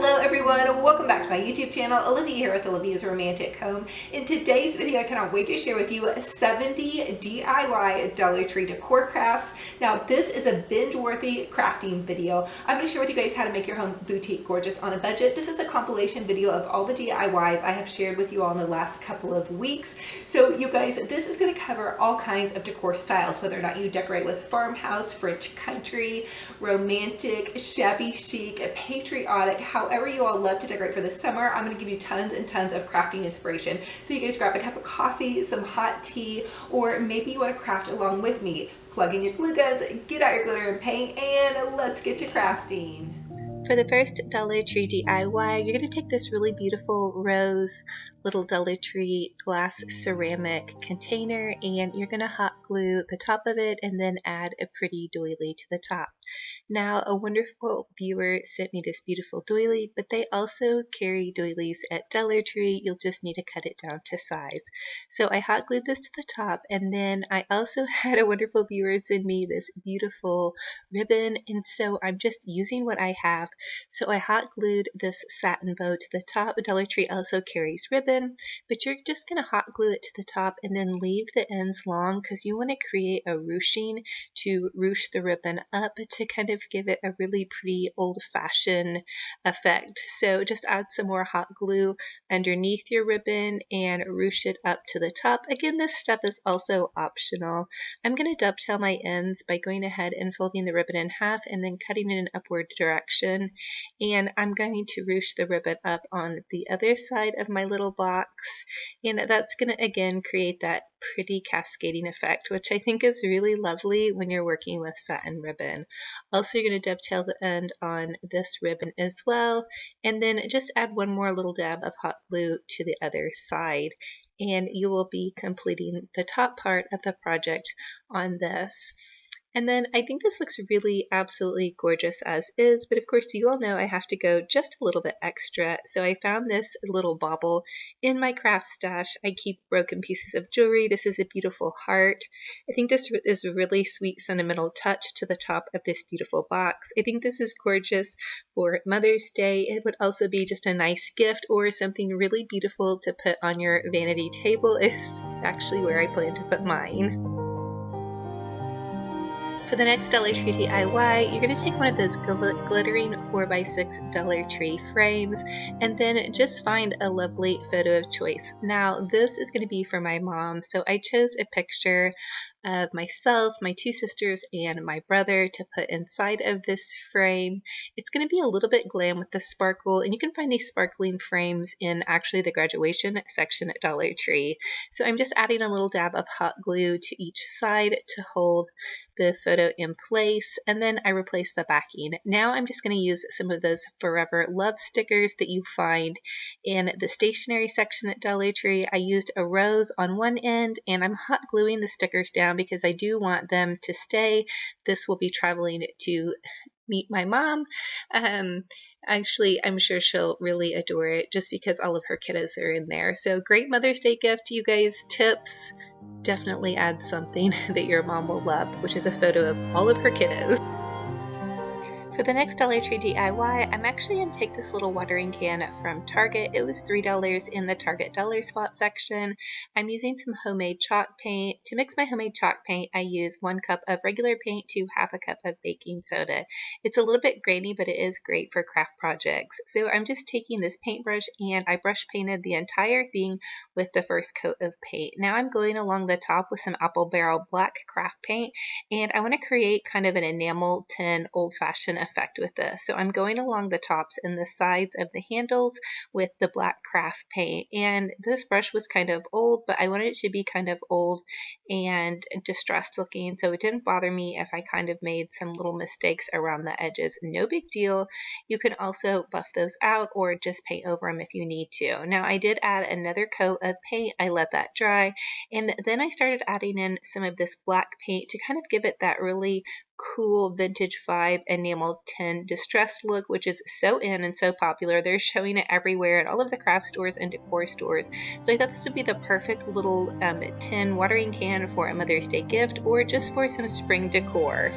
Hello everyone, welcome back to my YouTube channel. Olivia here with Olivia's Romantic Home. In today's video, I cannot wait to share with you 70 DIY Dollar Tree decor crafts. Now this is a binge-worthy crafting video. I'm going to share with you guys how to make your home boutique gorgeous on a budget. This is a compilation video of all the DIYs I have shared with you all in the last couple of weeks. So you guys, this is going to cover all kinds of decor styles, whether or not you decorate with farmhouse, French country, romantic, shabby chic, patriotic, however you all love to decorate for the summer. I'm going to give you tons and tons of crafting inspiration. So you guys grab a cup of coffee, some hot tea, or maybe you want to craft along with me. Plug in your glue guns, get out your glitter and paint, and let's get to crafting. For the first Dollar Tree DIY, you're going to take this really beautiful rose little Dollar Tree glass ceramic container, and you're going to hot glue the top of it and then add a pretty doily to the top. Now, a wonderful viewer sent me this beautiful doily, but they also carry doilies at Dollar Tree. You'll just need to cut it down to size. So I hot glued this to the top, and then I also had a wonderful viewer send me this beautiful ribbon, and so I'm just using what I have. So I hot glued this satin bow to the top. Dollar Tree also carries ribbon, but you're just going to hot glue it to the top and then leave the ends long because you want to create a ruching to ruche the ribbon up to kind of give it a really pretty old-fashioned effect. So just add some more hot glue underneath your ribbon and ruche it up to the top. Again, this step is also optional. I'm going to dovetail my ends by going ahead and folding the ribbon in half and then cutting in an upward direction. And I'm going to ruche the ribbon up on the other side of my little box, and that's going to again create that pretty cascading effect, which I think is really lovely when you're working with satin ribbon. Also, you're going to dovetail the end on this ribbon as well, and then just add one more little dab of hot glue to the other side, and you will be completing the top part of the project on this. And then I think this looks really absolutely gorgeous as is, but of course you all know I have to go just a little bit extra. So I found this little bauble in my craft stash. I keep broken pieces of jewelry. This is a beautiful heart. I think this is a really sweet sentimental touch to the top of this beautiful box. I think this is gorgeous for Mother's Day. It would also be just a nice gift or something really beautiful to put on your vanity table. Is actually where I plan to put mine. For the next Dollar Tree DIY, you're going to take one of those glittering 4x6 Dollar Tree frames and then just find a lovely photo of choice. Now, this is going to be for my mom, so I chose a picture of myself, my two sisters, and my brother to put inside of this frame. It's going to be a little bit glam with the sparkle, and you can find these sparkling frames in actually the graduation section at Dollar Tree. So I'm just adding a little dab of hot glue to each side to hold the photo in place, and then I replace the backing. Now I'm just going to use some of those Forever Love stickers that you find in the stationery section at Dollar Tree. I used a rose on one end, and I'm hot gluing the stickers down because I do want them to stay. This will be traveling to meet my mom. Actually, I'm sure she'll really adore it just because all of her kiddos are in there. So great Mother's Day gift, you guys. Tips, definitely add something that your mom will love, which is a photo of all of her kiddos. For the next Dollar Tree DIY, I'm actually going to take this little watering can from Target. It was $3 in the Target Dollar Spot section. I'm using some homemade chalk paint. To mix my homemade chalk paint, I use 1 cup of regular paint to half a cup of baking soda. It's a little bit grainy, but it is great for craft projects. So I'm just taking this paintbrush and I brush painted the entire thing with the first coat of paint. Now I'm going along the top with some apple barrel black craft paint, and I want to create kind of an enamel tin old-fashioned effect with this. So I'm going along the tops and the sides of the handles with the black craft paint, and this brush was kind of old, but I wanted it to be kind of old and distressed looking, so it didn't bother me if I kind of made some little mistakes around the edges. No big deal. You can also buff those out or just paint over them if you need to. Now I did add another coat of paint. I let that dry, and then I started adding in some of this black paint to kind of give it that really cool vintage vibe enamel tin distressed look, which is so in and so popular. They're showing it everywhere at all of the craft stores and decor stores. So I thought this would be the perfect little tin watering can for a Mother's Day gift or just for some spring decor.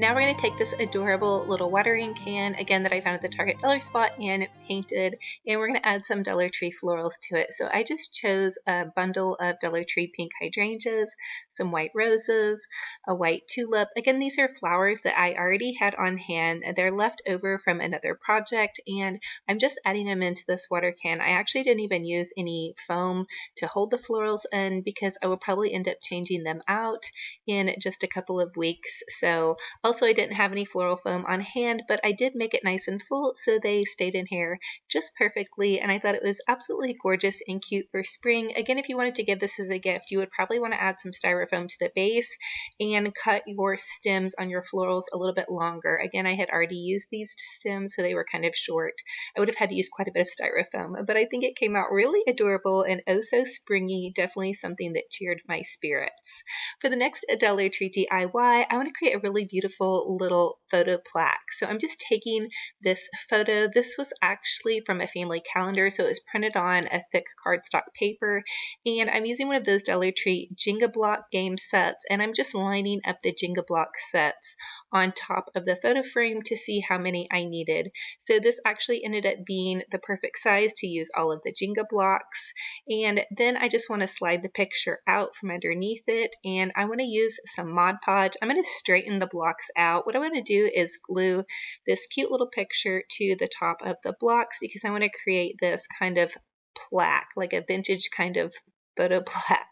Now we're going to take this adorable little watering can, again, that I found at the Target Dollar Spot and painted, and we're going to add some Dollar Tree florals to it. So I just chose a bundle of Dollar Tree pink hydrangeas, some white roses, a white tulip. Again, these are flowers that I already had on hand. They're left over from another project, and I'm just adding them into this water can. I actually didn't even use any foam to hold the florals in because I will probably end up changing them out in just a couple of weeks. So also, I didn't have any floral foam on hand, but I did make it nice and full, so they stayed in here just perfectly, and I thought it was absolutely gorgeous and cute for spring. Again, if you wanted to give this as a gift, you would probably want to add some styrofoam to the base and cut your stems on your florals a little bit longer. Again, I had already used these stems, so they were kind of short. I would have had to use quite a bit of styrofoam, but I think it came out really adorable and oh so springy, definitely something that cheered my spirits. For the next Dollar Tree DIY, I want to create a really beautiful little photo plaque. So I'm just taking this photo. This was actually from a family calendar, so it was printed on a thick cardstock paper, and I'm using one of those Dollar Tree Jenga block game sets, and I'm just lining up the Jenga block sets on top of the photo frame to see how many I needed. So this actually ended up being the perfect size to use all of the Jenga blocks, and then I just want to slide the picture out from underneath it, and I want to use some Mod Podge. I'm going to straighten the blocks out. What I want to do is glue this cute little picture to the top of the blocks because I want to create this kind of plaque, like a vintage kind of photo plaque.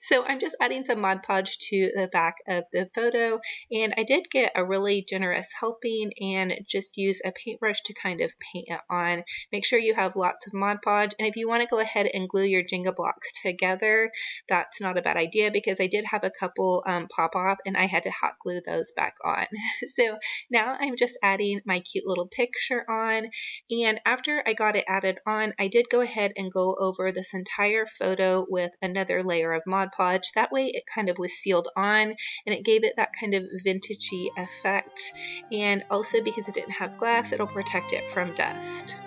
So I'm just adding some Mod Podge to the back of the photo, and I did get a really generous helping and just use a paintbrush to kind of paint it on. Make sure you have lots of Mod Podge, and if you want to go ahead and glue your Jenga blocks together, that's not a bad idea because I did have a couple pop off and I had to hot glue those back on. So now I'm just adding my cute little picture on, and after I got it added on, I did go ahead and go over this entire photo with another layer of Mod Podge. That way it kind of was sealed on and it gave it that kind of vintagey effect, and also because it didn't have glass, it'll protect it from dust.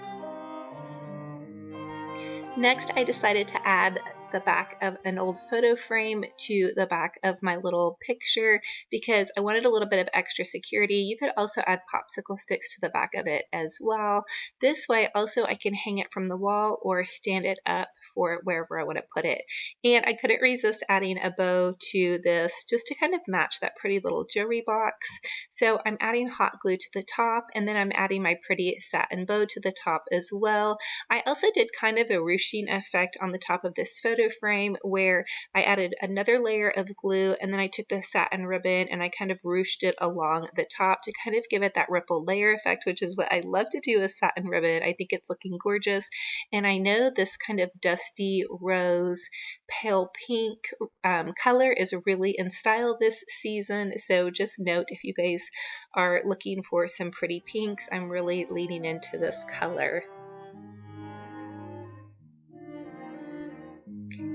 Next, I decided to add the back of an old photo frame to the back of my little picture because I wanted a little bit of extra security. You could also add popsicle sticks to the back of it as well. This way also I can hang it from the wall or stand it up for wherever I want to put it. And I couldn't resist adding a bow to this just to kind of match that pretty little jewelry box. So I'm adding hot glue to the top, and then I'm adding my pretty satin bow to the top as well. I also did kind of a ruching effect on the top of this photo frame where I added another layer of glue, and then I took the satin ribbon and I kind of ruched it along the top to kind of give it that ripple layer effect, which is what I love to do with satin ribbon. I think it's looking gorgeous, and I know this kind of dusty rose pale pink color is really in style this season, so just note if you guys are looking for some pretty pinks, I'm really leaning into this color.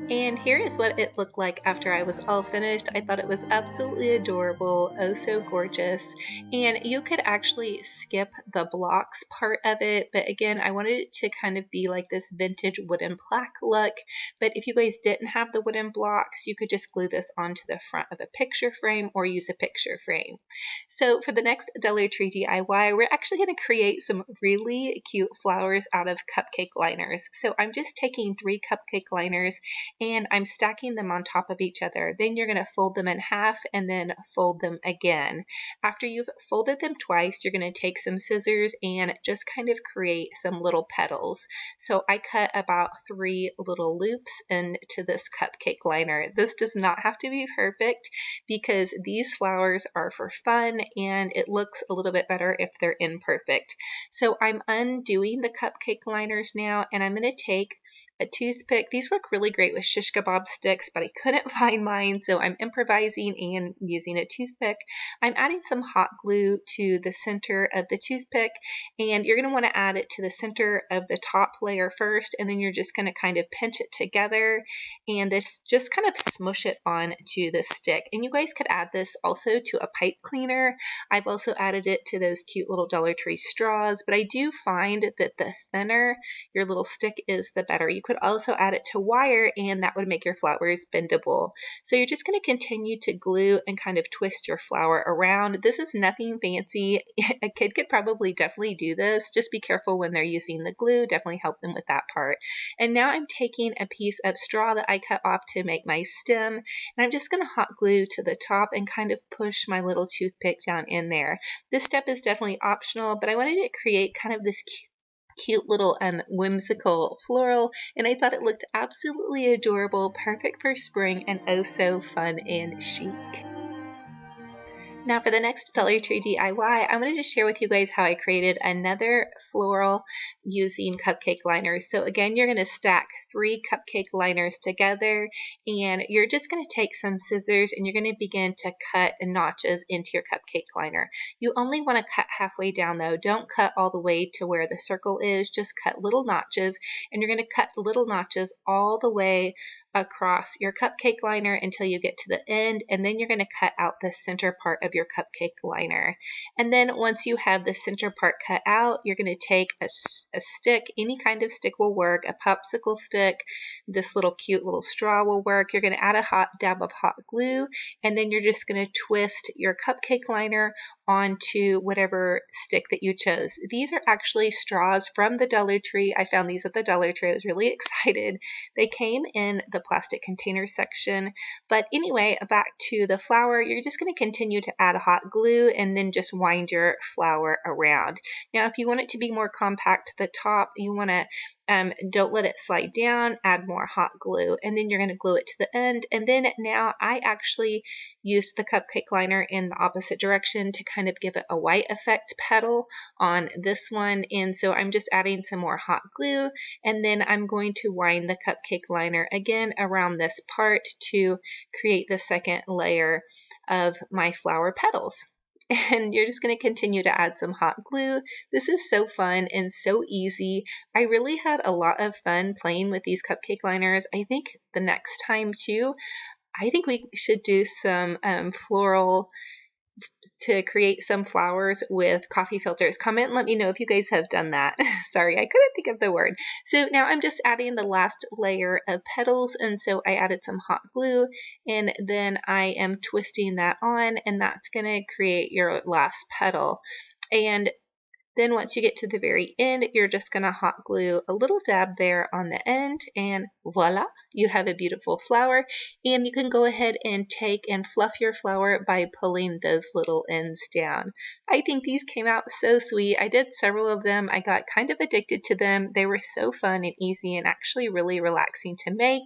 And here is what it looked like after I was all finished. I thought it was absolutely adorable, oh so gorgeous. And you could actually skip the blocks part of it, but again, I wanted it to kind of be like this vintage wooden plaque look. But if you guys didn't have the wooden blocks, you could just glue this onto the front of a picture frame or use a picture frame. So for the next Dollar Tree DIY, we're actually going to create some really cute flowers out of cupcake liners. So I'm just taking 3 cupcake liners and I'm stacking them on top of each other. Then you're going to fold them in half and then fold them again. After you've folded them twice, you're going to take some scissors and just kind of create some little petals. So I cut about 3 little loops into this cupcake liner. This does not have to be perfect because these flowers are for fun and it looks a little bit better if they're imperfect. So I'm undoing the cupcake liners now, and I'm going to take a toothpick. These work really great with shish kebab sticks, but I couldn't find mine, so I'm improvising and using a toothpick. I'm adding some hot glue to the center of the toothpick, and you're going to want to add it to the center of the top layer first, and then you're just going to kind of pinch it together and this just kind of smush it on to the stick. And you guys could add this also to a pipe cleaner. I've also added it to those cute little Dollar Tree straws, but I do find that the thinner your little stick is, the better. You could also add it to wire and that would make your flowers bendable. So you're just going to continue to glue and kind of twist your flower around. This is nothing fancy. A kid could probably definitely do this. Just be careful when they're using the glue. Definitely help them with that part. And now I'm taking a piece of straw that I cut off to make my stem, and I'm just going to hot glue to the top and kind of push my little toothpick down in there. This step is definitely optional, but I wanted to create kind of this cute little whimsical floral, and I thought it looked absolutely adorable, perfect for spring, and oh so fun and chic. Now for the next Dollar Tree DIY, I wanted to share with you guys how I created another floral using cupcake liners. So again, you're going to stack 3 cupcake liners together, and you're just going to take some scissors and you're going to begin to cut notches into your cupcake liner. You only want to cut halfway down though. Don't cut all the way to where the circle is. Just cut little notches, and you're going to cut little notches all the way across your cupcake liner until you get to the end, and then you're going to cut out the center part of your cupcake liner. And then once you have the center part cut out, you're going to take a stick. Any kind of stick will work. A popsicle stick, this little cute little straw will work. You're going to add a hot dab of hot glue, and then you're just going to twist your cupcake liner onto whatever stick that you chose. These are actually straws from the Dollar Tree. I found these at the Dollar Tree. I was really excited. They came in the plastic container section. But anyway, back to the flower, you're just going to continue to add hot glue and then just wind your flower around. Now, if you want it to be more compact to the top, you want to don't let it slide down, add more hot glue, and then you're going to glue it to the end. And then now I actually used the cupcake liner in the opposite direction to kind of give it a white effect petal on this one. And so I'm just adding some more hot glue, and then I'm going to wind the cupcake liner again around this part to create the second layer of my flower petals. And you're just going to continue to add some hot glue. This is so fun and so easy. I really had a lot of fun playing with these cupcake liners. I think the next time too, I think we should do some floral to create some flowers with coffee filters. Comment and let me know if you guys have done that. Sorry, I couldn't think of the word. So now I'm just adding the last layer of petals, and so I added some hot glue, and then I am twisting that on, and that's going to create your last petal. And then once you get to the very end, you're just going to hot glue a little dab there on the end, and voila, you have a beautiful flower. And you can go ahead and take and fluff your flower by pulling those little ends down. I think these came out so sweet. I did several of them. I got kind of addicted to them. They were so fun and easy and actually really relaxing to make.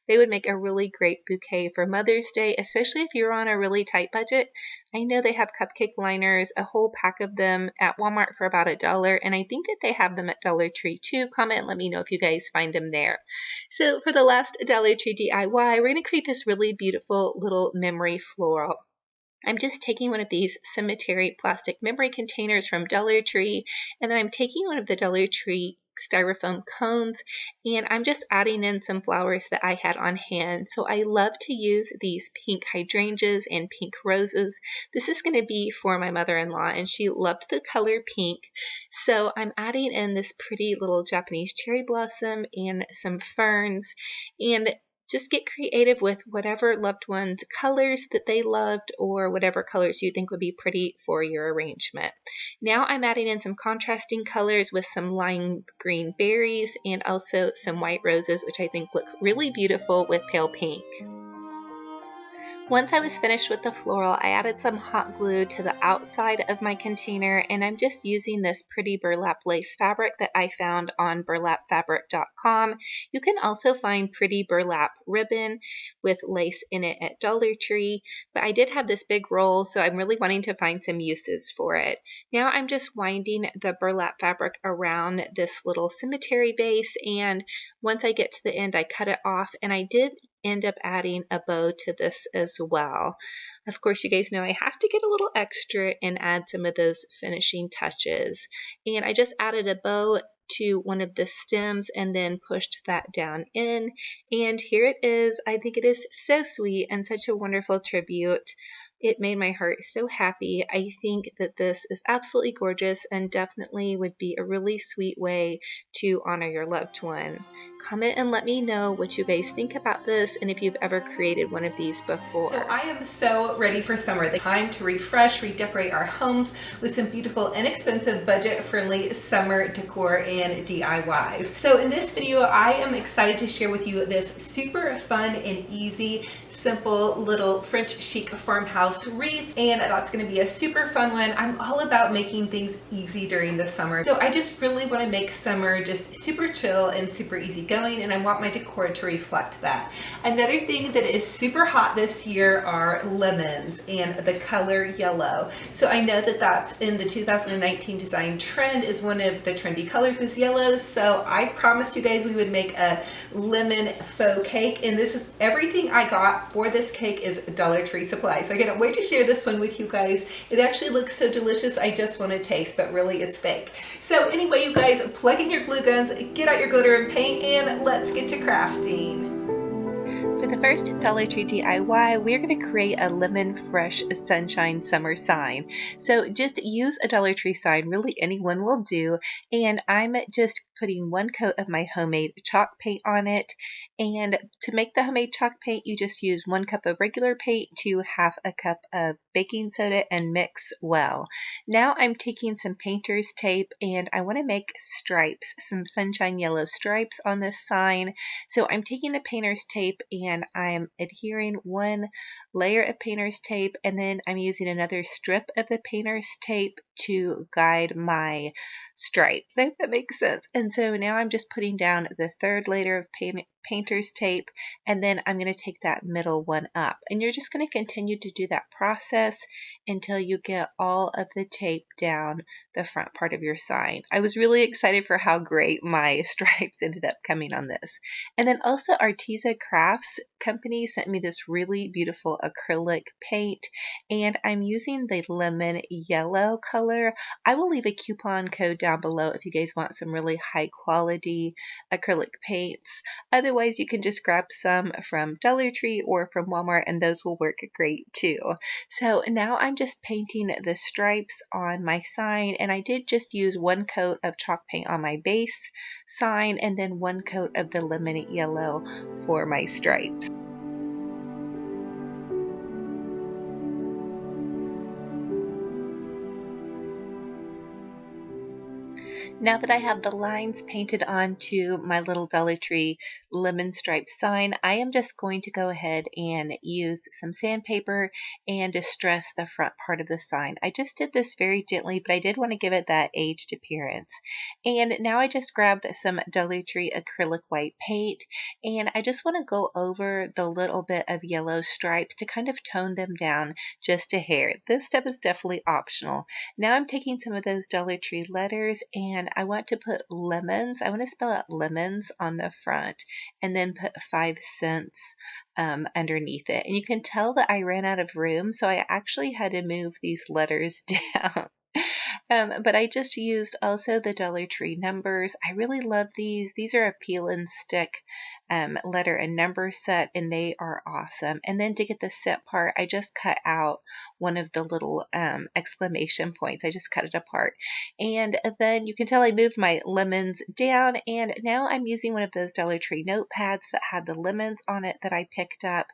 They would make a really great bouquet for Mother's Day, especially if you're on a really tight budget. I know they have cupcake liners, a whole pack of them at Walmart for about $1, and I think that they have them at Dollar Tree too. Comment and let me know if you guys find them there. So for the last Dollar Tree DIY, we're going to create this really beautiful little memory floral. I'm just taking one of these cemetery plastic memory containers from Dollar Tree, and then I'm taking one of the Dollar Tree styrofoam cones, and I'm just adding in some flowers that I had on hand. So I love to use these pink hydrangeas and pink roses. This is going to be for my mother-in-law, and she loved the color pink. So I'm adding in this pretty little Japanese cherry blossom and some ferns, and just get creative with whatever loved one's colors that they loved, or whatever colors you think would be pretty for your arrangement. Now I'm adding in some contrasting colors with some lime green berries and also some white roses, which I think look really beautiful with pale pink. Once I was finished with the floral, I added some hot glue to the outside of my container, and I'm just using this pretty burlap lace fabric that I found on burlapfabric.com. You can also find pretty burlap ribbon with lace in it at Dollar Tree, but I did have this big roll, so I'm really wanting to find some uses for it. Now I'm just winding the burlap fabric around this little cemetery vase, and once I get to the end, I cut it off, and I did end up adding a bow to this as well. Of course, you guys know I have to get a little extra and add some of those finishing touches. And I just added a bow to one of the stems and then pushed that down in. And here it is. I think it is so sweet and such a wonderful tribute. It made my heart so happy. I think that this is absolutely gorgeous and definitely would be a really sweet way to honor your loved one. Comment and let me know what you guys think about this and if you've ever created one of these before. So I am so ready for summer. The time to refresh, redecorate our homes with some beautiful, inexpensive, budget-friendly summer decor and DIYs. So in this video, I am excited to share with you this super fun and easy, simple little French chic farmhouse wreath, and that's going to be a super fun one. I'm all about making things easy during the summer. So I just really want to make summer just super chill and super easy going, and I want my decor to reflect that. Another thing that is super hot this year are lemons and the color yellow. So I know that that's in the 2019 design trend, is one of the trendy colors is yellow. So I promised you guys we would make a lemon faux cake, and this is everything I got for this cake is Dollar Tree supply. So I can't wait to share this one with you guys. It actually looks so delicious, I just want to taste, but really it's fake. So anyway, you guys, plug in your glue guns, get out your glitter and paint, and let's get to crafting. For the first Dollar Tree DIY, we're going to create a lemon fresh sunshine summer sign. So just use a Dollar Tree sign, really anyone will do, and I'm just putting one coat of my homemade chalk paint on it. And to make the homemade chalk paint, you just use 1 cup of regular paint to half a cup of baking soda and mix well. Now I'm taking some painter's tape and I want to make stripes, some sunshine yellow stripes on this sign. So I'm taking the painter's tape and I'm adhering 1 layer of painter's tape, and then I'm using another strip of the painter's tape to guide my stripes. I hope that makes sense. And so now I'm just putting down the 3rd layer of painter's tape, and then I'm going to take that middle one up. And you're just going to continue to do that process until you get all of the tape down the front part of your sign. I was really excited for how great my stripes ended up coming on this. And then also Arteza Crafts company sent me this really beautiful acrylic paint, and I'm using the lemon yellow color. I will leave a coupon code down below if you guys want some really high quality acrylic paints. Otherwise, you can just grab some from Dollar Tree or from Walmart, and those will work great too. So now I'm just painting the stripes on my sign, and I did just use 1 coat of chalk paint on my base sign and then 1 coat of the lemon yellow for my stripes. Now that I have the lines painted onto my little Dollar Tree lemon stripe sign, I am just going to go ahead and use some sandpaper and distress the front part of the sign. I just did this very gently, but I did want to give it that aged appearance. And now I just grabbed some Dollar Tree acrylic white paint, and I just want to go over the little bit of yellow stripes to kind of tone them down just a hair. This step is definitely optional. Now I'm taking some of those Dollar Tree letters, and I want to put lemons. I want to spell out lemons on the front and then put 5 cents underneath it. And you can tell that I ran out of room, so I actually had to move these letters down. But I just used also the Dollar Tree numbers. I really love these. These are a peel and stick letter and number set, and they are awesome. And then to get the set part, I just cut out one of the little exclamation points. I just cut it apart. And then you can tell I moved my lemons down, and now I'm using one of those Dollar Tree notepads that had the lemons on it that I picked up.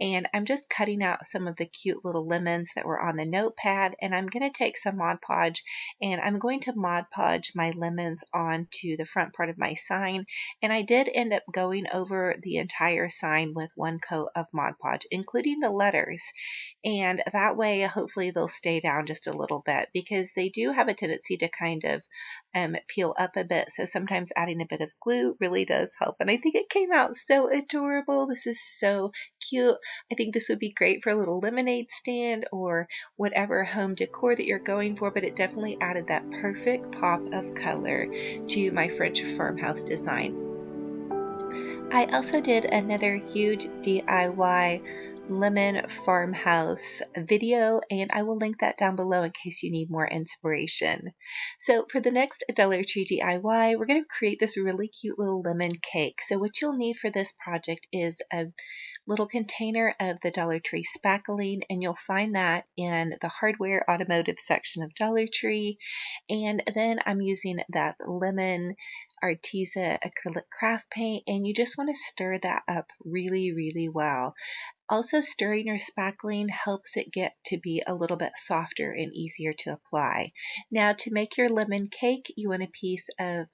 And I'm just cutting out some of the cute little lemons that were on the notepad, and I'm going to take some Mod Podge and I'm going to Mod Podge my lemons onto the front part of my sign. And I did end up going over the entire sign with 1 coat of Mod Podge, including the letters. And that way, hopefully they'll stay down just a little bit, because they do have a tendency to kind of peel up a bit. So sometimes adding a bit of glue really does help. And I think it came out so adorable. This is so cute. I think this would be great for a little lemonade stand or whatever home decor that you're going for, but it definitely added that perfect pop of color to my French farmhouse design. I also did another huge DIY lemon farmhouse video, and I will link that down below in case you need more inspiration. So for the next Dollar Tree DIY, we're going to create this really cute little lemon cake. So what you'll need for this project is a little container of the Dollar Tree spackling, and you'll find that in the hardware automotive section of Dollar Tree. And then I'm using that lemon Arteza acrylic craft paint, and you just want to stir that up really, really well. Also, stirring your spackling helps it get to be a little bit softer and easier to apply. Now, to make your lemon cake, you want a piece of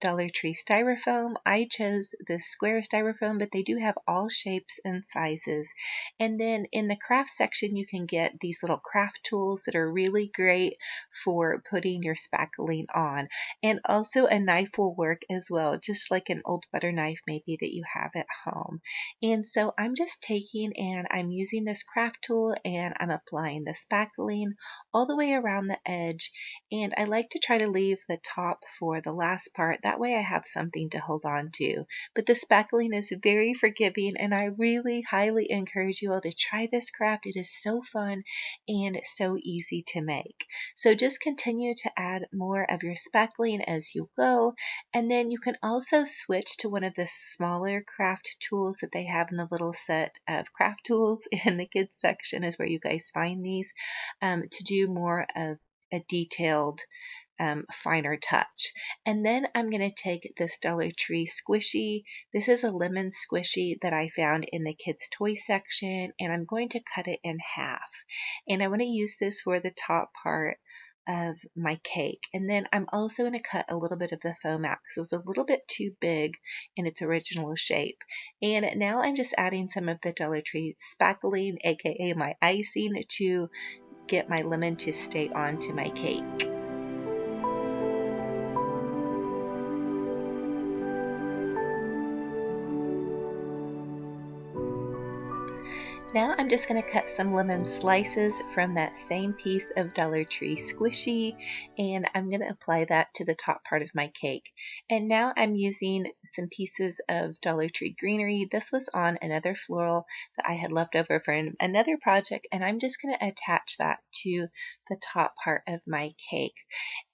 Dollar Tree styrofoam. I chose this square styrofoam, but they do have all shapes and sizes. And then in the craft section, you can get these little craft tools that are really great for putting your spackling on. And also a knife will work as well, just like an old butter knife maybe that you have at home. And so I'm just taking and I'm using this craft tool and I'm applying the spackling all the way around the edge. And I like to try to leave the top for the last part. That way I have something to hold on to. But the spackling is very forgiving, and I really highly encourage you all to try this craft. It is so fun and so easy to make. So just continue to add more of your spackling as you go. And then you can also switch to one of the smaller craft tools that they have in the little set of craft tools in the kids section is where you guys find these, to do more of a detailed finer touch. And then I'm going to take this Dollar Tree squishy. This is a lemon squishy that I found in the kids toy section, and I'm going to cut it in half. And I want to use this for the top part of my cake. And then I'm also going to cut a little bit of the foam out because it was a little bit too big in its original shape. And now I'm just adding some of the Dollar Tree spackling, aka my icing, to get my lemon to stay onto my cake. Now I'm just going to cut some lemon slices from that same piece of Dollar Tree squishy, and I'm going to apply that to the top part of my cake. And now I'm using some pieces of Dollar Tree greenery. This was on another floral that I had left over from another project, and I'm just going to attach that to the top part of my cake.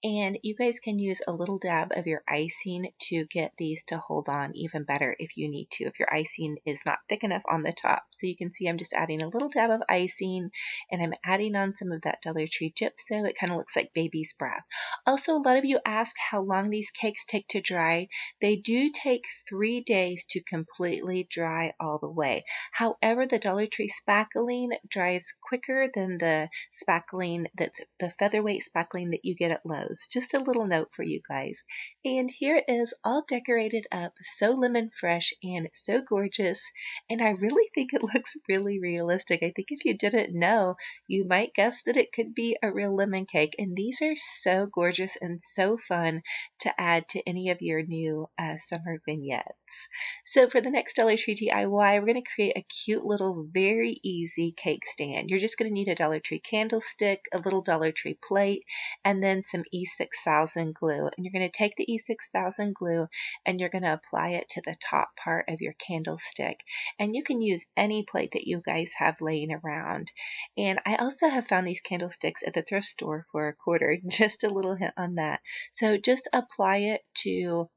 And you guys can use a little dab of your icing to get these to hold on even better if you need to, if your icing is not thick enough on the top. So you can see I'm just adding a little dab of icing, and I'm adding on some of that Dollar Tree gypso. It kind of looks like baby's breath. Also, a lot of you ask how long these cakes take to dry. They do take 3 days to completely dry all the way. However, the Dollar Tree spackling dries quicker than the spackling that's the featherweight spackling that you get at Lowe's. Just a little note for you guys. And here it is, all decorated up, so lemon fresh and so gorgeous. And I really think it looks really realistic. I think if you didn't know, you might guess that it could be a real lemon cake. And these are so gorgeous and so fun to add to any of your new summer vignettes. So for the next Dollar Tree DIY, we're going to create a cute little, very easy cake stand. You're just going to need a Dollar Tree candlestick, a little Dollar Tree plate, and then some E6000 glue. And you're going to take the E6000 glue and you're going to apply it to the top part of your candlestick. And you can use any plate that you guys have laying around. And I also have found these candlesticks at the thrift store for $1. Just a little hint on that. So just apply it to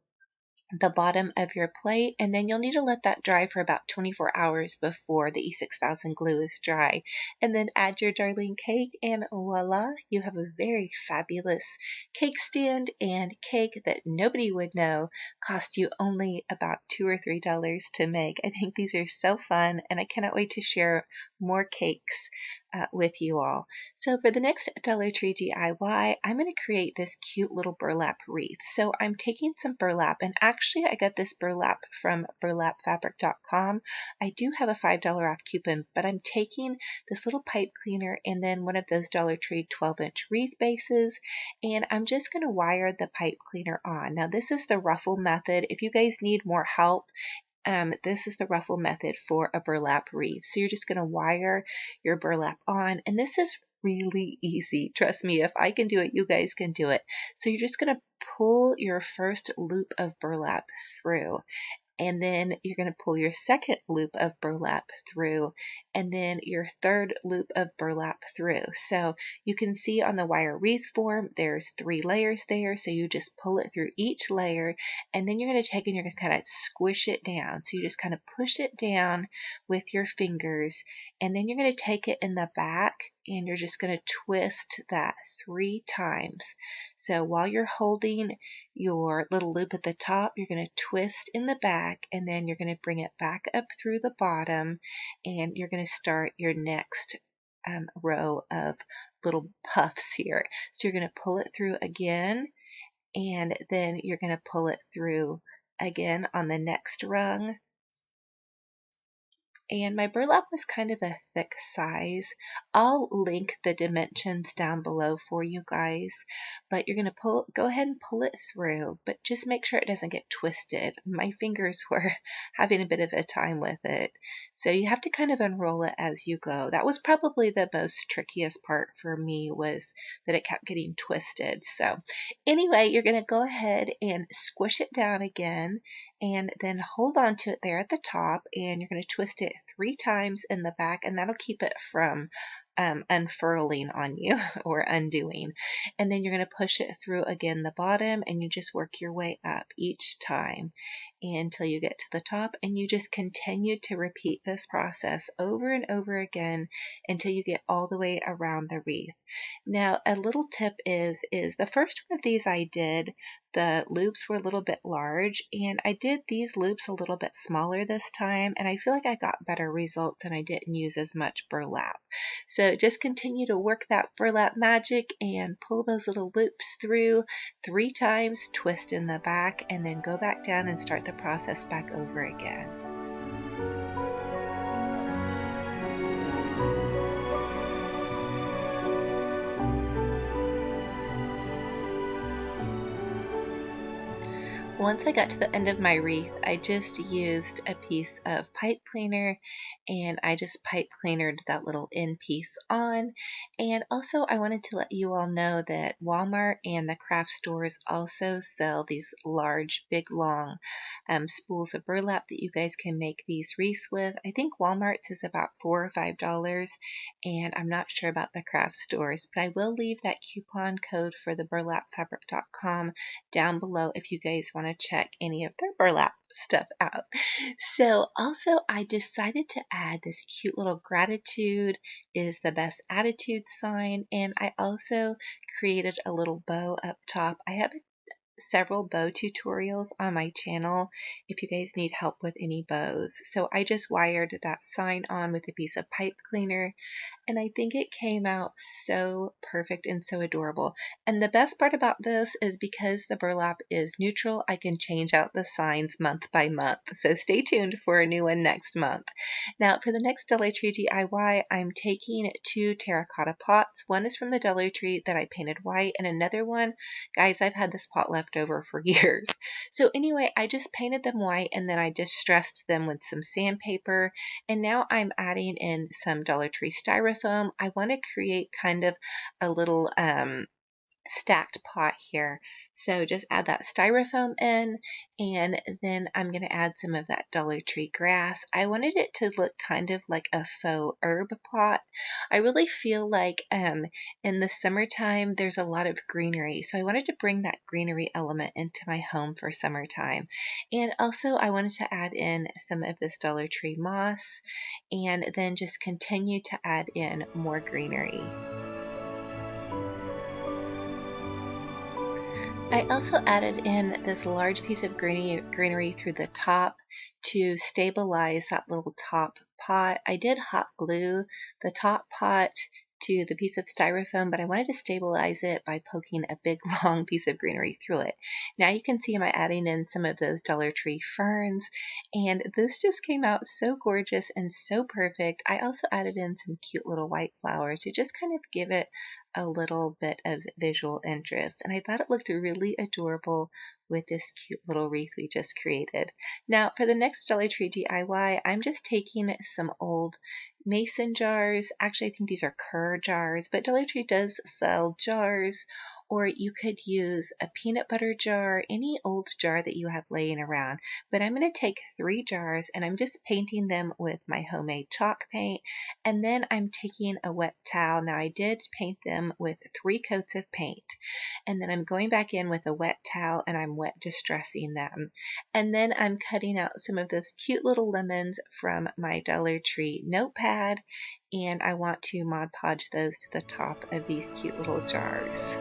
the bottom of your plate, and then you'll need to let that dry for about 24 hours before the E6000 glue is dry. And then add your darling cake, and voila, you have a very fabulous cake stand and cake that nobody would know cost you only about $2 or $3 to make. I think these are so fun, and I cannot wait to share more cakes with you all. So for the next Dollar Tree DIY, I'm going to create this cute little burlap wreath. So I'm taking some burlap, and actually I got this burlap from burlapfabric.com. I do have a $5 off coupon, but I'm taking this little pipe cleaner and then one of those Dollar Tree 12-inch wreath bases, and I'm just going to wire the pipe cleaner on. Now this is the ruffle method. If you guys need more help, this is the ruffle method for a burlap wreath. So you're just going to wire your burlap on, and this is really easy. Trust me, if I can do it, you guys can do it. So you're just going to pull your first loop of burlap through. and then you're going to pull your second loop of burlap through, and then your third loop of burlap through. So you can see on the wire wreath form, there's 3 layers there, so you just pull it through each layer, and then you're going to take and you're going to kind of squish it down. So you just kind of push it down with your fingers, and then you're going to take it in the back and you're just going to twist that 3 times. So while you're holding your little loop at the top, you're going to twist in the back, and then you're going to bring it back up through the bottom, and you're going to start your next row of little puffs here. So you're going to pull it through again, and then you're going to pull it through again on the next rung. And my burlap was kind of a thick size. I'll link the dimensions down below for you guys, but you're going to go ahead and pull it through, but just make sure it doesn't get twisted. My fingers were having a bit of a time with it, so you have to kind of unroll it as you go. That was probably the most trickiest part for me, was that it kept getting twisted. So anyway, you're going to go ahead and squish it down again, and then hold on to it there at the top, and you're going to twist it 3 times in the back, and that'll keep it from unfurling on you or undoing. And then you're going to push it through again the bottom, and you just work your way up each time until you get to the top, and you just continue to repeat this process over and over again until you get all the way around the wreath. Now, a little tip is the first one of these I did, the loops were a little bit large, and I did these loops a little bit smaller this time, and I feel like I got better results and I didn't use as much burlap. So just continue to work that burlap magic and pull those little loops through 3 times, twist in the back, and then go back down and start the process back over again. Once I got to the end of my wreath, I just used a piece of pipe cleaner, and I just pipe cleanered that little end piece on. And also I wanted to let you all know that Walmart and the craft stores also sell these large, big, long spools of burlap that you guys can make these wreaths with. I think Walmart's is about $4 or $5, and I'm not sure about the craft stores, but I will leave that coupon code for the burlapfabric.com down below if you guys want to check any of their burlap stuff out. So also I decided to add this cute little gratitude is the best attitude sign, and I also created a little bow up top. I have several bow tutorials on my channel if you guys need help with any bows. So I just wired that sign on with a piece of pipe cleaner, and I think it came out so perfect and so adorable. And the best part about this is because the burlap is neutral, I can change out the signs month by month. So stay tuned for a new one next month. Now for the next Dollar Tree DIY, I'm taking 2 terracotta pots. One is from the Dollar Tree that I painted white, and another one, guys, I've had this pot left over for years. So anyway, I just painted them white, and then I distressed them with some sandpaper, and now I'm adding in some Dollar Tree styrofoam. I want to create kind of a little stacked pot here. So just add that styrofoam in, and then I'm going to add some of that Dollar Tree grass. I wanted it to look kind of like a faux herb pot. I really feel like in the summertime there's a lot of greenery, so I wanted to bring that greenery element into my home for summertime. And also I wanted to add in some of this Dollar Tree moss, and then just continue to add in more greenery. I also added in this large piece of greenery through the top to stabilize that little top pot. I did hot glue the top pot to the piece of styrofoam, but I wanted to stabilize it by poking a big long piece of greenery through it. Now you can see I'm adding in some of those Dollar Tree ferns, and this just came out so gorgeous and so perfect. I also added in some cute little white flowers to just kind of give it a little bit of visual interest, and I thought it looked really adorable with this cute little wreath we just created. Now for the next Dollar Tree DIY, I'm just taking some old mason jars. Actually, I think these are Kerr jars, but Dollar Tree does sell jars or you could use a peanut butter jar, any old jar that you have laying around. But I'm going to take 3 jars and I'm just painting them with my homemade chalk paint, and then I'm taking a wet towel. Now I did paint them with 3 coats of paint, and then I'm going back in with a wet towel and I'm wet distressing them. And then I'm cutting out some of those cute little lemons from my Dollar Tree notepad, and I want to Mod Podge those to the top of these cute little jars.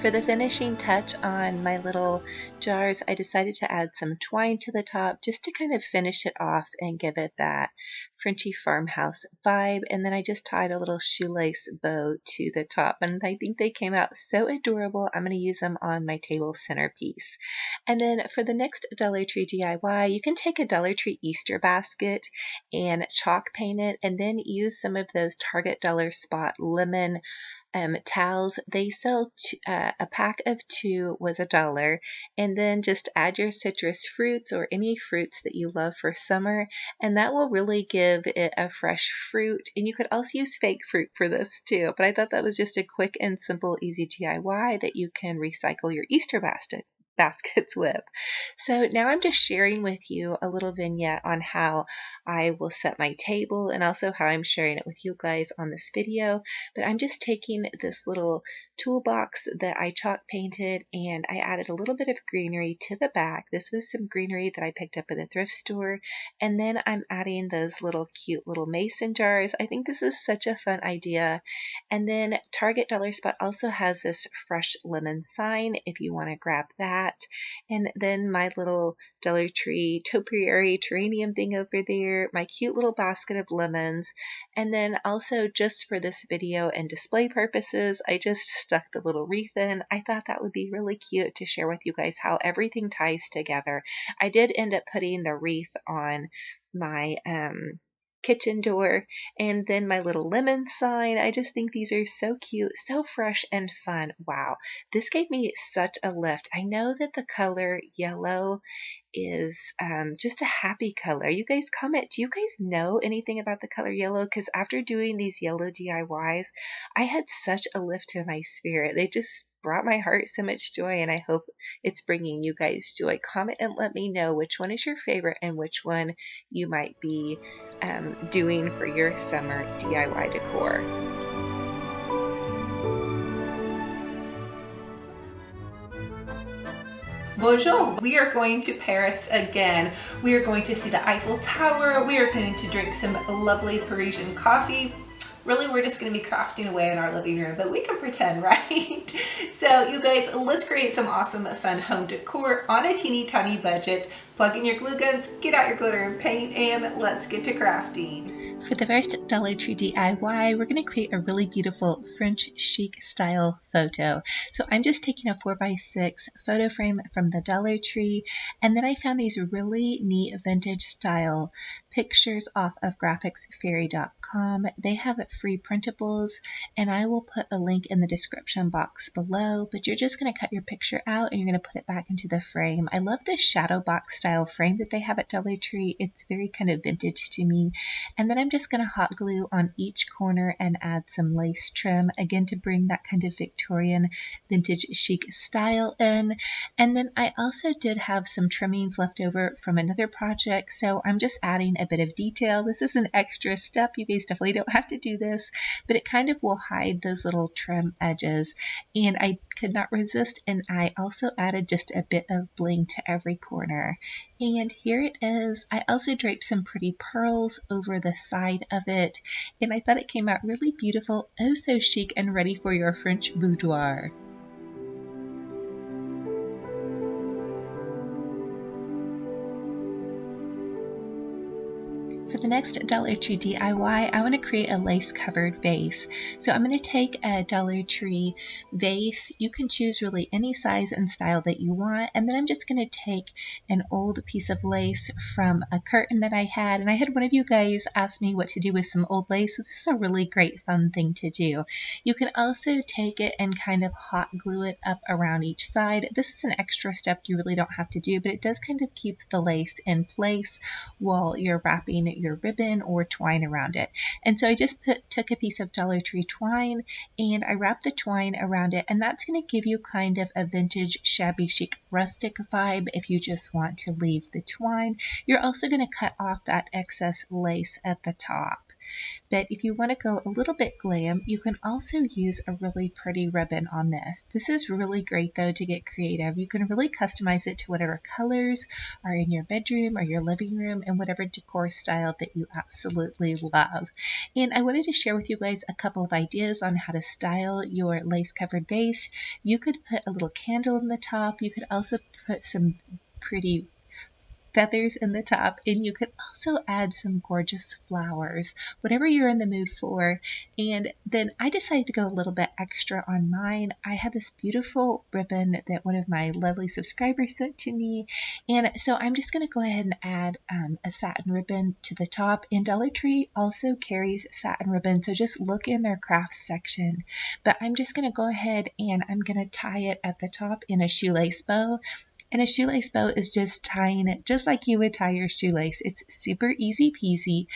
For the finishing touch on my little jars, I decided to add some twine to the top just to kind of finish it off and give it that Frenchy farmhouse vibe. And then I just tied a little shoelace bow to the top, and I think they came out so adorable. I'm going to use them on my table centerpiece. And then for the next Dollar Tree DIY, you can take a Dollar Tree Easter basket and chalk paint it, and then use some of those Target Dollar Spot lemon towels. They sell a pack of 2 was $1, and then just add your citrus fruits or any fruits that you love for summer, and that will really give it a fresh fruit. And you could also use fake fruit for this too, but I thought that was just a quick and simple easy DIY that you can recycle your Easter baskets with. So now I'm just sharing with you a little vignette on how I will set my table, and also how I'm sharing it with you guys on this video. But I'm just taking this little toolbox that I chalk painted, and I added a little bit of greenery to the back. This was some greenery that I picked up at the thrift store. And then I'm adding those little cute little mason jars. I think this is such a fun idea. And then Target Dollar Spot also has this fresh lemon sign if you want to grab that. And then my little Dollar Tree topiary terrarium thing over there, my cute little basket of lemons. And then also, just for this video and display purposes, I just stuck the little wreath in. I thought that would be really cute to share with you guys how everything ties together. I did end up putting the wreath on my kitchen door, and then my little lemon sign. I just think these are so cute, so fresh and fun. Wow, this gave me such a lift. I know that the color yellow is just a happy color. You guys comment, do you guys know anything about the color yellow? Because after doing these yellow DIYs, I had such a lift to my spirit. They just brought my heart so much joy, and I hope it's bringing you guys joy. Comment and let me know which one is your favorite and which one you might be doing for your summer DIY decor. Bonjour! We are going to Paris again. We are going to see the Eiffel Tower. We are going to drink some lovely Parisian coffee. Really, we're just going to be crafting away in our living room, but we can pretend, right? So you guys, let's create some awesome, fun home decor on a teeny tiny budget. Plug in your glue guns, get out your glitter and paint, and let's get to crafting. For the first Dollar Tree DIY, we're going to create a really beautiful French chic style photo. So I'm just taking a 4x6 photo frame from the Dollar Tree, and then I found these really neat vintage style pictures off of graphicsfairy.com. They have free printables, and I will put a link in the description box below, but you're just going to cut your picture out and you're going to put it back into the frame. I love this shadow box style frame that they have at Dollar Tree. It's very kind of vintage to me. And then I'm just going to hot glue on each corner and add some lace trim, again to bring that kind of Victorian vintage chic style in. And then I also did have some trimmings left over from another project, so I'm just adding a bit of detail. This is an extra step. You guys definitely don't have to do this, but it kind of will hide those little trim edges. And I could not resist, and I also added just a bit of bling to every corner. And here it is. I also draped some pretty pearls over the side of it, and I thought it came out really beautiful, oh so chic and ready for your French boudoir. For the next Dollar Tree DIY, I want to create a lace covered vase. So I'm going to take a Dollar Tree vase. You can choose really any size and style that you want. And then I'm just going to take an old piece of lace from a curtain that I had. And I had one of you guys ask me what to do with some old lace. So this is a really great fun thing to do. You can also take it and kind of hot glue it up around each side. This is an extra step you really don't have to do, but it does kind of keep the lace in place while you're wrapping your either ribbon or twine around it. And so I just took a piece of Dollar Tree twine and I wrapped the twine around it, and that's going to give you kind of a vintage shabby chic rustic vibe if you just want to leave the twine. You're also going to cut off that excess lace at the top. But if you want to go a little bit glam, you can also use a really pretty ribbon on this. This is really great though to get creative. You can really customize it to whatever colors are in your bedroom or your living room and whatever decor style that you absolutely love. And I wanted to share with you guys a couple of ideas on how to style your lace covered vase. You could put a little candle in the top. You could also put some pretty feathers in the top, and you could also add some gorgeous flowers, whatever you're in the mood for. And then I decided to go a little bit extra on mine. I had this beautiful ribbon that one of my lovely subscribers sent to me, and so I'm just going to go ahead and add a satin ribbon to the top. And Dollar Tree also carries satin ribbon, so just look in their crafts section. But I'm just going to go ahead and I'm going to tie it at the top in a shoelace bow. And a shoelace bow is just tying it just like you would tie your shoelace. It's super easy peasy.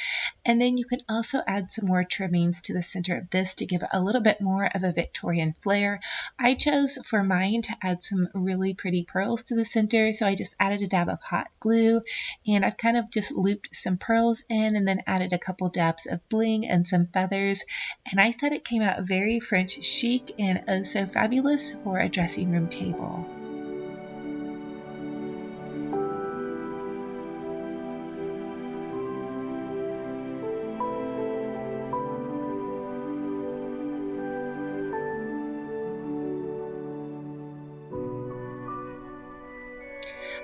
And then you can also add some more trimmings to the center of this to give it a little bit more of a Victorian flair. I chose for mine to add some really pretty pearls to the center, so I just added a dab of hot glue, and I've kind of just looped some pearls in and then added a couple dabs of bling and some feathers. And I thought it came out very French chic and oh so fabulous for a dressing room table.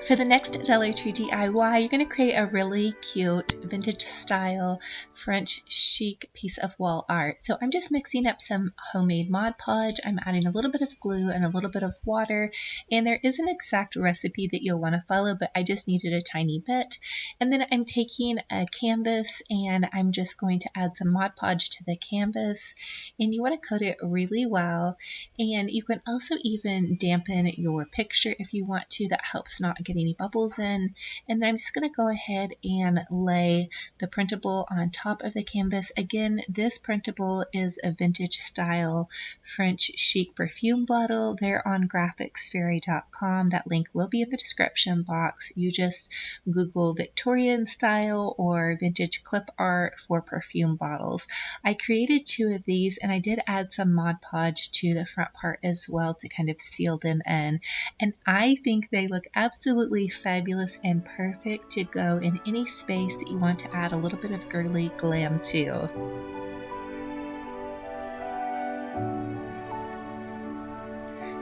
For the next Dollar Tree DIY, you're going to create a really cute vintage style French chic piece of wall art. So I'm just mixing up some homemade Mod Podge. I'm adding a little bit of glue and a little bit of water, and there is an exact recipe that you'll want to follow, but I just needed a tiny bit. And then I'm taking a canvas and I'm just going to add some Mod Podge to the canvas, and you want to coat it really well. And you can also even dampen your picture if you want to. That helps not get any bubbles in. And then I'm just going to go ahead and lay the printable on top of the canvas. Again, this printable is a vintage style French chic perfume bottle. They're on graphicsfairy.com. That link will be in the description box. You just Google Victorian style or vintage clip art for perfume bottles. I created 2 of these, and I did add some Mod Podge to the front part as well to kind of seal them in. And I think they look absolutely fabulous and perfect to go in any space that you want to add a little bit of girly glam to.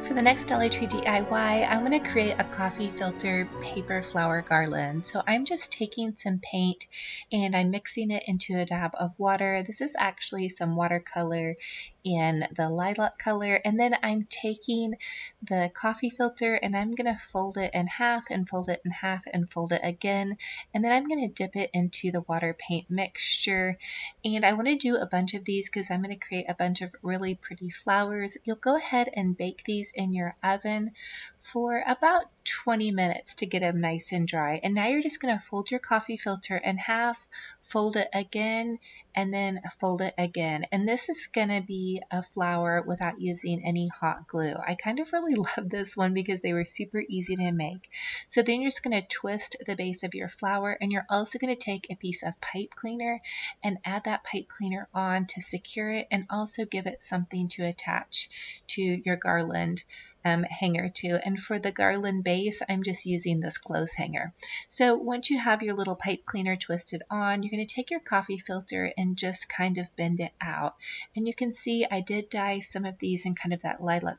For the next Dollar Tree DIY, I'm going to create a coffee filter paper flower garland. So I'm just taking some paint and I'm mixing it into a dab of water. This is actually some watercolor in the lilac color. And then I'm taking the coffee filter and I'm going to fold it in half and fold it in half and fold it again. And then I'm going to dip it into the water paint mixture. And I want to do a bunch of these because I'm going to create a bunch of really pretty flowers. You'll go ahead and bake these in your oven for about 20 minutes to get them nice and dry. And now you're just going to fold your coffee filter in half, fold it again, and then fold it again. And this is going to be a flower without using any hot glue. I kind of really love this one because they were super easy to make. So then you're just going to twist the base of your flower, and you're also going to take a piece of pipe cleaner and add that pipe cleaner on to secure it and also give it something to attach to your garland hanger too. And for the garland base, I'm just using this clothes hanger. So once you have your little pipe cleaner twisted on, you're going to take your coffee filter and just kind of bend it out. And you can see I did dye some of these in kind of that lilac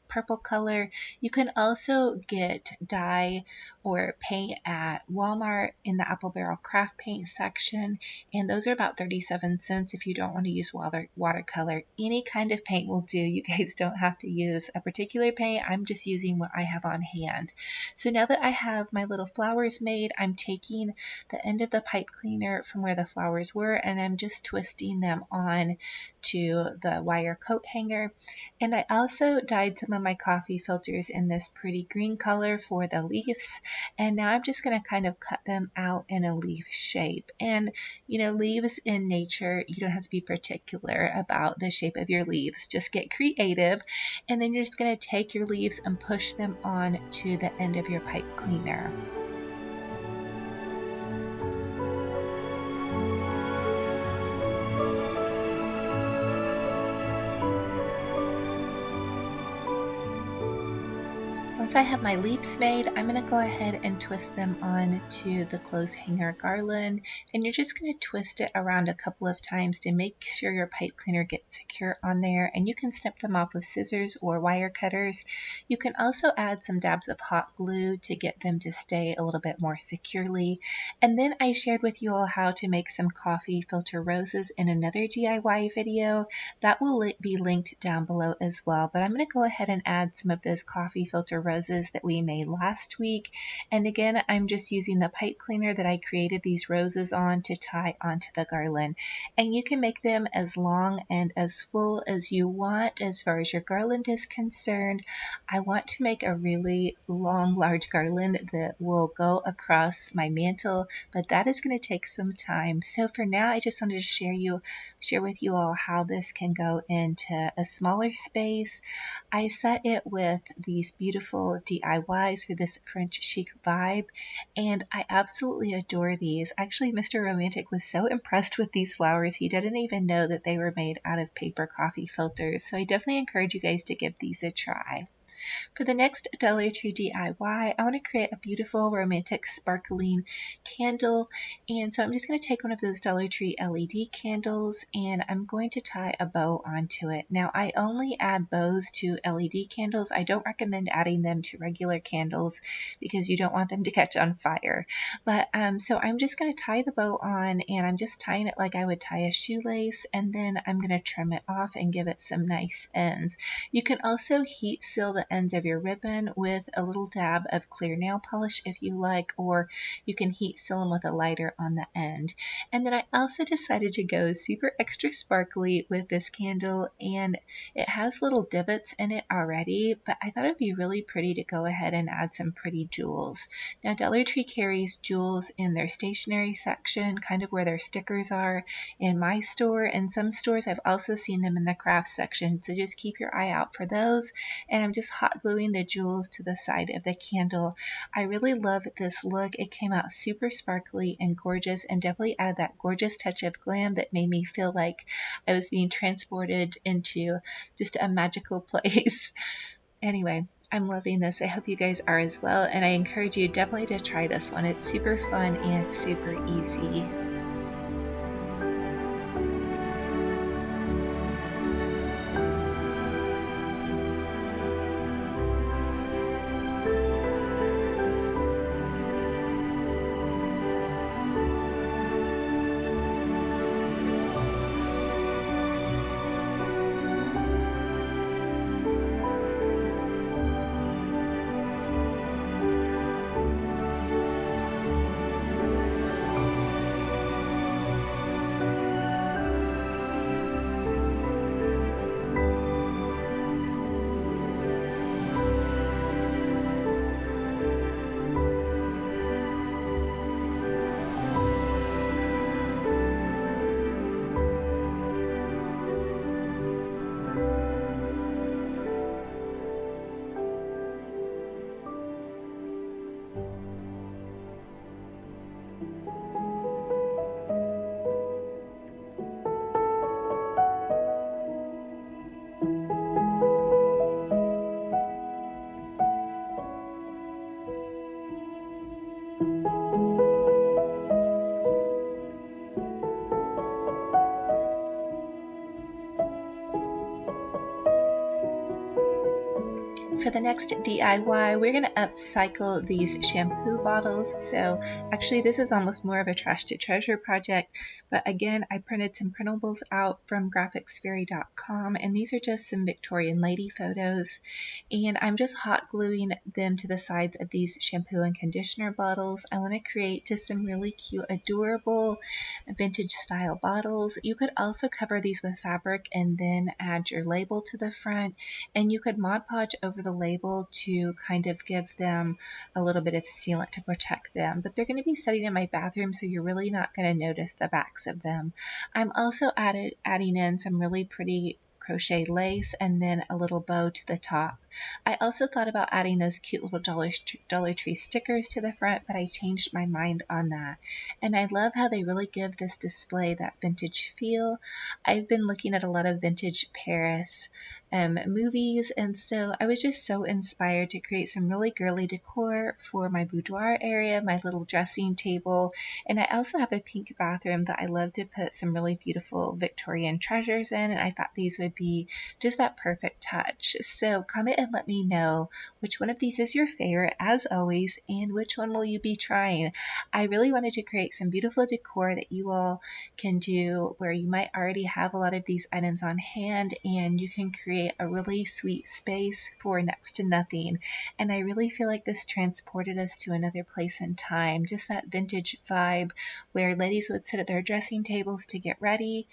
purple color. You can also get dye or paint at Walmart in the Apple Barrel craft paint section, and those are about 37 cents if you don't want to use watercolor. Any kind of paint will do. You guys don't have to use a particular paint. I'm just using what I have on hand. So now that I have my little flowers made, I'm taking the end of the pipe cleaner from where the flowers were, and I'm just twisting them on to the wire coat hanger. And I also dyed some of my coffee filters in this pretty green color for the leaves, and now I'm just going to kind of cut them out in a leaf shape. And you know, leaves in nature, you don't have to be particular about the shape of your leaves. Just get creative, and then you're just going to take your leaves and push them on to the end of your pipe cleaner. Once I have my leaves made, I'm going to go ahead and twist them on to the clothes hanger garland, and you're just going to twist it around a couple of times to make sure your pipe cleaner gets secure on there, and you can snip them off with scissors or wire cutters. You can also add some dabs of hot glue to get them to stay a little bit more securely. And then I shared with you all how to make some coffee filter roses in another DIY video. That will be linked down below as well, but I'm going to go ahead and add some of those coffee filter roses that we made last week. And again, I'm just using the pipe cleaner that I created these roses on to tie onto the garland. And you can make them as long and as full as you want as far as your garland is concerned. I want to make a really long, large garland that will go across my mantle, but that is going to take some time. So for now, I just wanted to share with you all how this can go into a smaller space. I set it with these beautiful DIYs for this French chic vibe, and I absolutely adore these. Actually, Mr. Romantic was so impressed with these flowers, he didn't even know that they were made out of paper coffee filters, so I definitely encourage you guys to give these a try. For the next Dollar Tree DIY, I want to create a beautiful, romantic, sparkling candle. And so I'm just going to take one of those Dollar Tree LED candles and I'm going to tie a bow onto it. Now, I only add bows to LED candles. I don't recommend adding them to regular candles because you don't want them to catch on fire. But so I'm just going to tie the bow on, and I'm just tying it like I would tie a shoelace, and then I'm going to trim it off and give it some nice ends. You can also heat seal the ends of your ribbon with a little dab of clear nail polish if you like, or you can heat seal them with a lighter on the end. And then I also decided to go super extra sparkly with this candle, and it has little divots in it already, but I thought it'd be really pretty to go ahead and add some pretty jewels. Now, Dollar Tree carries jewels in their stationery section, kind of where their stickers are in my store, and some stores I've also seen them in the crafts section, so just keep your eye out for those. And I'm just hot gluing the jewels to the side of the candle. I really love this look. It came out super sparkly and gorgeous, and definitely added that gorgeous touch of glam that made me feel like I was being transported into just a magical place. Anyway, I'm loving this. I hope you guys are as well, and I encourage you definitely to try this one. It's super fun and super easy. for the next DIY, we're going to upcycle these shampoo bottles. So actually this is almost more of a trash to treasure project, but again, I printed some printables out from graphicsfairy.com, and these are just some Victorian lady photos, and I'm just hot gluing them to the sides of these shampoo and conditioner bottles. I want to create just some really cute, adorable vintage style bottles. You could also cover these with fabric and then add your label to the front, and you could Mod Podge over the label to kind of give them a little bit of sealant to protect them. But they're going to be sitting in my bathroom, so you're really not going to notice the backs of them. I'm also adding in some really pretty crochet lace and then a little bow to the top. I also thought about adding those cute little Dollar Tree stickers to the front, but I changed my mind on that. And I love how they really give this display that vintage feel. I've been looking at a lot of vintage Paris movies, and so I was just so inspired to create some really girly decor for my boudoir area, my little dressing table, and I also have a pink bathroom that I love to put some really beautiful Victorian treasures in, and I thought these would be just that perfect touch. So comment and let me know which one of these is your favorite, as always, and which one will you be trying. I really wanted to create some beautiful decor that you all can do where you might already have a lot of these items on hand, and you can create a really sweet space for next to nothing. And I really feel like this transported us to another place in time, just that vintage vibe where ladies would sit at their dressing tables to get ready.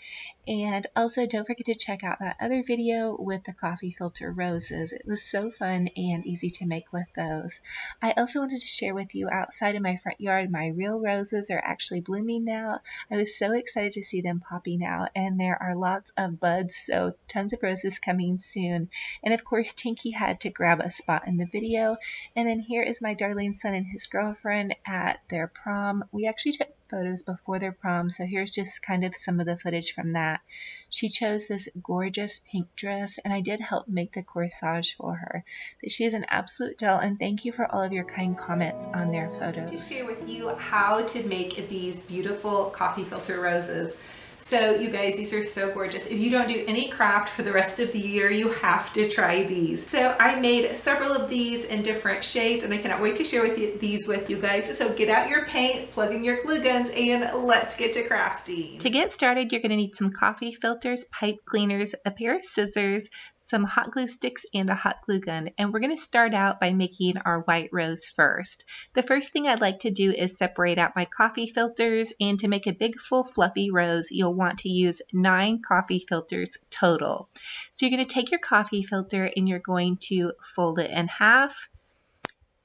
And also don't forget to check out that other video with the coffee filter roses. It was so fun and easy to make with those. I also wanted to share with you, outside of my front yard, my real roses are actually blooming now. I was so excited to see them popping out, and there are lots of buds, so tons of roses coming soon. And of course, Tinky had to grab a spot in the video. And then here is my darling son and his girlfriend at their prom. We actually took photos before their prom, so here's just kind of some of the footage from that. She chose this gorgeous pink dress, and I did help make the corsage for her. But she is an absolute doll, and thank you for all of your kind comments on their photos. To share with you how to make these beautiful coffee filter roses. So you guys, these are so gorgeous. If you don't do any craft for the rest of the year, you have to try these. So I made several of these in different shades, and I cannot wait to share these with you guys. So get out your paint, plug in your glue guns, and let's get to crafting. To get started, you're going to need some coffee filters, pipe cleaners, a pair of scissors, some hot glue sticks, and a hot glue gun. And we're going to start out by making our white rose first. The first thing I'd like to do is separate out my coffee filters, and to make a big full fluffy rose, you'll want to use 9 coffee filters total. So you're going to take your coffee filter and you're going to fold it in half.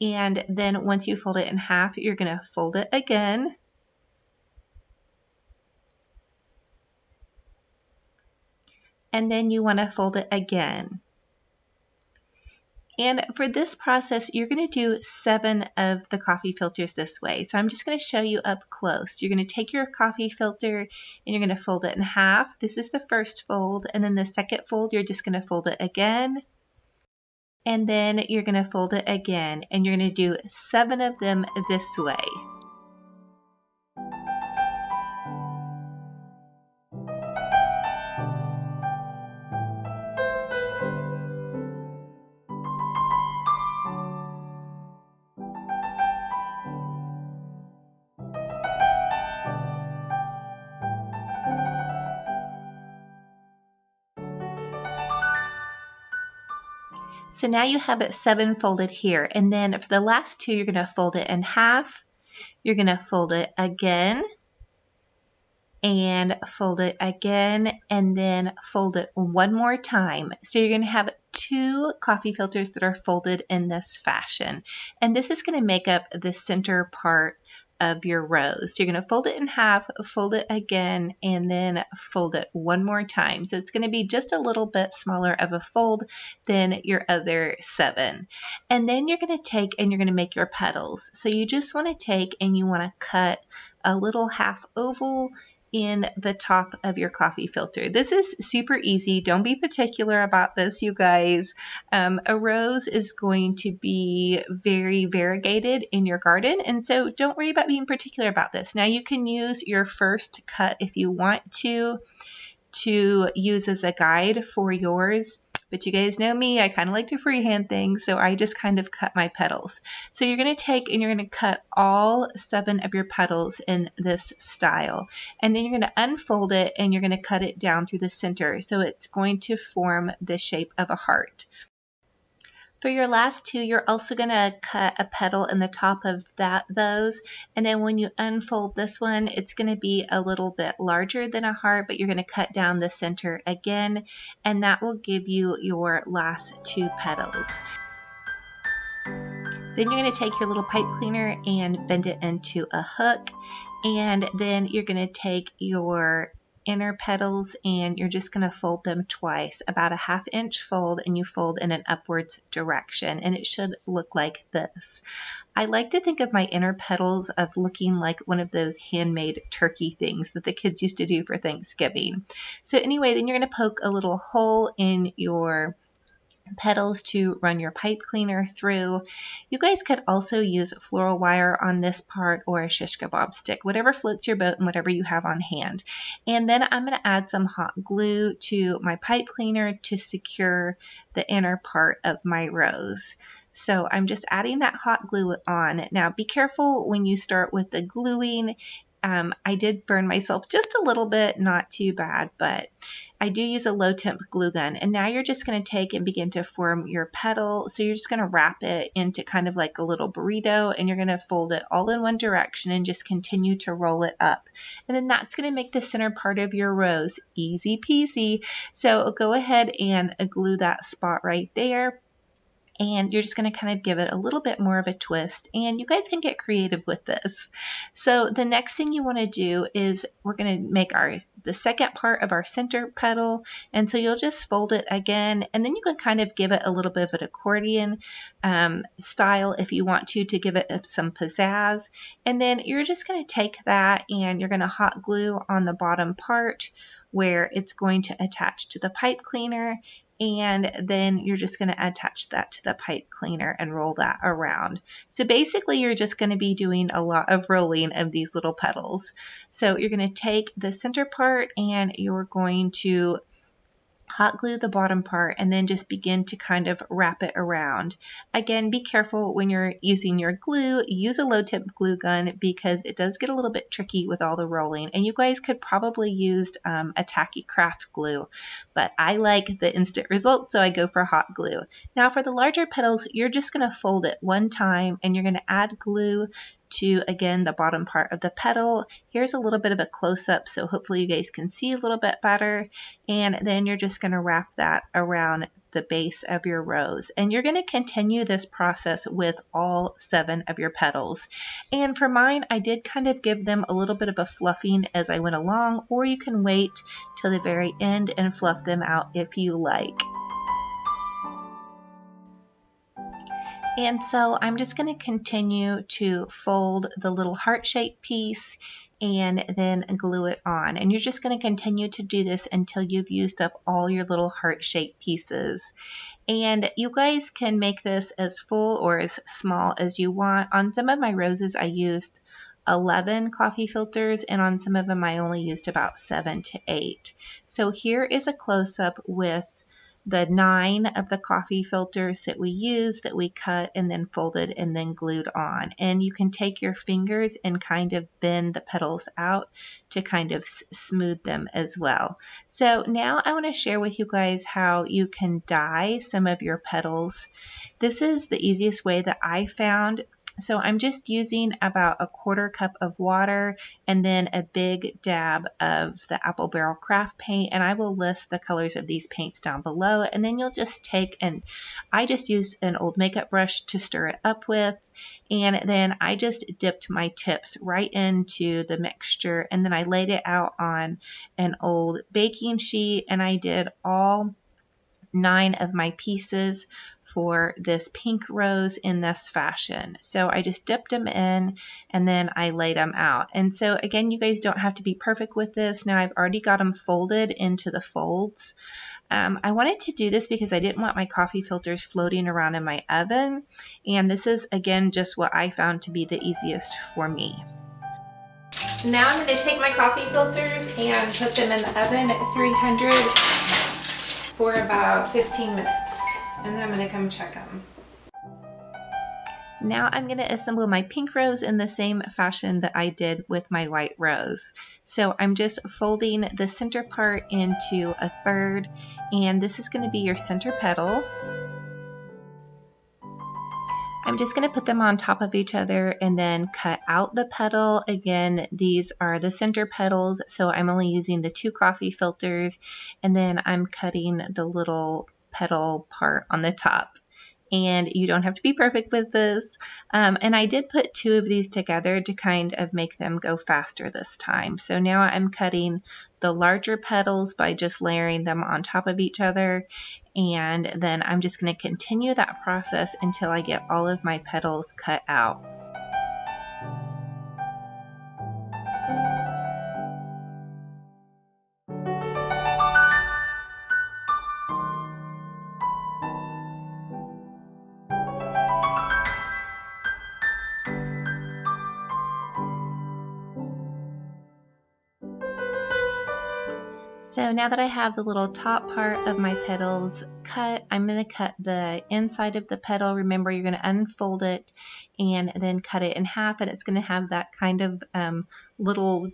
And then once you fold it in half, you're going to fold it again. And then you want to fold it again. And for this process, you're going to do 7 of the coffee filters this way. So I'm just going to show you up close. You're going to take your coffee filter and you're going to fold it in half. This is the first fold. And then the second fold, you're just going to fold it again. And then you're going to fold it again. And you're going to do 7 of them this way. So now you have it 7 folded here, and then for the last 2, you're going to fold it in half, you're going to fold it again, and fold it again, and then fold it one more time. So you're going to have 2 coffee filters that are folded in this fashion, and this is going to make up the center part of your rose. So you're going to fold it in half, fold it again, and then fold it one more time. So it's going to be just a little bit smaller of a fold than your other 7. And then you're going to take and you're going to make your petals. So you just want to take and you want to cut a little half oval in the top of your coffee filter. This is super easy. Don't be particular about this, you guys. A rose is going to be very variegated in your garden, and so don't worry about being particular about this. Now you can use your first cut if you want to use as a guide for yours. But you guys know me, I kind of like to freehand things, so I just kind of cut my petals. So you're going to take and you're going to cut all 7 of your petals in this style. And then you're going to unfold it and you're going to cut it down through the center. So it's going to form the shape of a heart. For your last 2, you're also going to cut a petal in the top of those, and then when you unfold this one, it's going to be a little bit larger than a heart, but you're going to cut down the center again, and that will give you your last 2 petals. Then you're going to take your little pipe cleaner and bend it into a hook, and then you're going to take your inner petals and you're just going to fold them twice, about a 1/2 inch fold, and you fold in an upwards direction, and it should look like this. I like to think of my inner petals of looking like one of those handmade turkey things that the kids used to do for Thanksgiving. So anyway, then you're going to poke a little hole in your petals to run your pipe cleaner through. You guys could also use floral wire on this part or a shish kebab stick, whatever floats your boat and whatever you have on hand. And then I'm going to add some hot glue to my pipe cleaner to secure the inner part of my rose. So I'm just adding that hot glue on. Now be careful when you start with the gluing. I did burn myself just a little bit, not too bad, but I do use a low temp glue gun. And now you're just going to take and begin to form your petal. So you're just going to wrap it into kind of like a little burrito, and you're going to fold it all in one direction and just continue to roll it up. And then that's going to make the center part of your rose. Easy peasy. So go ahead and glue that spot right there. And you're just going to kind of give it a little bit more of a twist, and you guys can get creative with this. So the next thing you want to do is we're going to make the second part of our center petal, and so you'll just fold it again, and then you can kind of give it a little bit of an accordion style if you want to give it some pizzazz. And then you're just going to take that and you're going to hot glue on the bottom part where it's going to attach to the pipe cleaner, and then you're just going to attach that to the pipe cleaner and roll that around. So basically you're just going to be doing a lot of rolling of these little petals. So you're going to take the center part and you're going to hot glue the bottom part and then just begin to kind of wrap it around. Again, be careful when you're using your glue. Use a low tip glue gun because it does get a little bit tricky with all the rolling, and you guys could probably use a tacky craft glue, but I like the instant result, so I go for hot glue. Now for the larger petals, you're just going to fold it one time and you're going to add glue to, again, the bottom part of the petal. Here's a little bit of a close-up, so hopefully you guys can see a little bit better. And then you're just going to wrap that around the base of your rose. And you're going to continue this process with all 7 of your petals. And for mine, I did kind of give them a little bit of a fluffing as I went along, or you can wait till the very end and fluff them out if you like. And so I'm just going to continue to fold the little heart-shaped piece and then glue it on. And you're just going to continue to do this until you've used up all your little heart-shaped pieces. And you guys can make this as full or as small as you want. On some of my roses, I used 11 coffee filters, and on some of them I only used about 7 to 8. So here is a close-up with the 9 of the coffee filters that we used, that we cut and then folded and then glued on. And you can take your fingers and kind of bend the petals out to kind of smooth them as well. So now I want to share with you guys how you can dye some of your petals. This is the easiest way that I found. So I'm just using about a 1/4 cup of water and then a big dab of the Apple Barrel Craft paint, and I will list the colors of these paints down below. And then you'll just take, and I just used an old makeup brush to stir it up with, and then I just dipped my tips right into the mixture, and then I laid it out on an old baking sheet, and I did all 9 of my pieces for this pink rose in this fashion. So I just dipped them in and then I laid them out. And so again, you guys don't have to be perfect with this. Now I've already got them folded into the folds. I wanted to do this because I didn't want my coffee filters floating around in my oven. And this is, again, just what I found to be the easiest for me. Now I'm going to take my coffee filters and put them in the oven at 300 for about 15 minutes, and then I'm gonna come check them. Now I'm going to assemble my pink rose in the same fashion that I did with my white rose. So I'm just folding the center part into a third, and this is going to be your center petal. I'm just going to put them on top of each other and then cut out the petal. Again, these are the center petals, so I'm only using the 2 coffee filters, and then I'm cutting the little petal part on the top. And you don't have to be perfect with this. And I did put 2 of these together to kind of make them go faster this time. So now I'm cutting the larger petals by just layering them on top of each other. And then I'm just going to continue that process until I get all of my petals cut out. So now that I have the little top part of my petals cut, I'm going to cut the inside of the petal. Remember, you're going to unfold it and then cut it in half, and it's going to have that kind of little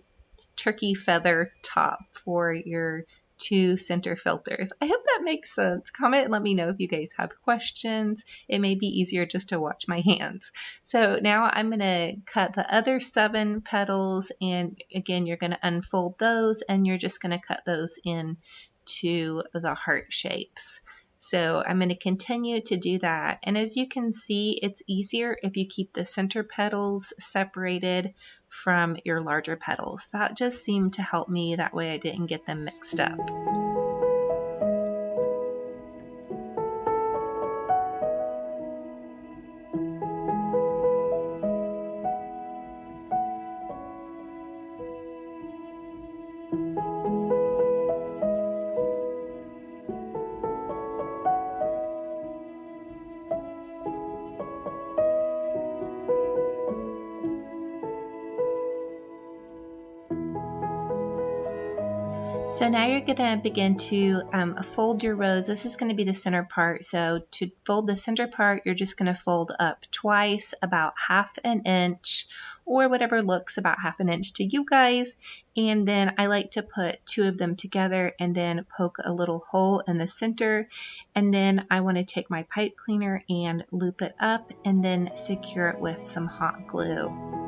turkey feather top for your 2 center filters. I hope that makes sense. Comment and let me know if you guys have questions. It may be easier just to watch my hands. So now I'm going to cut the other 7 petals, and again, you're going to unfold those, and you're just going to cut those into the heart shapes. So I'm going to continue to do that. And as you can see, it's easier if you keep the center petals separated from your larger petals. That just seemed to help me. That way I didn't get them mixed up. So now you're going to begin to fold your rose. This is going to be the center part. So to fold the center part, you're just going to fold up twice, about 1/2 inch, or whatever looks about 1/2 inch to you guys. And then I like to put 2 of them together and then poke a little hole in the center. And then I want to take my pipe cleaner and loop it up and then secure it with some hot glue.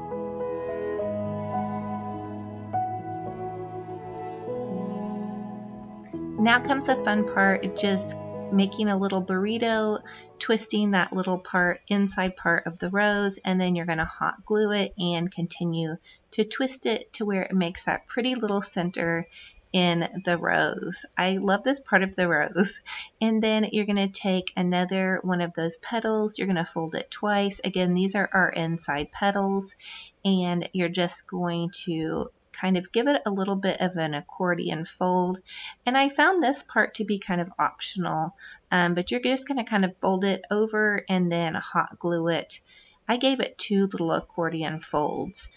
Now comes the fun part, just making a little burrito, twisting that little part, inside part of the rose, and then you're going to hot glue it and continue to twist it to where it makes that pretty little center in the rose. I love this part of the rose. And then you're going to take another one of those petals, you're going to fold it twice. Again, these are our inside petals, and you're just going to kind of give it a little bit of an accordion fold. And I found this part to be kind of optional, but you're just going to kind of fold it over and then hot glue it. I gave it 2 little accordion folds.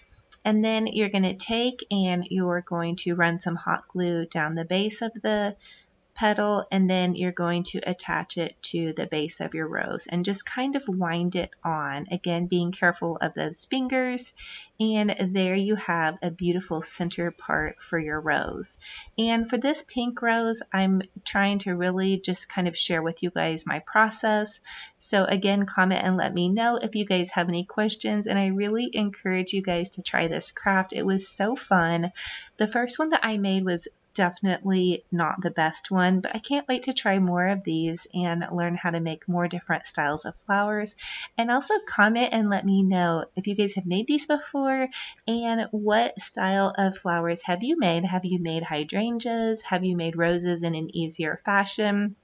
And then you're going to take and you're going to run some hot glue down the base of the petal, and then you're going to attach it to the base of your rose and just kind of wind it on. Again, being careful of those fingers, and there you have a beautiful center part for your rose. And for this pink rose, I'm trying to really just kind of share with you guys my process. So again, comment and let me know if you guys have any questions, and I really encourage you guys to try this craft. It was so fun. The first one that I made was definitely not the best one, but I can't wait to try more of these and learn how to make more different styles of flowers. And also comment and let me know if you guys have made these before, and what style of flowers have you made? Have you made hydrangeas? Have you made roses in an easier fashion?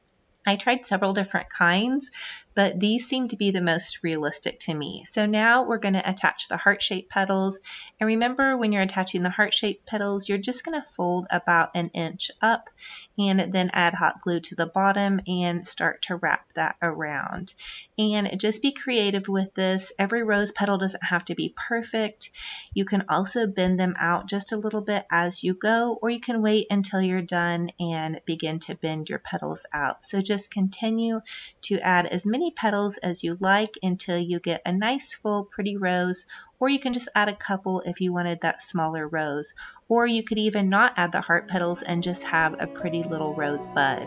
I tried several different kinds, but these seem to be the most realistic to me. So now we're going to attach the heart-shaped petals. And remember, when you're attaching the heart-shaped petals, you're just going to fold about an inch up and then add hot glue to the bottom and start to wrap that around. And just be creative with this. Every rose petal doesn't have to be perfect. You can also bend them out just a little bit as you go, or you can wait until you're done and begin to bend your petals out. So just continue to add as many petals as you like until you get a nice full pretty rose, or you can just add a couple if you wanted that smaller rose, or you could even not add the heart petals and just have a pretty little rose bud.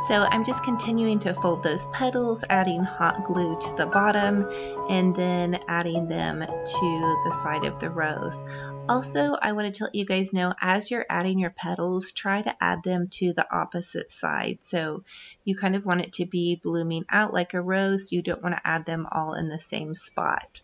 So I'm just continuing to fold those petals, adding hot glue to the bottom, and then adding them to the side of the rose. Also, I wanted to let you guys know, as you're adding your petals, try to add them to the opposite side. So you kind of want it to be blooming out like a rose. You don't want to add them all in the same spot.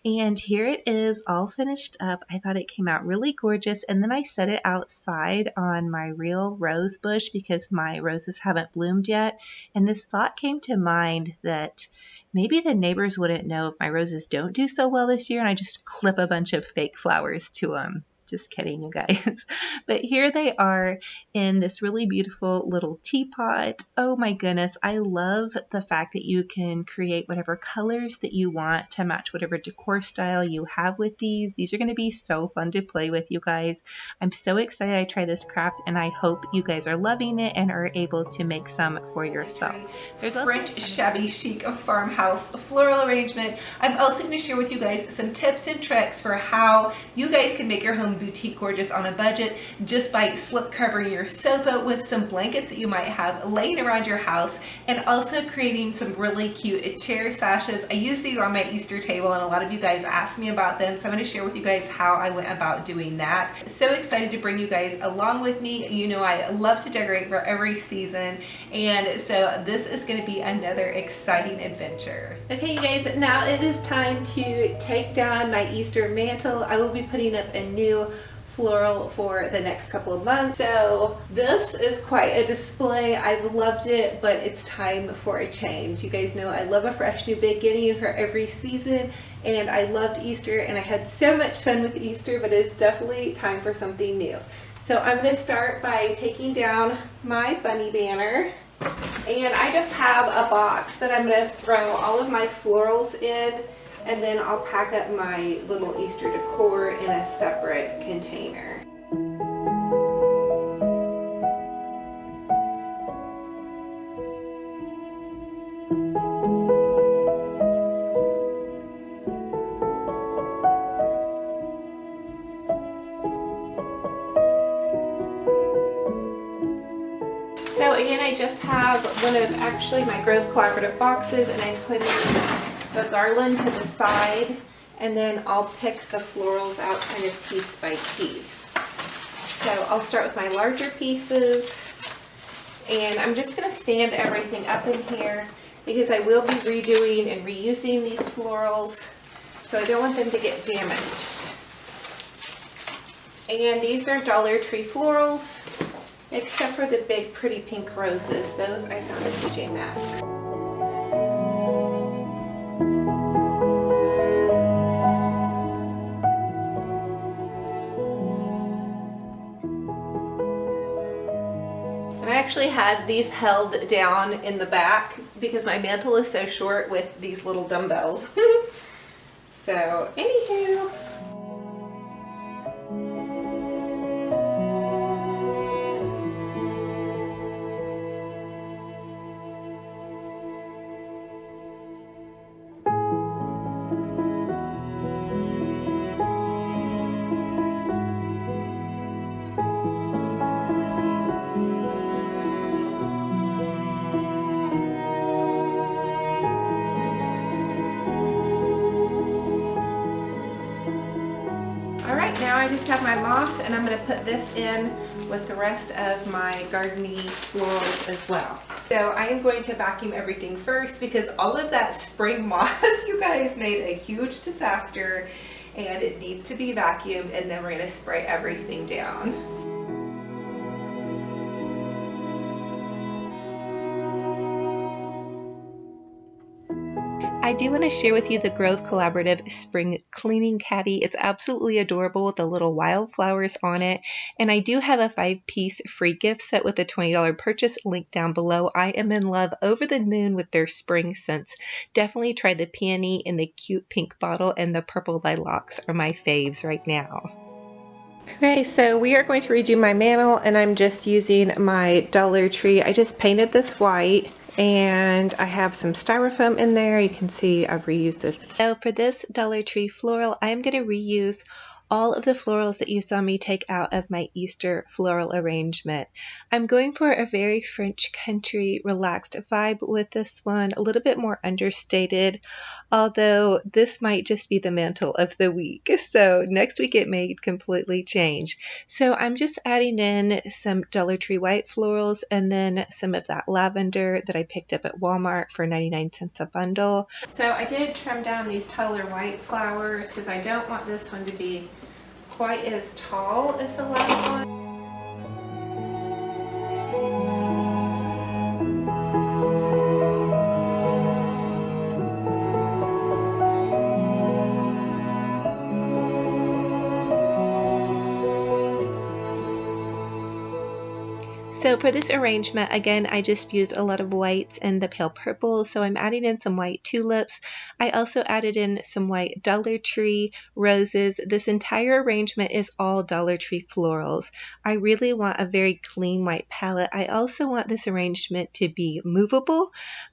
And here it is all finished up. I thought it came out really gorgeous, and then I set it outside on my real rose bush because my roses haven't bloomed yet. And this thought came to mind that maybe the neighbors wouldn't know if my roses don't do so well this year and I just clip a bunch of fake flowers to them. Just kidding, you guys. But here they are in this really beautiful little teapot. Oh my goodness, I love the fact that you can create whatever colors that you want to match whatever decor style you have with these. These are going to be so fun to play with, you guys. I'm so excited I tried this craft, and I hope you guys are loving it and are able to make some for yourself. There's French shabby chic farmhouse floral arrangement. I'm also going to share with you guys some tips and tricks for how you guys can make your home boutique gorgeous on a budget just by slip covering your sofa with some blankets that you might have laying around your house, and also creating some really cute chair sashes. I use these on my Easter table and a lot of you guys asked me about them, so I'm going to share with you guys how I went about doing that. So excited to bring you guys along with me. You know I love to decorate for every season, and so this is going to be another exciting adventure. Okay, you guys, now it is time to take down my Easter mantle. I will be putting up a new floral for the next couple of months. So this is quite a display. I've loved it, but it's time for a change. You guys know I love a fresh new beginning for every season, and I loved Easter and I had so much fun with Easter, but it's definitely time for something new. So I'm going to start by taking down my bunny banner, and I just have a box that I'm going to throw all of my florals in, and then I'll pack up my little Easter decor in a separate container. So again, I just have one of actually my Grove Collaborative boxes, and I'm putting the garland to the side, and then I'll pick the florals out kind of piece by piece. So I'll start with my larger pieces, and I'm just going to stand everything up in here because I will be redoing and reusing these florals, so I don't want them to get damaged. And these are Dollar Tree florals, except for the big pretty pink roses. Those I found at TJ Maxx. actually had these held down in the back because my mantle is so short with these little dumbbells. So, anywho. Alright, now I just have my moss and I'm going to put this in with the rest of my gardeny florals as well. So I am going to vacuum everything first because all of that spring moss, you guys, made a huge disaster and it needs to be vacuumed, and then we're going to spray everything down. I do want to share with you the Grove Collaborative Spring Cleaning Caddy. It's absolutely adorable with the little wildflowers on it. And I do have a 5-piece free gift set with a $20 purchase linked down below. I am in love, over the moon with their spring scents. Definitely try the peony in the cute pink bottle, and the purple lilacs are my faves right now. Okay, so we are going to redo my mantle, and I'm just using my Dollar Tree. I just painted this white, and I have some styrofoam in there. You can see I've reused this. So for this Dollar Tree floral, I'm going to reuse all of the florals that you saw me take out of my Easter floral arrangement. I'm going for a very French country relaxed vibe with this one, a little bit more understated, although this might just be the mantle of the week. So next week it may completely change. So I'm just adding in some Dollar Tree white florals and then some of that lavender that I picked up at Walmart for 99 cents a bundle. So I did trim down these taller white flowers because I don't want this one to be quite as tall as the last one. So for this arrangement, again, I just used a lot of whites and the pale purple. So I'm adding in some white tulips. I also added in some white Dollar Tree roses. This entire arrangement is all Dollar Tree florals. I really want a very clean white palette. I also want this arrangement to be movable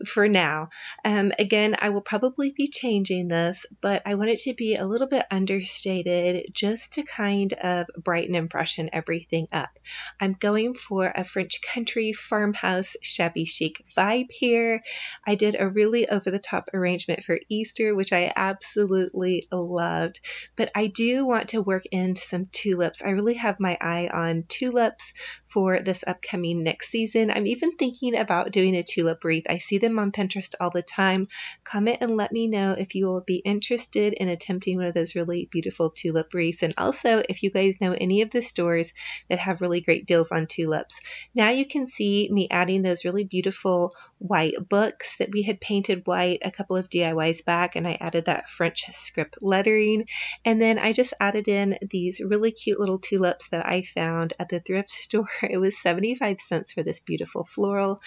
for now. Again, I will probably be changing this, but I want it to be a little bit understated just to kind of brighten and freshen everything up. I'm going for a French country farmhouse shabby chic vibe here. I did a really over-the-top arrangement for Easter, which I absolutely loved, but I do want to work in some tulips. I really have my eye on tulips for this upcoming next season. I'm even thinking about doing a tulip wreath. I see them on Pinterest all the time. Comment and let me know if you will be interested in attempting one of those really beautiful tulip wreaths, and also if you guys know any of the stores that have really great deals on tulips. Now you can see me adding those really beautiful white books that we had painted white a couple of DIYs back, and I added that French script lettering, and then I just added in these really cute little tulips that I found at the thrift store. It was 75 cents for this beautiful floral,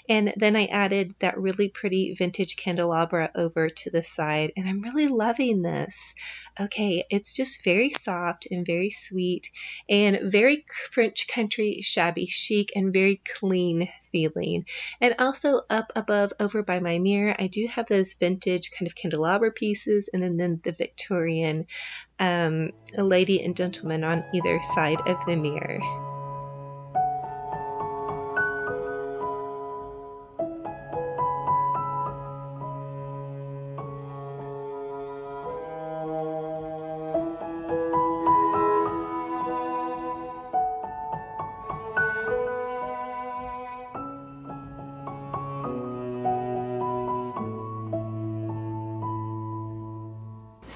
and then I added that really pretty vintage candelabra over to the side, and I'm really loving this. Okay, it's just very soft and very sweet and very French country shabby chic and very clean feeling. And also up above over by my mirror, I do have those vintage kind of candelabra pieces, and then the Victorian lady and gentleman on either side of the mirror.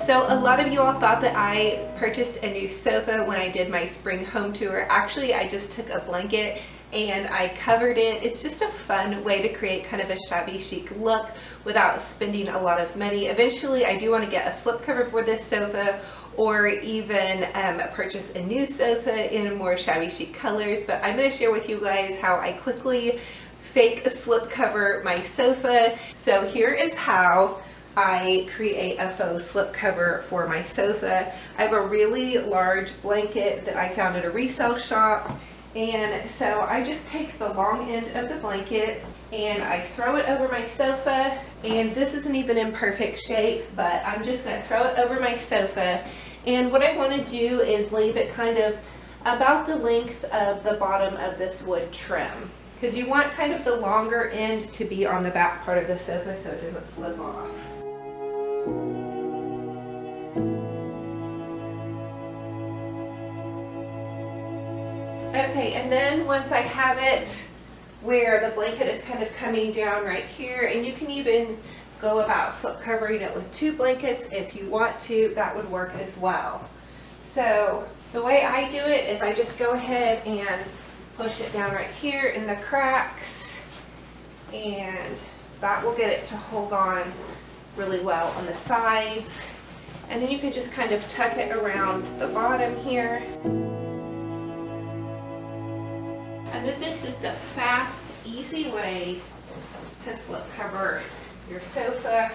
So a lot of you all thought that I purchased a new sofa when I did my spring home tour. Actually, I just took a blanket and I covered it. It's just a fun way to create kind of a shabby chic look without spending a lot of money. Eventually I do want to get a slipcover for this sofa, or even purchase a new sofa in more shabby chic colors, but I'm going to share with you guys how I quickly fake slipcover my sofa. So here is how I create a faux slipcover for my sofa. I have a really large blanket that I found at a resale shop, and so I just take the long end of the blanket and I throw it over my sofa, and this isn't even in perfect shape, but I'm just going to throw it over my sofa. And what I want to do is leave it kind of about the length of the bottom of this wood trim, because you want kind of the longer end to be on the back part of the sofa so it doesn't slip off. Okay, and then once I have it where the blanket is kind of coming down right here, and you can even go about slip covering it with 2 blankets if you want to, that would work as well. So the way I do it is I just go ahead and push it down right here in the cracks, and that will get it to hold on really well on the sides. And then you can just kind of tuck it around the bottom here. And this is just a fast, easy way to slip cover your sofa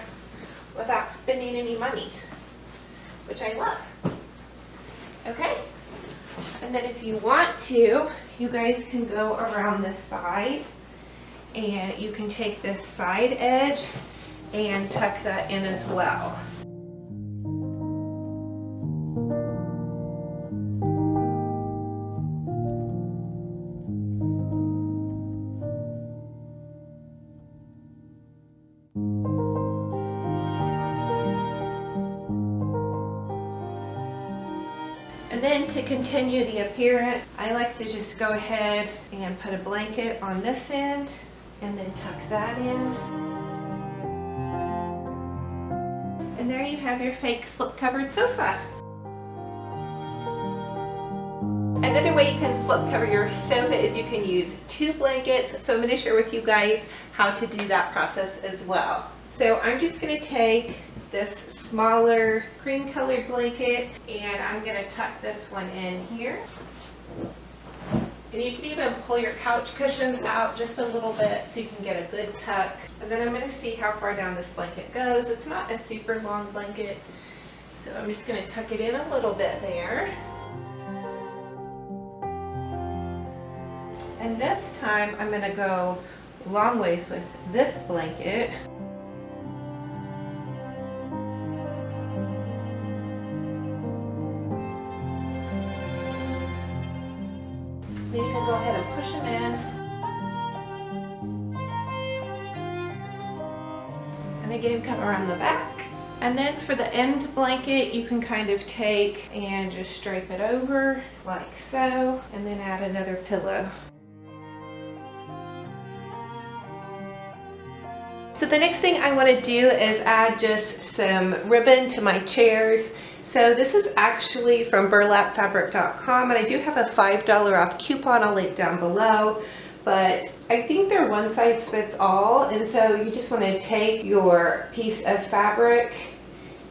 without spending any money, which I love. Okay, and then if you want to, you guys can go around this side, and you can take this side edge and tuck that in as well. And then to continue the appearance, I like to just go ahead and put a blanket on this end and then tuck that in. And there you have your fake slip covered sofa. Another way you can slip cover your sofa is you can use 2 blankets. So I'm going to share with you guys how to do that process as well. So I'm just going to take this smaller cream colored blanket, and I'm going to tuck this one in here. And you can even pull your couch cushions out just a little bit so you can get a good tuck. And then I'm going to see how far down this blanket goes. It's not a super long blanket, so I'm just going to tuck it in a little bit there. And this time I'm going to go long ways with this blanket. Then you can go ahead and push them in. And again, come around the back. And then for the end blanket, you can kind of take and just drape it over like so, and then add another pillow. So the next thing I want to do is add just some ribbon to my chairs. So this is actually from burlapfabric.com, and I do have a $5 off coupon I'll link down below, but I think they're one size fits all, and so you just want to take your piece of fabric,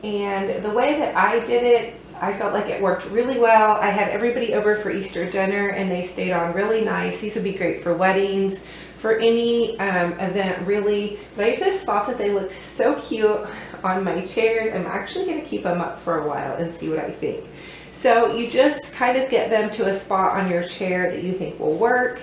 and the way that I did it, I felt like it worked really well. I had everybody over for Easter dinner and they stayed on really nice. These would be great for weddings, for any event really, but I just thought that they looked so cute on my chairs. I'm actually going to keep them up for a while and see what I think. So you just kind of get them to a spot on your chair that you think will work,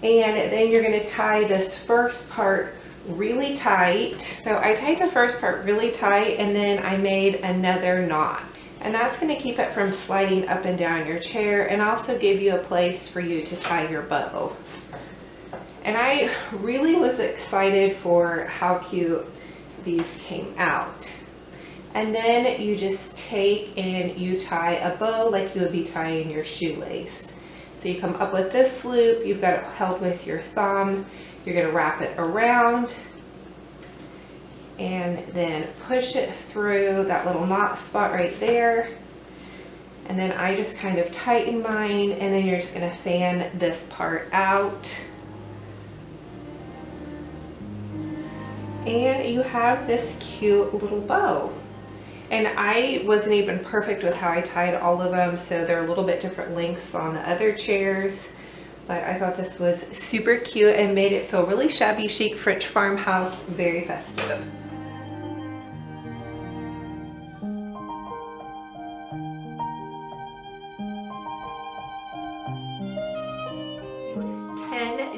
and then you're going to tie this first part really tight. So I tied the first part really tight, and then I made another knot, and that's going to keep it from sliding up and down your chair, and also give you a place for you to tie your bow. And I really was excited for how cute these came out. And then you just take and you tie a bow like you would be tying your shoelace. So you come up with this loop, you've got it held with your thumb, you're going to wrap it around and then push it through that little knot spot right there. And And then I just kind of tighten mine, and then you're just gonna fan this part out. And you have this cute little bow. And I wasn't even perfect with how I tied all of them, so they're a little bit different lengths on the other chairs. But I thought this was super cute and made it feel really shabby chic French farmhouse, very festive.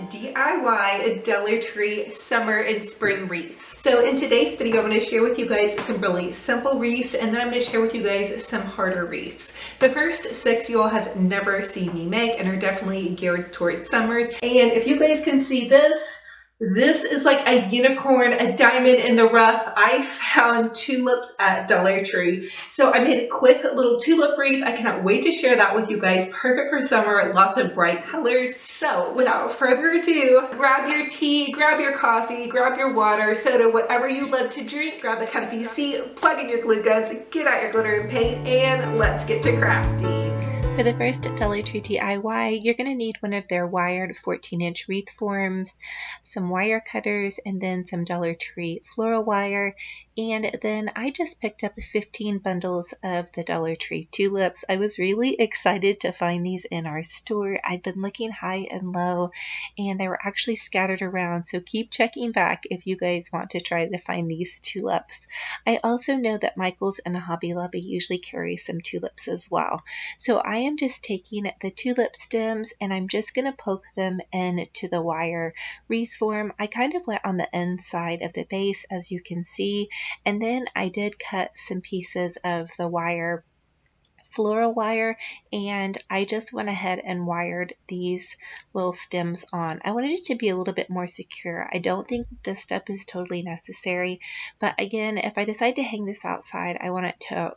DIY Dollar Tree summer and spring wreaths. So in today's video, I'm going to share with you guys some really simple wreaths, and then I'm going to share with you guys some harder wreaths. The first 6 you all have never seen me make and are definitely geared towards summers. And if you guys can see this is like a unicorn, a diamond in the rough. I found tulips at Dollar Tree. So I made a quick little tulip wreath. I cannot wait to share that with you guys. Perfect for summer, lots of bright colors. So without further ado, grab your tea, grab your coffee, grab your water, soda, whatever you love to drink. Grab a comfy seat, plug in your glue guns, get out your glitter and paint, and let's get to crafting. For the first Dollar Tree DIY, you're going to need one of their wired 14-inch wreath forms, some wire cutters, and then some Dollar Tree floral wire. And then I just picked up 15 bundles of the Dollar Tree tulips. I was really excited to find these in our store. I've been looking high and low, and they were actually scattered around, so keep checking back if you guys want to try to find these tulips. I also know that Michael's and Hobby Lobby usually carry some tulips as well. So I am just taking the tulip stems and I'm just going to poke them into the wire wreath form. I kind of went on the inside of the base, as you can see, and then I did cut some pieces of the wire floral wire, and I just went ahead and wired these little stems on. I wanted it to be a little bit more secure. I don't think that this step is totally necessary, but again, if I decide to hang this outside, I want it to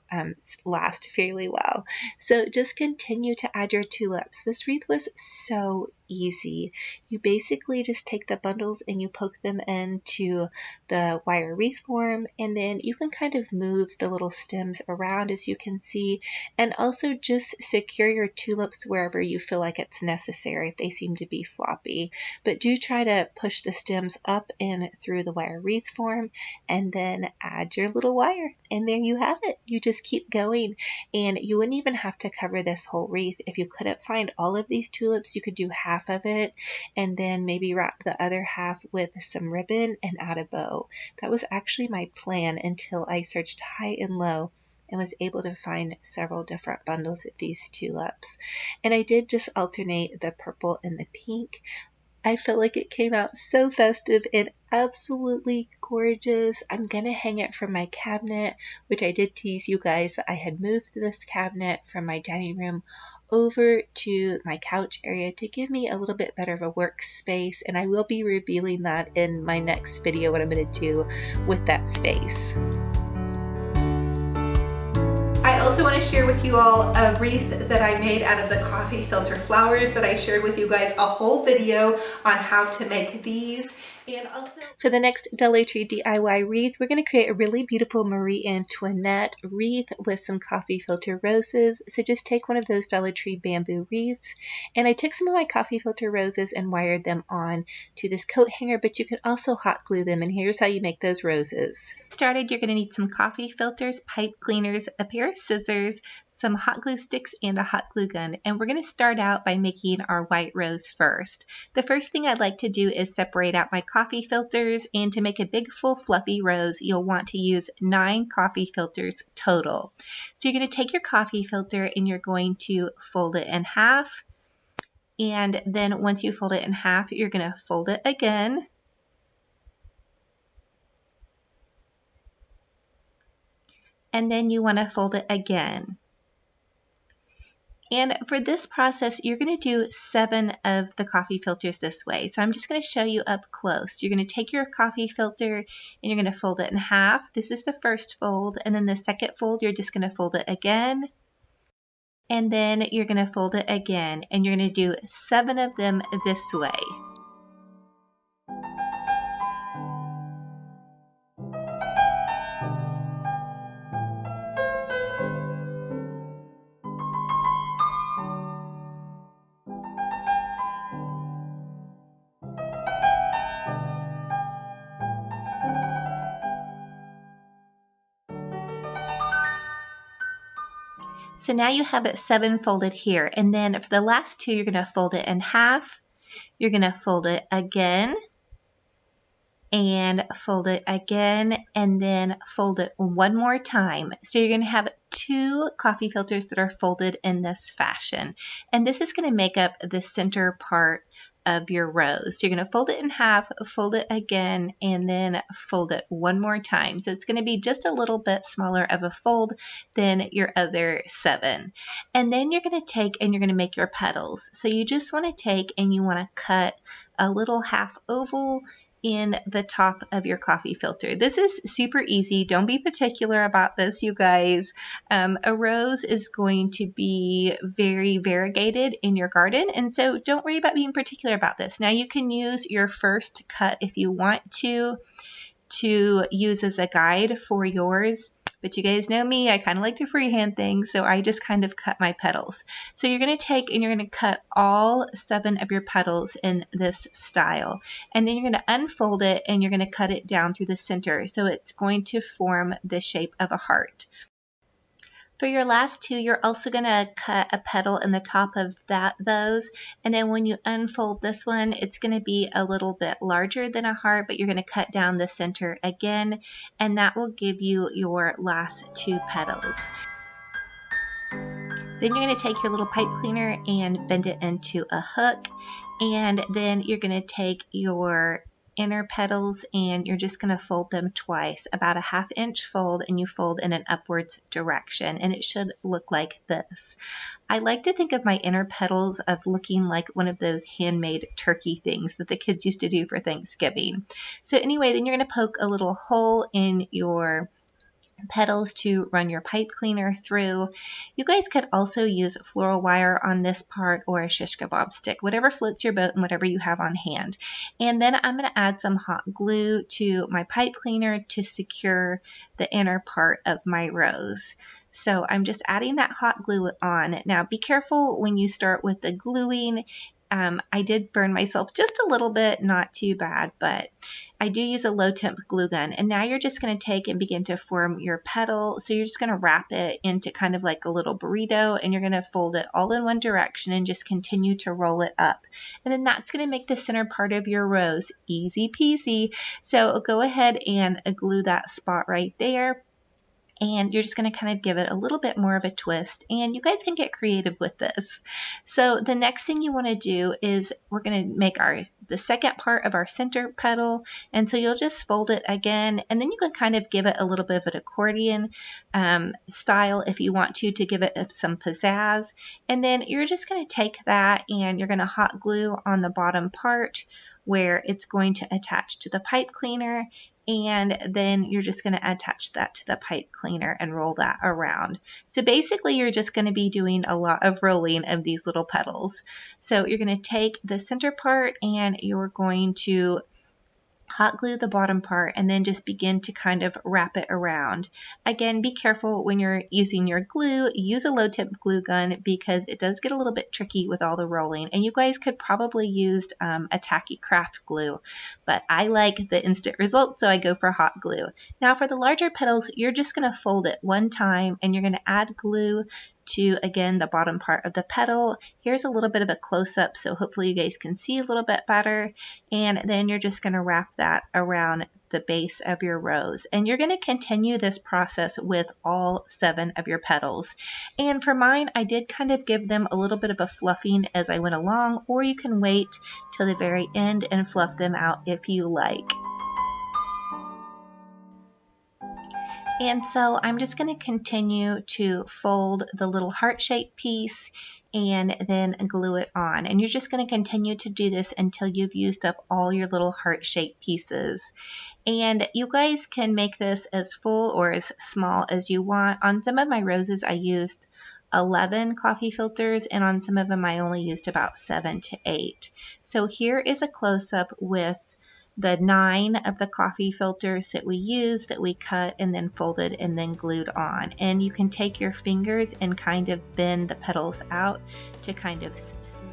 last fairly well. So just continue to add your tulips. This wreath was so easy. You basically just take the bundles and you poke them into the wire wreath form, and then you can kind of move the little stems around, as you can see, and also just secure your tulips wherever you feel like it's necessary if they seem to be floppy. But do try to push the stems up and through the wire wreath form, and then add your little wire. And there you have it. You just keep going, and you wouldn't even have to cover this whole wreath. If you couldn't find all of these tulips, you could do half of it and then maybe wrap the other half with some ribbon and add a bow. That was actually my plan until I searched high and low and was able to find several different bundles of these tulips. And I did just alternate the purple and the pink. I felt like it came out so festive and absolutely gorgeous. I'm gonna hang it from my cabinet, which I did tease you guys that I had moved this cabinet from my dining room over to my couch area to give me a little bit better of a workspace, and I will be revealing that in my next video, what I'm gonna do with that space. I also want to share with you all a wreath that I made out of the coffee filter flowers that I shared with you guys a whole video on how to make these. And also, for the next Dollar Tree DIY wreath, we're going to create a really beautiful Marie Antoinette wreath with some coffee filter roses. So just take one of those Dollar Tree bamboo wreaths, and I took some of my coffee filter roses and wired them on to this coat hanger, but you could also hot glue them, and here's how you make those roses. Started, you're going to need some coffee filters, pipe cleaners, a pair of scissors, some hot glue sticks, and a hot glue gun. And we're going to start out by making our white rose first. The first thing I'd like to do is separate out my coffee filters, and to make a big full fluffy rose, you'll want to use 9 coffee filters total. So you're going to take your coffee filter and you're going to fold it in half. And then once you fold it in half, you're going to fold it again. And then you want to fold it again. And for this process, you're going to do 7 of the coffee filters this way. So I'm just going to show you up close. You're going to take your coffee filter and you're going to fold it in half. This is the first fold. And then the second fold, you're just going to fold it again. And then you're going to fold it again. And you're going to do 7 of them this way. So now you have it 7 folded here, and then for the last 2 you're going to fold it in half, you're going to fold it again, and fold it again, and then fold it one more time. So you're going to have 2 coffee filters that are folded in this fashion, and this is going to make up the center part of your rose. So you're going to fold it in half, fold it again, and then fold it one more time. So it's going to be just a little bit smaller of a fold than your other 7. And then you're going to take and you're going to make your petals. So you just want to take and you want to cut a little half oval in the top of your coffee filter. This is super easy. Don't be particular about this, you guys. A rose is going to be very variegated in your garden, and so don't worry about being particular about this. Now you can use your first cut if you want to use as a guide for yours. But you guys know me, I kind of like to freehand things, so I just kind of cut my petals. So you're going to take and you're going to cut all 7 of your petals in this style. And then you're going to unfold it and you're going to cut it down through the center. So it's going to form the shape of a heart. For your last 2, you're also going to cut a petal in the top of those, and then when you unfold this one, it's going to be a little bit larger than a heart, but you're going to cut down the center again, and that will give you your last 2 petals. Then you're going to take your little pipe cleaner and bend it into a hook, and then you're going to take your inner petals and you're just going to fold them twice, about a 1/2 inch fold, and you fold in an upwards direction, and it should look like this. I like to think of my inner petals of looking like one of those handmade turkey things that the kids used to do for Thanksgiving. So anyway, then you're going to poke a little hole in your petals to run your pipe cleaner through. You guys could also use floral wire on this part or a shish kebab stick, whatever floats your boat and whatever you have on hand. And then I'm going to add some hot glue to my pipe cleaner to secure the inner part of my rose. So I'm just adding that hot glue on. Now be careful when you start with the gluing. I did burn myself just a little bit, not too bad, but I do use a low temp glue gun. And now you're just going to take and begin to form your petal. So you're just going to wrap it into kind of like a little burrito, and you're going to fold it all in one direction and just continue to roll it up. And then that's going to make the center part of your rose. Easy peasy. So go ahead and glue that spot right there. And you're just going to kind of give it a little bit more of a twist, and you guys can get creative with this. So the next thing you want to do is we're going to make the second part of our center petal, and so you'll just fold it again, and then you can kind of give it a little bit of an accordion style if you want to give it some pizzazz. And then you're just going to take that and you're going to hot glue on the bottom part where it's going to attach to the pipe cleaner, and then you're just going to attach that to the pipe cleaner and roll that around. So basically you're just going to be doing a lot of rolling of these little petals. So you're going to take the center part and you're going to hot glue the bottom part and then just begin to kind of wrap it around. Again, be careful when you're using your glue. Use a low temp glue gun because it does get a little bit tricky with all the rolling, and you guys could probably use a tacky craft glue, but I like the instant result, so I go for hot glue. Now for the larger petals, you're just going to fold it one time and you're going to add glue to, again, the bottom part of the petal. Here's a little bit of a close-up, so hopefully you guys can see a little bit better. And then you're just going to wrap that around the base of your rose. And you're going to continue this process with all 7 of your petals. And for mine, I did kind of give them a little bit of a fluffing as I went along, or you can wait till the very end and fluff them out if you like. And so I'm just going to continue to fold the little heart-shaped piece and then glue it on. And you're just going to continue to do this until you've used up all your little heart-shaped pieces. And you guys can make this as full or as small as you want. On some of my roses, I used 11 coffee filters, and on some of them, I only used about 7 to 8. So here is a close-up with the 9 of the coffee filters that we used, that we cut and then folded and then glued on. And you can take your fingers and kind of bend the petals out to kind of smooth.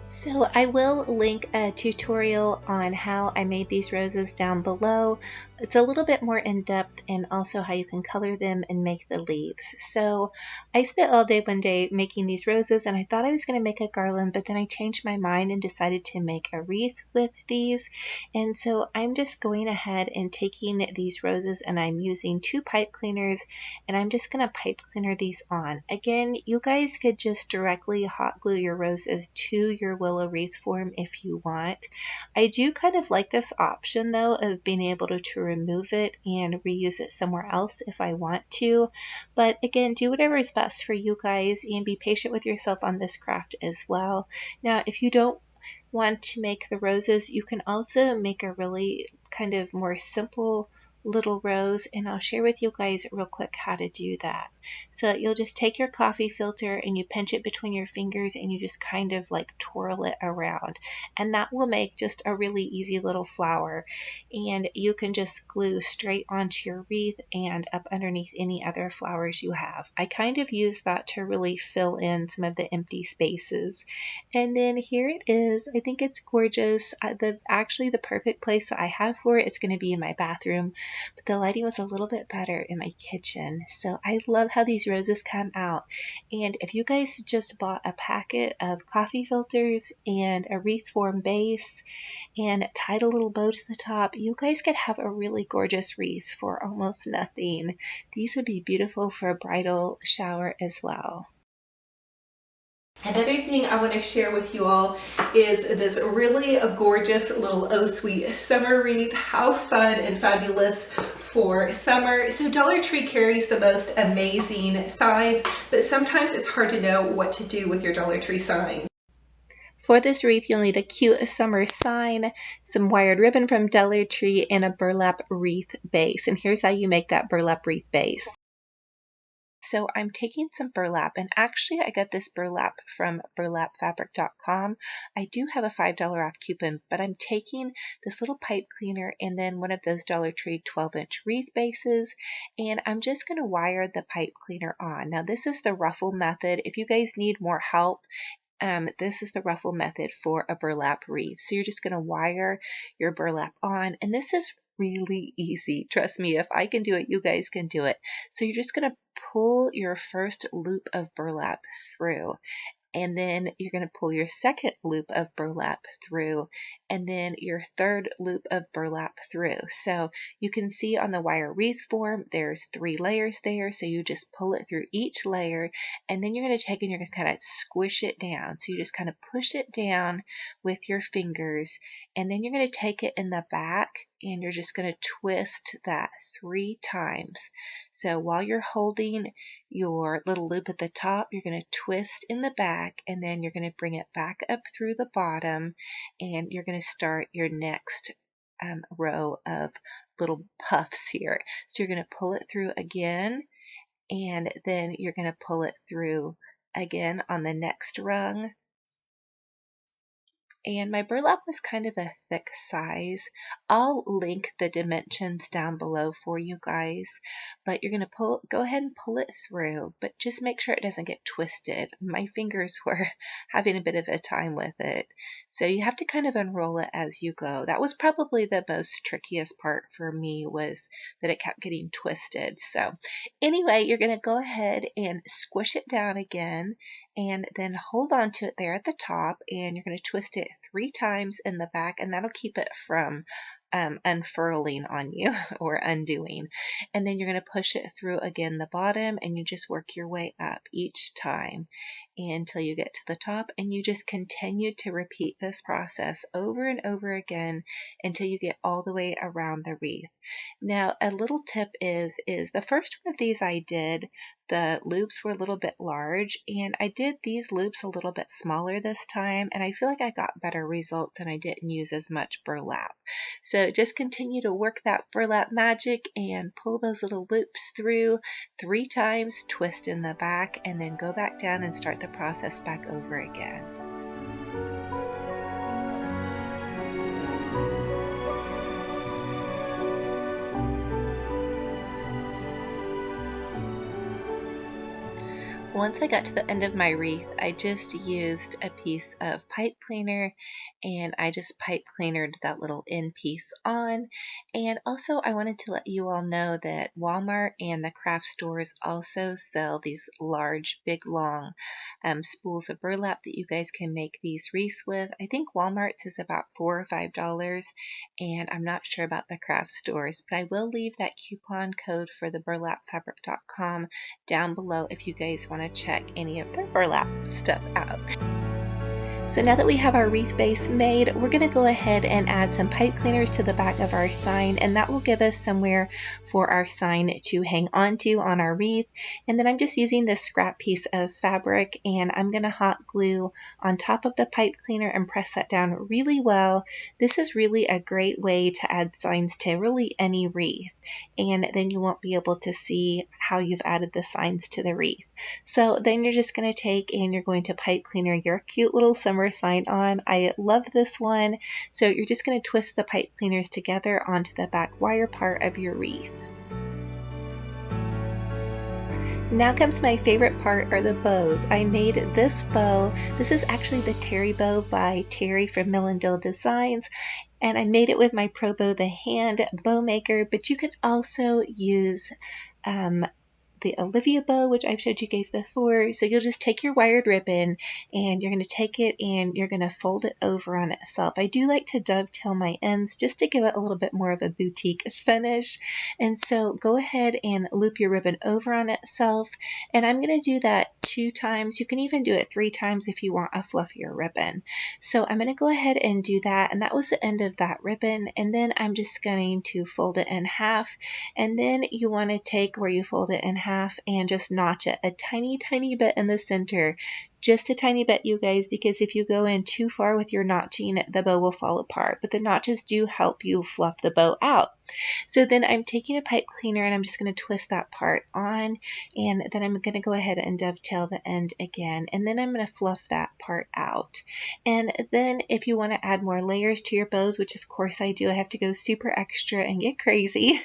So I will link a tutorial on how I made these roses down below. It's a little bit more in depth, and also how you can color them and make the leaves. So I spent all day one day making these roses, and I thought I was going to make a garland, but then I changed my mind and decided to make a wreath with these. And so I'm just going ahead and taking these roses, and I'm using 2 pipe cleaners, and I'm just going to pipe cleaner these on. Again, you guys could just directly hot glue your roses to your willow wreath form if you want. I do kind of like this option though, of being able to remove it and reuse it somewhere else if I want to. But again, do whatever is best for you guys, and be patient with yourself on this craft as well. Now, if you don't want to make the roses, you can also make a really kind of more simple little rose, and I'll share with you guys real quick how to do that. So you'll just take your coffee filter and you pinch it between your fingers, and you just kind of like twirl it around, and that will make just a really easy little flower, and you can just glue straight onto your wreath and up underneath any other flowers you have. I kind of use that to really fill in some of the empty spaces. And then here it is. I think it's gorgeous. Actually the perfect place that I have for it is going to be in my bathroom, but the lighting was a little bit better in my kitchen. So I love how these roses come out. And if you guys just bought a packet of coffee filters and a wreath form base and tied a little bow to the top, you guys could have a really gorgeous wreath for almost nothing. These would be beautiful for a bridal shower as well. Another thing I want to share with you all is this really gorgeous little Oh Sweet summer wreath. How fun and fabulous for summer. So Dollar Tree carries the most amazing signs, but sometimes it's hard to know what to do with your Dollar Tree sign. For this wreath, you'll need a cute summer sign, some wired ribbon from Dollar Tree, and a burlap wreath base. And here's how you make that burlap wreath base. So I'm taking some burlap, and actually I got this burlap from burlapfabric.com. I do have a $5 off coupon, but I'm taking this little pipe cleaner and then one of those Dollar Tree 12-inch wreath bases, and I'm just going to wire the pipe cleaner on. Now this is the ruffle method. If you guys need more help, this is the ruffle method for a burlap wreath. So you're just going to wire your burlap on, and this is really easy. Trust me, if I can do it, you guys can do it. So you're just going to pull your first loop of burlap through, and then you're going to pull your second loop of burlap through, and then your third loop of burlap through. So you can see on the wire wreath form there's 3 layers there, so you just pull it through each layer, and then you're going to take and you're going to kind of squish it down. So you just kind of push it down with your fingers, and then you're going to take it in the back and you're just going to twist that 3 times. So while you're holding your little loop at the top, you're going to twist in the back, and then you're going to bring it back up through the bottom, and you're going to start your next row of little puffs here. So you're going to pull it through again, and then you're going to pull it through again on the next rung. And my burlap was kind of a thick size. I'll link the dimensions down below for you guys, but you're going to go ahead and pull it through, but just make sure it doesn't get twisted. My fingers were having a bit of a time with it, so you have to kind of unroll it as you go. That was probably the most trickiest part for me, was that it kept getting twisted. So anyway, you're going to go ahead and squish it down again, and then hold on to it there at the top, and you're going to twist it 3 times in the back, and that'll keep it from unfurling on you or undoing. And then you're going to push it through again the bottom, and you just work your way up each time until you get to the top, and you just continue to repeat this process over and over again until you get all the way around the wreath. Now a little tip is the first one of these I did, the loops were a little bit large, and I did these loops a little bit smaller this time, and I feel like I got better results and I didn't use as much burlap. So just continue to work that burlap magic and pull those little loops through 3 times, twist in the back, and then go back down and start the process back over again. Once I got to the end of my wreath, I just used a piece of pipe cleaner and I just pipe cleanered that little end piece on. And also I wanted to let you all know that Walmart and the craft stores also sell these large, big, long spools of burlap that you guys can make these wreaths with. I think Walmart's is about $4 or $5, and I'm not sure about the craft stores, but I will leave that coupon code for the burlapfabric.com down below if you guys want to check any of their burlap stuff out. So now that we have our wreath base made, we're going to go ahead and add some pipe cleaners to the back of our sign, and that will give us somewhere for our sign to hang onto on our wreath. And then I'm just using this scrap piece of fabric, and I'm going to hot glue on top of the pipe cleaner and press that down really well. This is really a great way to add signs to really any wreath, and then you won't be able to see how you've added the signs to the wreath. So then you're just going to take and you're going to pipe cleaner your cute little summer sign on. I love this one. So you're just going to twist the pipe cleaners together onto the back wire part of your wreath. Now comes my favorite part, are the bows. I made this bow. This is actually the Terry bow by Terry from Mill and Dill Designs. And I made it with my Pro Bow the hand bow maker, but you can also use the Olivia bow, which I've showed you guys before. So you'll just take your wired ribbon and you're going to take it and you're going to fold it over on itself. I do like to dovetail my ends just to give it a little bit more of a boutique finish. And so go ahead and loop your ribbon over on itself. And I'm going to do that 2 times. You can even do it 3 times if you want a fluffier ribbon. So I'm going to go ahead and do that. And that was the end of that ribbon. And then I'm just going to fold it in half. And then you want to take where you fold it in half and just notch it a tiny bit in the center, just a tiny bit, you guys, because if you go in too far with your notching, the bow will fall apart, but the notches do help you fluff the bow out. So then I'm taking a pipe cleaner and I'm just going to twist that part on, and then I'm going to go ahead and dovetail the end again, and then I'm going to fluff that part out. And then if you want to add more layers to your bows, which of course I do, I have to go super extra and get crazy.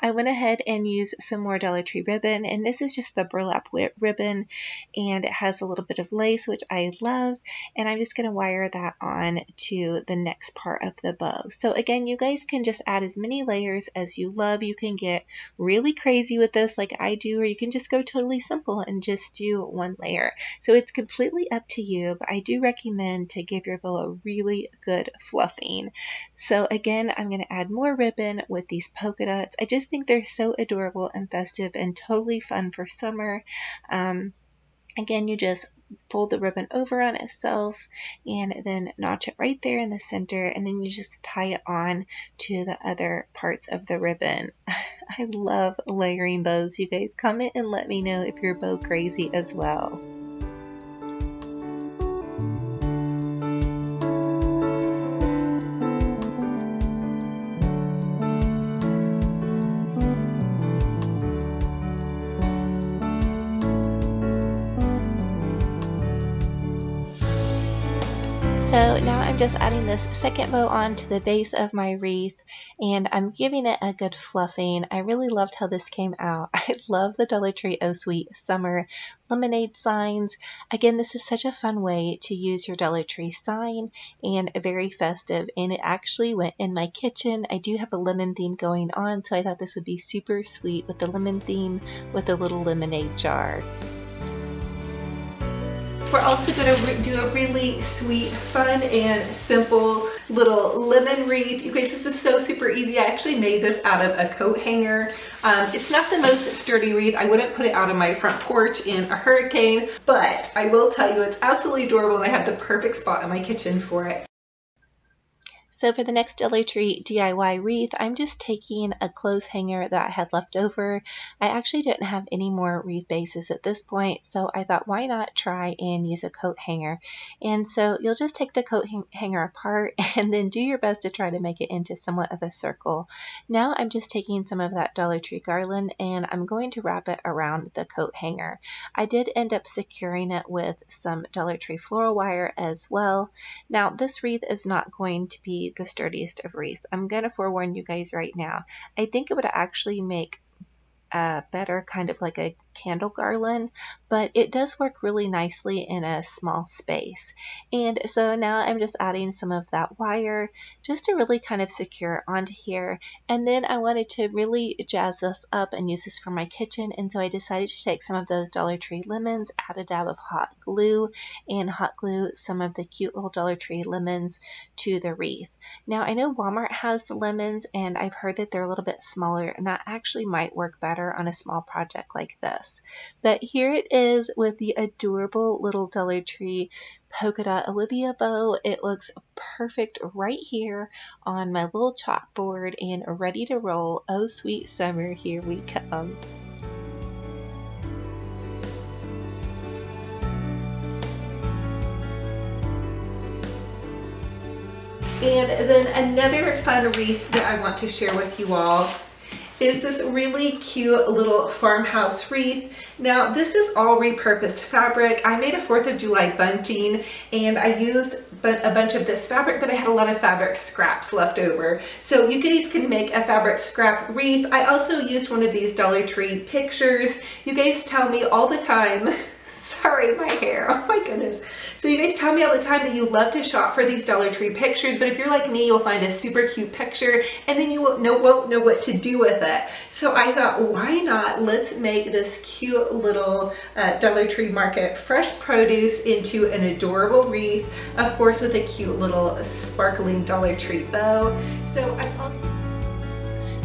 I went ahead and used some more Dollar Tree ribbon, and this is just the burlap ribbon, and it has a little bit of lace, which I love, and I'm just going to wire that on to the next part of the bow. So again, you guys can just add as many layers as you love. You can get really crazy with this like I do, or you can just go totally simple and just do 1 layer. So it's completely up to you, but I do recommend to give your bow a really good fluffing. So again, I'm going to add more ribbon with these polka dots. I just think they're so adorable and festive and totally fun for summer. Again, you just fold the ribbon over on itself and then notch it right there in the center, and then you just tie it on to the other parts of the ribbon. I love layering bows, you guys. Comment and let me know if you're bow crazy as well. So now I'm just adding this second bow on to the base of my wreath, and I'm giving it a good fluffing. I really loved how this came out. I love the Dollar Tree Oh Sweet Summer lemonade signs. Again, this is such a fun way to use your Dollar Tree sign, and very festive, and it actually went in my kitchen. I do have a lemon theme going on, so I thought this would be super sweet with the lemon theme with a little lemonade jar. We're also going to do a really sweet, fun, and simple little lemon wreath. You guys, this is so super easy. I actually made this out of a coat hanger. It's not the most sturdy wreath. I wouldn't put it out on my front porch in a hurricane, but I will tell you it's absolutely adorable, and I have the perfect spot in my kitchen for it. So for the next Dollar Tree DIY wreath, I'm just taking a clothes hanger that I had left over. I actually didn't have any more wreath bases at this point, so I thought, why not try and use a coat hanger? And so you'll just take the coat hanger apart and then do your best to try to make it into somewhat of a circle. Now I'm just taking some of that Dollar Tree garland and I'm going to wrap it around the coat hanger. I did end up securing it with some Dollar Tree floral wire as well. Now this wreath is not going to be the sturdiest of wreaths. I'm going to forewarn you guys right now. I think it would actually make a better kind of like a candle garland, but it does work really nicely in a small space. And so now I'm just adding some of that wire just to really kind of secure onto here. And then I wanted to really jazz this up and use this for my kitchen, and so I decided to take some of those Dollar Tree lemons, add a dab of hot glue, and hot glue some of the cute little Dollar Tree lemons to the wreath. Now I know Walmart has the lemons, and I've heard that they're a little bit smaller, and that actually might work better on a small project like this. But here it is with the adorable little Dollar Tree polka dot Olivia bow. It looks perfect right here on my little chalkboard and ready to roll. Oh sweet summer, here we come. And then another fun wreath that I want to share with you all is this really cute little farmhouse wreath. Now this is all repurposed fabric. I made a 4th of July bunting and I used a bunch of this fabric, but I had a lot of fabric scraps left over. So you guys can make a fabric scrap wreath. I also used one of these Dollar Tree pictures. You guys tell me all the time, sorry, my hair, oh my goodness. So you guys tell me all the time that you love to shop for these Dollar Tree pictures, but if you're like me, you'll find a super cute picture and then you won't know what to do with it. So I thought, why not? Let's make this cute little Dollar Tree Market fresh produce into an adorable wreath, of course with a cute little sparkling Dollar Tree bow. So I've also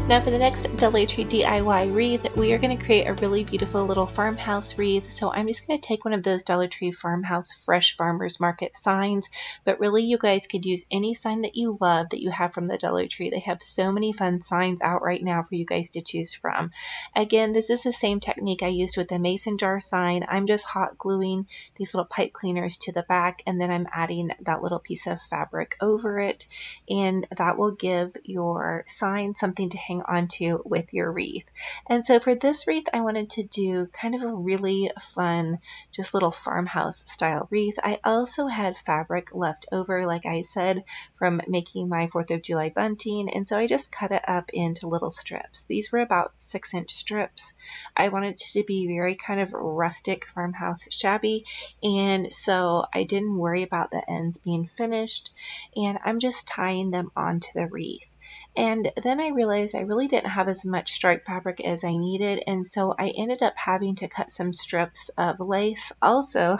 Now for the next Dollar Tree DIY wreath, we are going to create a really beautiful little farmhouse wreath. So I'm just going to take one of those Dollar Tree Farmhouse Fresh Farmers Market signs, but really you guys could use any sign that you love that you have from the Dollar Tree. They have so many fun signs out right now for you guys to choose from. Again, this is the same technique I used with the mason jar sign. I'm just hot gluing these little pipe cleaners to the back, and then I'm adding that little piece of fabric over it, and that will give your sign something to hang onto with your wreath. And so for this wreath, I wanted to do kind of a really fun, just little farmhouse style wreath. I also had fabric left over, like I said, from making my 4th of July bunting, and so I just cut it up into little strips. These were about 6-inch strips. I wanted it to be very kind of rustic, farmhouse shabby, and so I didn't worry about the ends being finished, and I'm just tying them onto the wreath. And then I realized I really didn't have as much stripe fabric as I needed, and so I ended up having to cut some strips of lace, also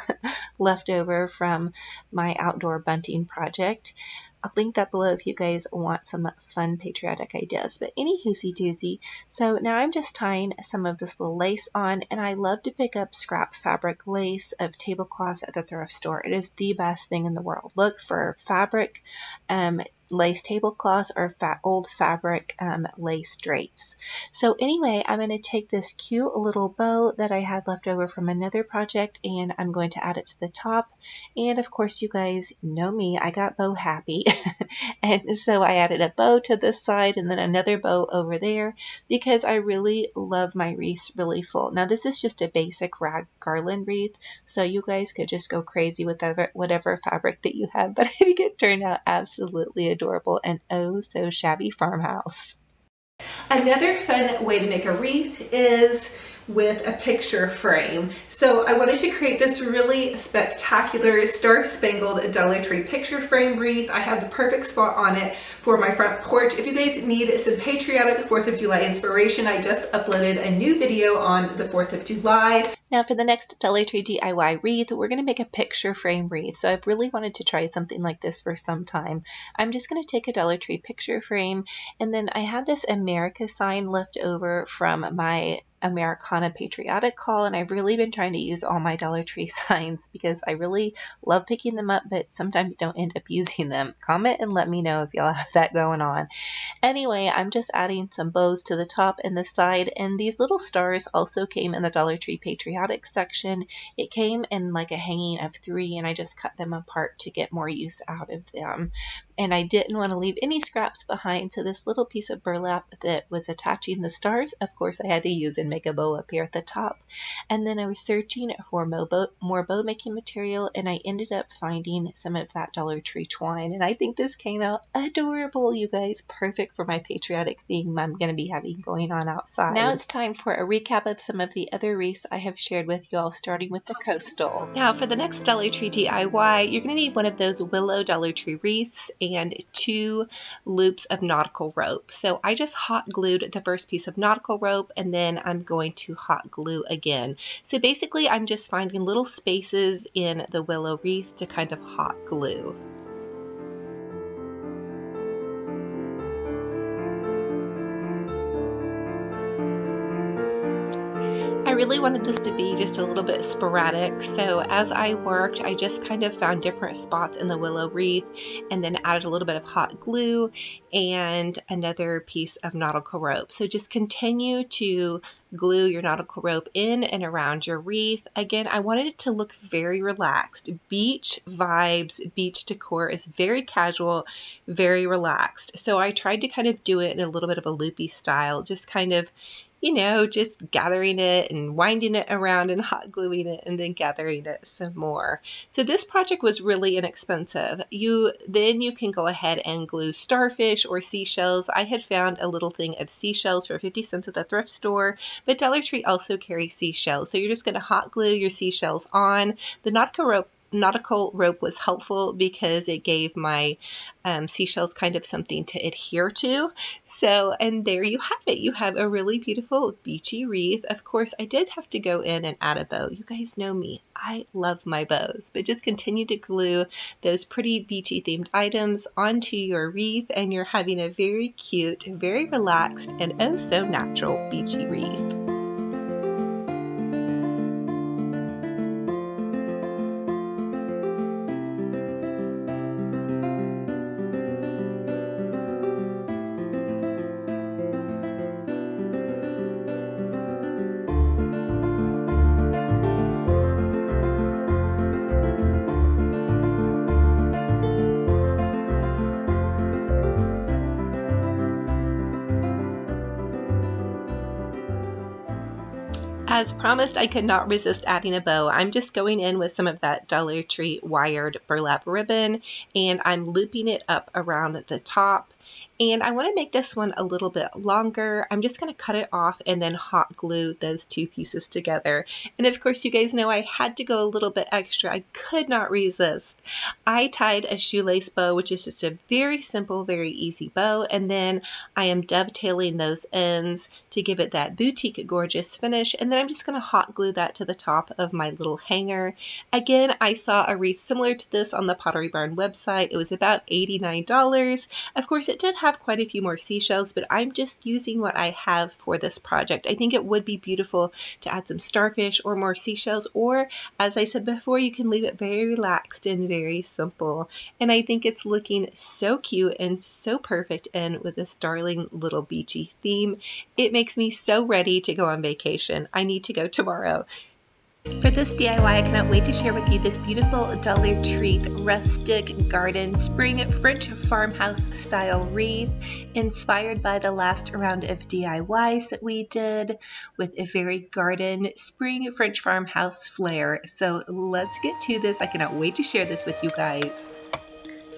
left over from my outdoor bunting project. I'll link that below if you guys want some fun patriotic ideas. But any hoosey doozy. So now I'm just tying some of this little lace on, and I love to pick up scrap fabric lace of tablecloths at the thrift store. It is the best thing in the world. Look for fabric lace tablecloths or old fabric lace drapes. So anyway, I'm going to take this cute little bow that I had left over from another project, and I'm going to add it to the top. And of course, you guys know me, I got bow happy. And so I added a bow to this side and then another bow over there because I really love my wreaths really full. Now this is just a basic rag garland wreath, so you guys could just go crazy with whatever fabric that you have, but I think it turned out absolutely adorable and oh so shabby farmhouse. Another fun way to make a wreath is with a picture frame. So I wanted to create this really spectacular star-spangled Dollar Tree picture frame wreath. I have the perfect spot on it for my front porch. If you guys need some patriotic 4th of July inspiration, I just uploaded a new video on the 4th of July. Now for the next Dollar Tree DIY wreath, we're going to make a picture frame wreath. So I've really wanted to try something like this for some time. I'm just going to take a Dollar Tree picture frame, and then I had this America sign left over from my Americana patriotic haul, and I've really been trying to use all my Dollar Tree signs because I really love picking them up, but sometimes don't end up using them. Comment and let me know if y'all have that going on. Anyway, I'm just adding some bows to the top and the side, and these little stars also came in the Dollar Tree patriotic section. It came in like a hanging of 3, and I just cut them apart to get more use out of them. and I didn't want to leave any scraps behind, so this little piece of burlap that was attaching the stars, of course I had to use and make a bow up here at the top. And then I was searching for more bow making material, and I ended up finding some of that Dollar Tree twine, and I think this came out adorable, you guys. Perfect for my patriotic theme I'm going to be having going on outside. Now it's time for a recap of some of the other wreaths I have shared with you all, starting with the coastal. Now for the next Dollar Tree DIY, you're going to need one of those willow Dollar Tree wreaths and 2 loops of nautical rope. So I just hot glued the first piece of nautical rope, and then I'm going to hot glue again. So basically I'm just finding little spaces in the willow wreath to kind of hot glue. I really wanted this to be just a little bit sporadic, so as I worked, I just kind of found different spots in the willow wreath and then added a little bit of hot glue and another piece of nautical rope. So just continue to glue your nautical rope in and around your wreath. Again, I wanted it to look very relaxed. Beach vibes, beach decor is very casual, very relaxed. So I tried to kind of do it in a little bit of a loopy style, just kind of, you know, just gathering it and winding it around and hot gluing it and then gathering it some more. So this project was really inexpensive. Then you can go ahead and glue starfish or seashells. I had found a little thing of seashells for 50 cents at the thrift store, but Dollar Tree also carries seashells. So you're just going to hot glue your seashells on. The nautical rope was helpful because it gave my seashells kind of something to adhere to. So, and there you have it. You have a really beautiful beachy wreath. Of course, I did have to go in and add a bow. You guys know me. I love my bows, but just continue to glue those pretty beachy themed items onto your wreath, and you're having a very cute, very relaxed, and oh so natural beachy wreath. As promised, I could not resist adding a bow. I'm just going in with some of that Dollar Tree wired burlap ribbon, and I'm looping it up around the top. And I want to make this one a little bit longer. I'm just going to cut it off and then hot glue those 2 pieces together. And of course, you guys know I had to go a little bit extra. I could not resist. I tied a shoelace bow, which is just a very simple, very easy bow. And then I am dovetailing those ends to give it that boutique gorgeous finish. And then I'm just going to hot glue that to the top of my little hanger. Again, I saw a wreath similar to this on the Pottery Barn website. It was about $89. Of course, it did have quite a few more seashells, but I'm just using what I have for this project. I think it would be beautiful to add some starfish or more seashells, or as I said before, you can leave it very relaxed and very simple. And I think it's looking so cute and so perfect, and with this darling little beachy theme, it makes me so ready to go on vacation. I need to go tomorrow. For this DIY, I cannot wait to share with you this beautiful Dollar Tree rustic garden spring French farmhouse style wreath, inspired by the last round of DIYs that we did, with a very garden spring French farmhouse flair. So let's get to this. I cannot wait to share this with you guys.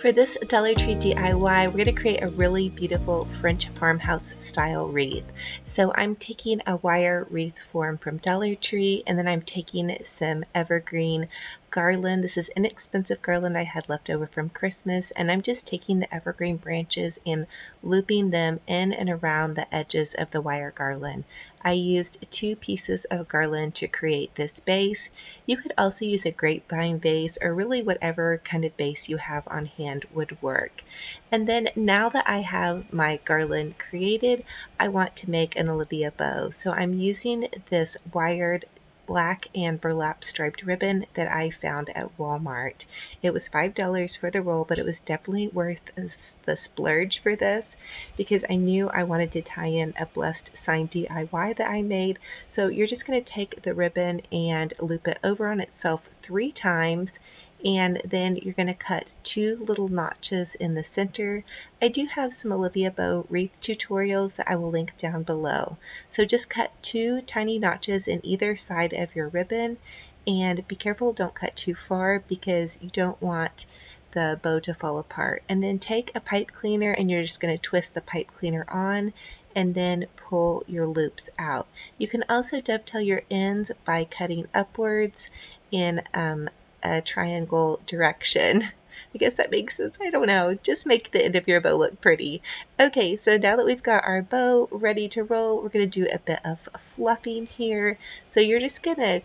For this Dollar Tree DIY, we're going to create a really beautiful French farmhouse style wreath. So I'm taking a wire wreath form from Dollar Tree, and then I'm taking some evergreen garland. This is inexpensive garland I had left over from Christmas, and I'm just taking the evergreen branches and looping them in and around the edges of the wire garland. I used 2 pieces of garland to create this base. You could also use a grapevine base, or really whatever kind of base you have on hand would work. And then now that I have my garland created, I want to make an Olivia bow. So I'm using this wired black and burlap striped ribbon that I found at Walmart. It was $5 for the roll, but it was definitely worth the splurge for this because I knew I wanted to tie in a blessed sign DIY that I made. So you're just going to take the ribbon and loop it over on itself 3 times, and then you're going to cut 2 little notches in the center. I do have some Olivia bow wreath tutorials that I will link down below. So just cut 2 tiny notches in either side of your ribbon, and be careful, don't cut too far because you don't want the bow to fall apart. And then take a pipe cleaner and you're just going to twist the pipe cleaner on and then pull your loops out. You can also dovetail your ends by cutting upwards in a triangle direction. I guess that makes sense. I don't know. Just make the end of your bow look pretty. Okay, so now that we've got our bow ready to roll, we're going to do a bit of fluffing here. So you're just going to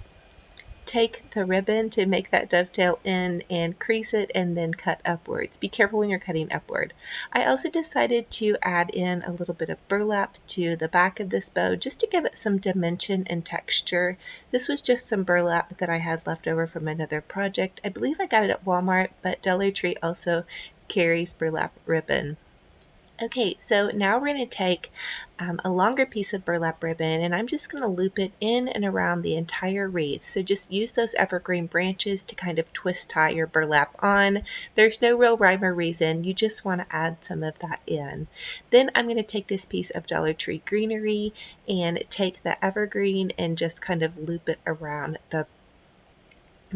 take the ribbon to make that dovetail in and crease it and then cut upwards. Be careful when you're cutting upward. I also decided to add in a little bit of burlap to the back of this bow just to give it some dimension and texture. This was just some burlap that I had left over from another project. I believe I got it at Walmart, but Dollar Tree also carries burlap ribbon. Okay, so now we're going to take a longer piece of burlap ribbon, and I'm just going to loop it in and around the entire wreath. So just use those evergreen branches to kind of twist tie your burlap on. There's no real rhyme or reason, you just want to add some of that in. Then I'm going to take this piece of Dollar Tree greenery and take the evergreen and just kind of loop it around the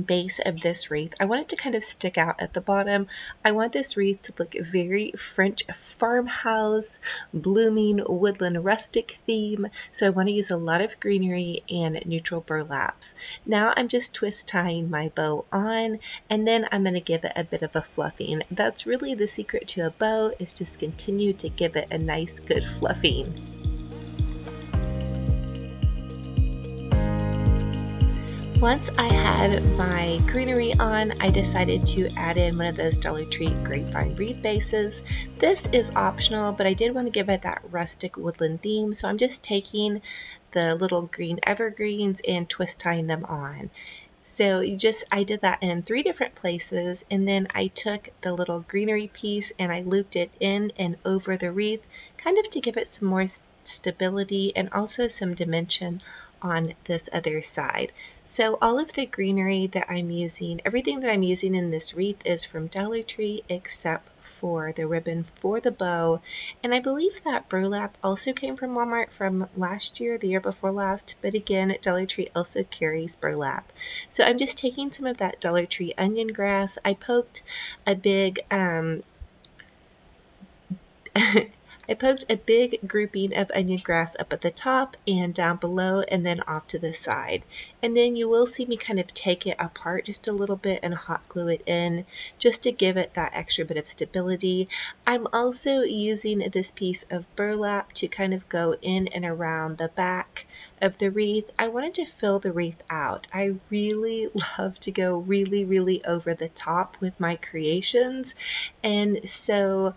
base of this wreath. I want it to kind of stick out at the bottom. I want this wreath to look very French farmhouse, blooming woodland rustic theme. So I want to use a lot of greenery and neutral burlaps. Now I'm just twist tying my bow on, and then I'm going to give it a bit of a fluffing. That's really the secret to a bow, is just continue to give it a nice good fluffing. Once I had my greenery on, I decided to add in one of those Dollar Tree grapevine wreath bases. This is optional, but I did want to give it that rustic woodland theme, so I'm just taking the little green evergreens and twist tying them on. So I did that in 3 different places, and then I took the little greenery piece and I looped it in and over the wreath, kind of to give it some more stability and also some dimension on this other side. So all of the greenery that I'm using, everything that I'm using in this wreath is from Dollar Tree except for the ribbon for the bow, and I believe that burlap also came from Walmart from last year, the year before last, but again, Dollar Tree also carries burlap. So I'm just taking some of that Dollar Tree onion grass. I poked a big I poked a big grouping of onion grass up at the top and down below and then off to the side. And then you will see me kind of take it apart just a little bit and hot glue it in just to give it that extra bit of stability. I'm also using this piece of burlap to kind of go in and around the back of the wreath. I wanted to fill the wreath out. I really love to go really over the top with my creations, and so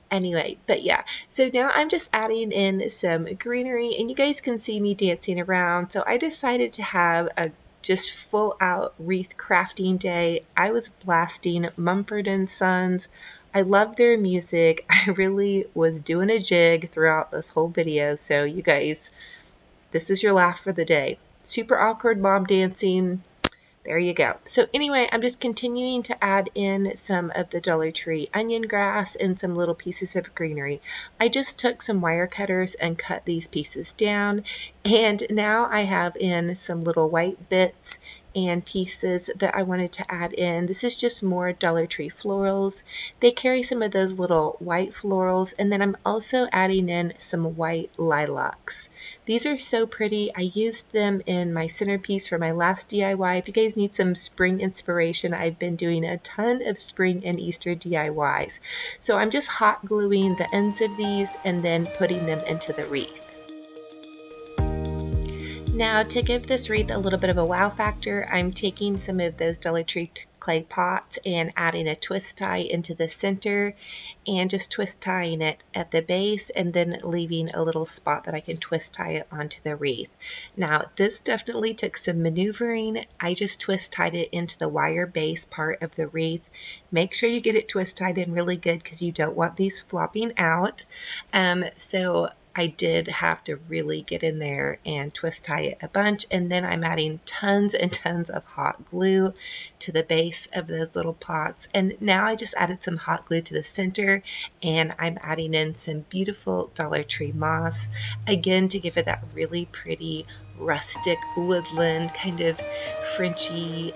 anyway, but yeah, so now I'm just adding in some greenery, and you guys can see me dancing around. So I decided to have a just full out wreath crafting day. I was blasting Mumford and Sons. I love their music. I really was doing a jig throughout this whole video. So you guys, this is your laugh for the day. Super awkward mom dancing. There you go. So anyway, I'm just continuing to add in some of the Dollar Tree onion grass and some little pieces of greenery. I just took some wire cutters and cut these pieces down, and now I have in some little white bits and pieces that I wanted to add in. This is just more Dollar Tree florals. They carry some of those little white florals, and then I'm also adding in some white lilacs. These are so pretty. I used them in my centerpiece for my last DIY. If you guys need some spring inspiration, I've been doing a ton of spring and Easter DIYs. So I'm just hot gluing the ends of these and then putting them into the wreath. Now, to give this wreath a little bit of a wow factor, I'm taking some of those Dollar Tree clay pots and adding a twist tie into the center and just twist tying it at the base and then leaving a little spot that I can twist tie it onto the wreath. Now, this definitely took some maneuvering. I just twist tied it into the wire base part of the wreath. Make sure you get it twist tied in really good because you don't want these flopping out. So I did have to really get in there and twist tie it a bunch. And then I'm adding tons and tons of hot glue to the base of those little pots. And now I just added some hot glue to the center, and I'm adding in some beautiful Dollar Tree moss, again to give it that really pretty rustic woodland kind of Frenchy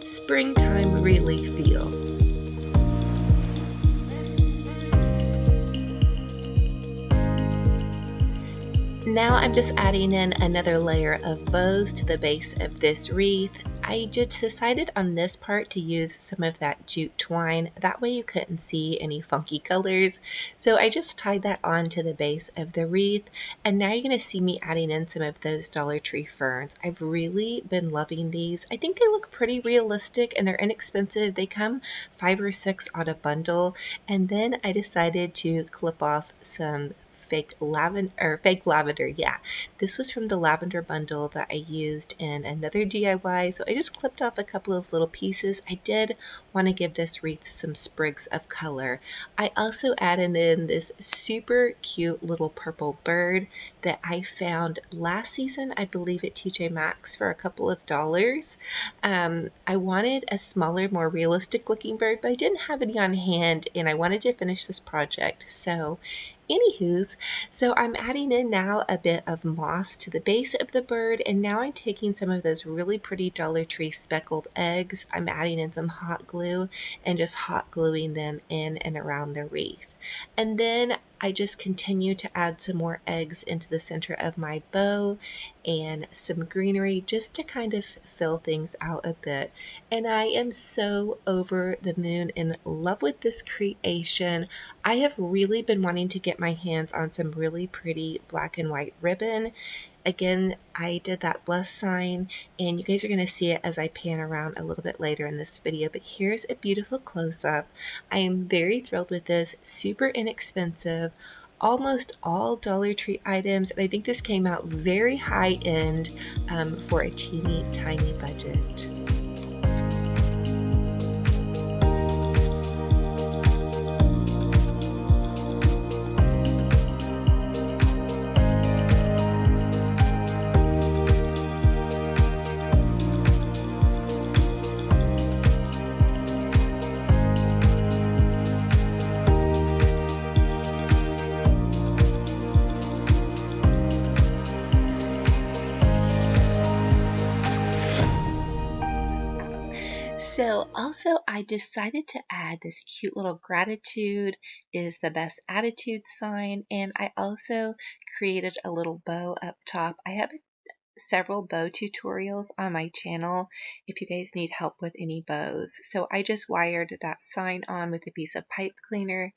springtime really feel. Now I'm just adding in another layer of bows to the base of this wreath. I just decided on this part to use some of that jute twine. That way you couldn't see any funky colors. So I just tied that on to the base of the wreath. And now you're going to see me adding in some of those Dollar Tree ferns. I've really been loving these. I think they look pretty realistic and they're inexpensive. They come 5 or 6 on a bundle. And then I decided to clip off some fake lavender. Yeah, this was from the lavender bundle that I used in another DIY. So I just clipped off a couple of little pieces. I did want to give this wreath some sprigs of color. I also added in this super cute little purple bird that I found last season, I believe at TJ Maxx for a couple of dollars. I wanted a smaller, more realistic looking bird, but I didn't have any on hand and I wanted to finish this project. So anywho's, so I'm adding in now a bit of moss to the base of the bird, and now I'm taking some of those really pretty Dollar Tree speckled eggs. I'm adding in some hot glue and just hot gluing them in and around the wreath. And then I just continue to add some more eggs into the center of my bow and some greenery just to kind of fill things out a bit. And I am so over the moon in love with this creation. I have really been wanting to get my hands on some really pretty black and white ribbon. Again, I did that bless sign, and you guys are going to see it as I pan around a little bit later in this video, but here's a beautiful close-up. I am very thrilled with this, super inexpensive, almost all Dollar Tree items, and I think this came out very high-end for a teeny tiny budget. So also I decided to add this cute little gratitude is the best attitude sign, and I also created a little bow up top. I have several bow tutorials on my channel if you guys need help with any bows. So I just wired that sign on with a piece of pipe cleaner,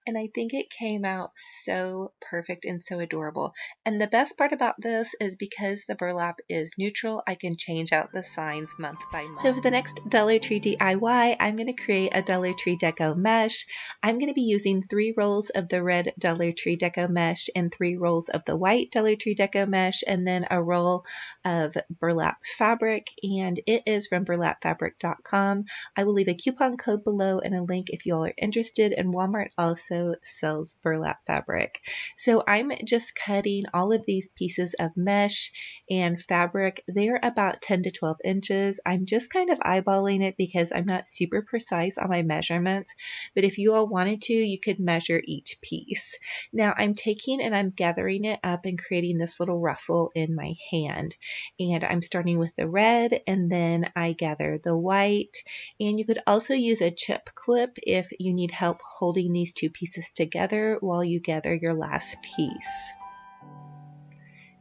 and I think it came out so perfect and so adorable. And the best part about this is because the burlap is neutral, I can change out the signs month by month. So for the next Dollar Tree DIY, I'm going to create a Dollar Tree Deco mesh. I'm going to be using 3 rolls of the red Dollar Tree Deco mesh and 3 rolls of the white Dollar Tree Deco mesh, and then a roll of burlap fabric, and it is from burlapfabric.com. I will leave a coupon code below and a link if you all are interested, and Walmart also sells burlap fabric. So I'm just cutting all of these pieces of mesh and fabric. They're about 10 to 12 inches. I'm just kind of eyeballing it because I'm not super precise on my measurements, but if you all wanted to, you could measure each piece. Now I'm taking and I'm gathering it up and creating this little ruffle in my hand, and I'm starting with the red and then I gather the white, and you could also use a chip clip if you need help holding these two pieces together while you gather your last piece.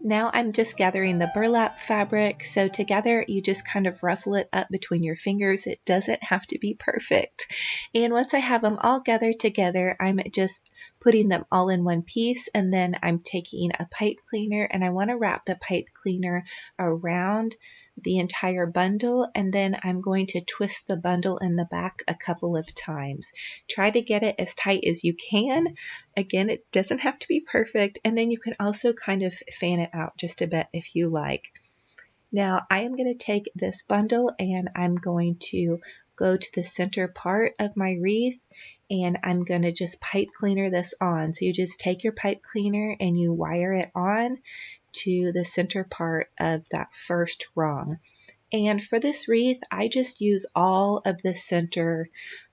Now I'm just gathering the burlap fabric. So together you just kind of ruffle it up between your fingers. It doesn't have to be perfect. And once I have them all gathered together, I'm just putting them all in one piece, and then I'm taking a pipe cleaner and I want to wrap the pipe cleaner around the entire bundle, and then I'm going to twist the bundle in the back a couple of times. Try to get it as tight as you can. Again, it doesn't have to be perfect, and then you can also kind of fan it out just a bit if you like. Now I am going to take this bundle and I'm going to go to the center part of my wreath and I'm going to just pipe cleaner this on. So you just take your pipe cleaner and you wire it on to the center part of that first rung. And for this wreath, I just use all of the center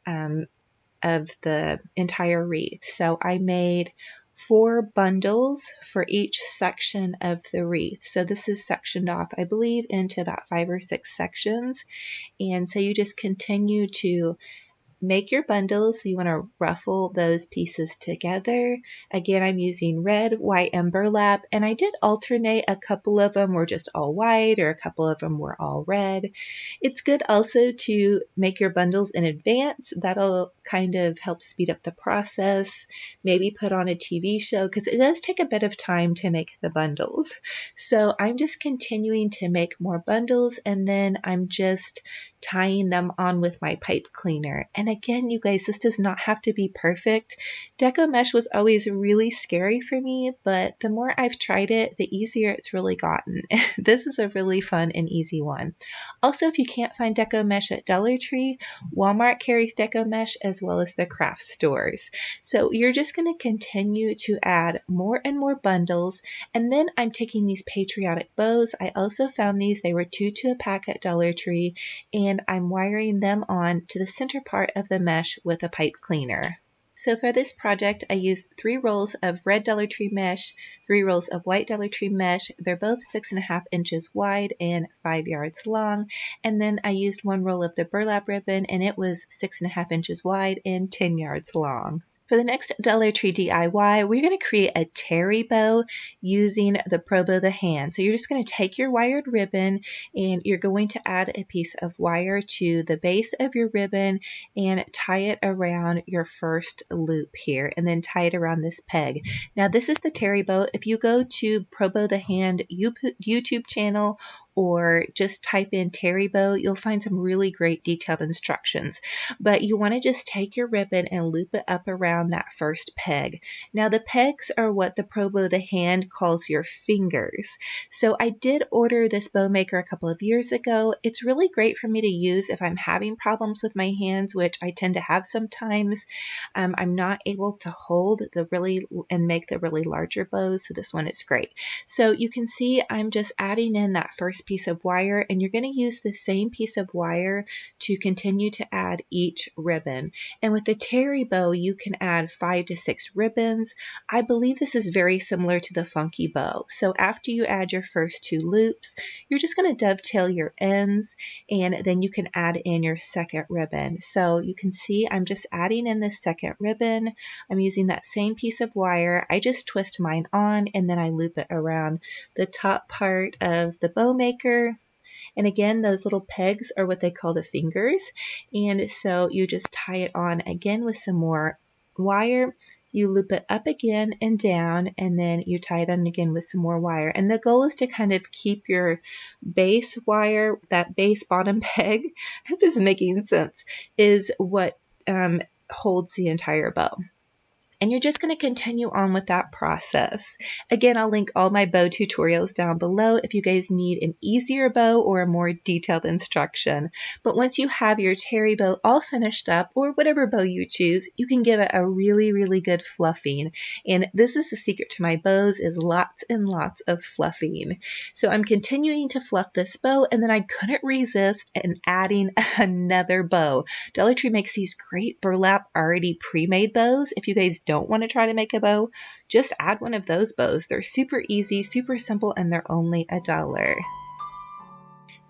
of the entire wreath. So I made 4 bundles for each section of the wreath. So this is sectioned off, I believe, into about 5 or 6 sections. And so you just continue to make your bundles. So you want to ruffle those pieces together. Again, I'm using red, white, and burlap, and I did alternate. A couple of them were just all white, or a couple of them were all red. It's good also to make your bundles in advance. That'll kind of help speed up the process. Maybe put on a TV show, because it does take a bit of time to make the bundles. So I'm just continuing to make more bundles, and then I'm just tying them on with my pipe cleaner. And again, you guys, this does not have to be perfect. Deco mesh was always really scary for me, but the more I've tried it, the easier it's really gotten. This is a really fun and easy one. Also, if you can't find deco mesh at Dollar Tree, Walmart carries deco mesh as well as the craft stores. So you're just going to continue to add more and more bundles. And then I'm taking these patriotic bows. I also found these. They were 2 to a pack at Dollar Tree, and I'm wiring them on to the center part of the mesh with a pipe cleaner. So for this project, I used 3 rolls of red Dollar Tree mesh, 3 rolls of white Dollar Tree mesh. They're both 6.5 inches wide and 5 yards long. And then I used 1 roll of the burlap ribbon, and it was 6.5 inches wide and 10 yards long. For the next Dollar Tree DIY, we're going to create a terry bow using the Pro Bow the hand. So you're just going to take your wired ribbon and you're going to add a piece of wire to the base of your ribbon and tie it around your first loop here, and then tie it around this peg. Now this is the terry bow. If you go to Pro Bow the hand YouTube channel or just type in terry bow, you'll find some really great detailed instructions. But you want to just take your ribbon and loop it up around that first peg. Now the pegs are what the Pro Bow the hand calls your fingers. So I did order this bow maker a couple of years ago. It's really great for me to use if I'm having problems with my hands, which I tend to have sometimes. I'm not able to hold the really and make the really larger bows, so this one is great. So you can see I'm just adding in that first piece of wire, and you're going to use the same piece of wire to continue to add each ribbon. And with the terry bow, you can add 5 to 6 ribbons. I believe this is very similar to the funky bow. So after you add your first 2 loops, you're just going to dovetail your ends, and then you can add in your second ribbon. So you can see I'm just adding in this second ribbon. I'm using that same piece of wire. I just twist mine on, and then I loop it around the top part of the bow maker. And again, those little pegs are what they call the fingers. And so you just tie it on again with some more wire. You loop it up again and down, and then you tie it on again with some more wire. And the goal is to kind of keep your base wire, that base bottom peg, if this is making sense, is what holds the entire bow. And you're just going to continue on with that process. Again, I'll link all my bow tutorials down below if you guys need an easier bow or a more detailed instruction. But once you have your terry bow all finished up, or whatever bow you choose, you can give it a really, really good fluffing. And this is the secret to my bows, is lots and lots of fluffing. So I'm continuing to fluff this bow, and then I couldn't resist and adding another bow. Dollar Tree makes these great burlap already pre-made bows. If you guys don't want to try to make a bow, just add one of those bows. They're super easy, super simple, and they're only $1.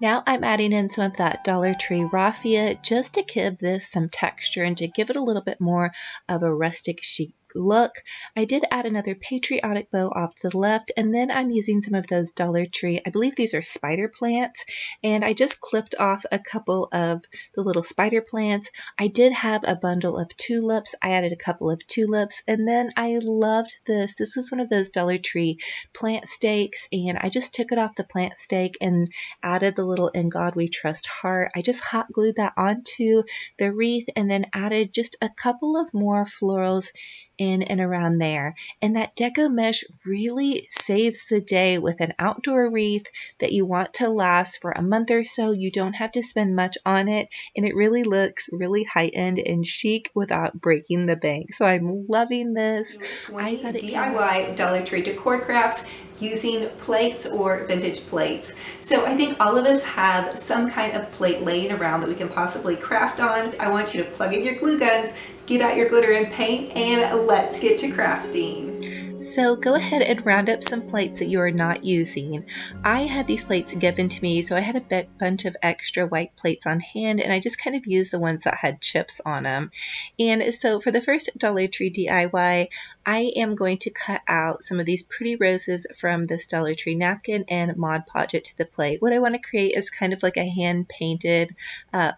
Now I'm adding in some of that Dollar Tree raffia just to give this some texture and to give it a little bit more of a rustic chic look. I did add another patriotic bow off to the left, and then I'm using some of those Dollar Tree, I believe these are spider plants, and I just clipped off a couple of the little spider plants. I did have a bundle of tulips. I added a couple of tulips, and then I loved this. This was one of those Dollar Tree plant stakes, and I just took it off the plant stake and added the little "In God We Trust" heart. I just hot glued that onto the wreath, and then added just a couple of more florals in and around there. And that deco mesh really saves the day with an outdoor wreath that you want to last for a month or so. You don't have to spend much on it, and it really looks really high-end and chic without breaking the bank. So I'm loving this. I 20 thought it came out DIY Dollar Tree decor crafts using plates or vintage plates. So I think all of us have some kind of plate laying around that we can possibly craft on. I want you to plug in your glue guns, get out your glitter and paint, and let's get to crafting. So go ahead and round up some plates that you are not using. I had these plates given to me, so I had a bunch of extra white plates on hand, and I just kind of used the ones that had chips on them. And so for the first Dollar Tree DIY, I am going to cut out some of these pretty roses from this Dollar Tree napkin and Mod Podge it to the plate. What I want to create is kind of like a hand-painted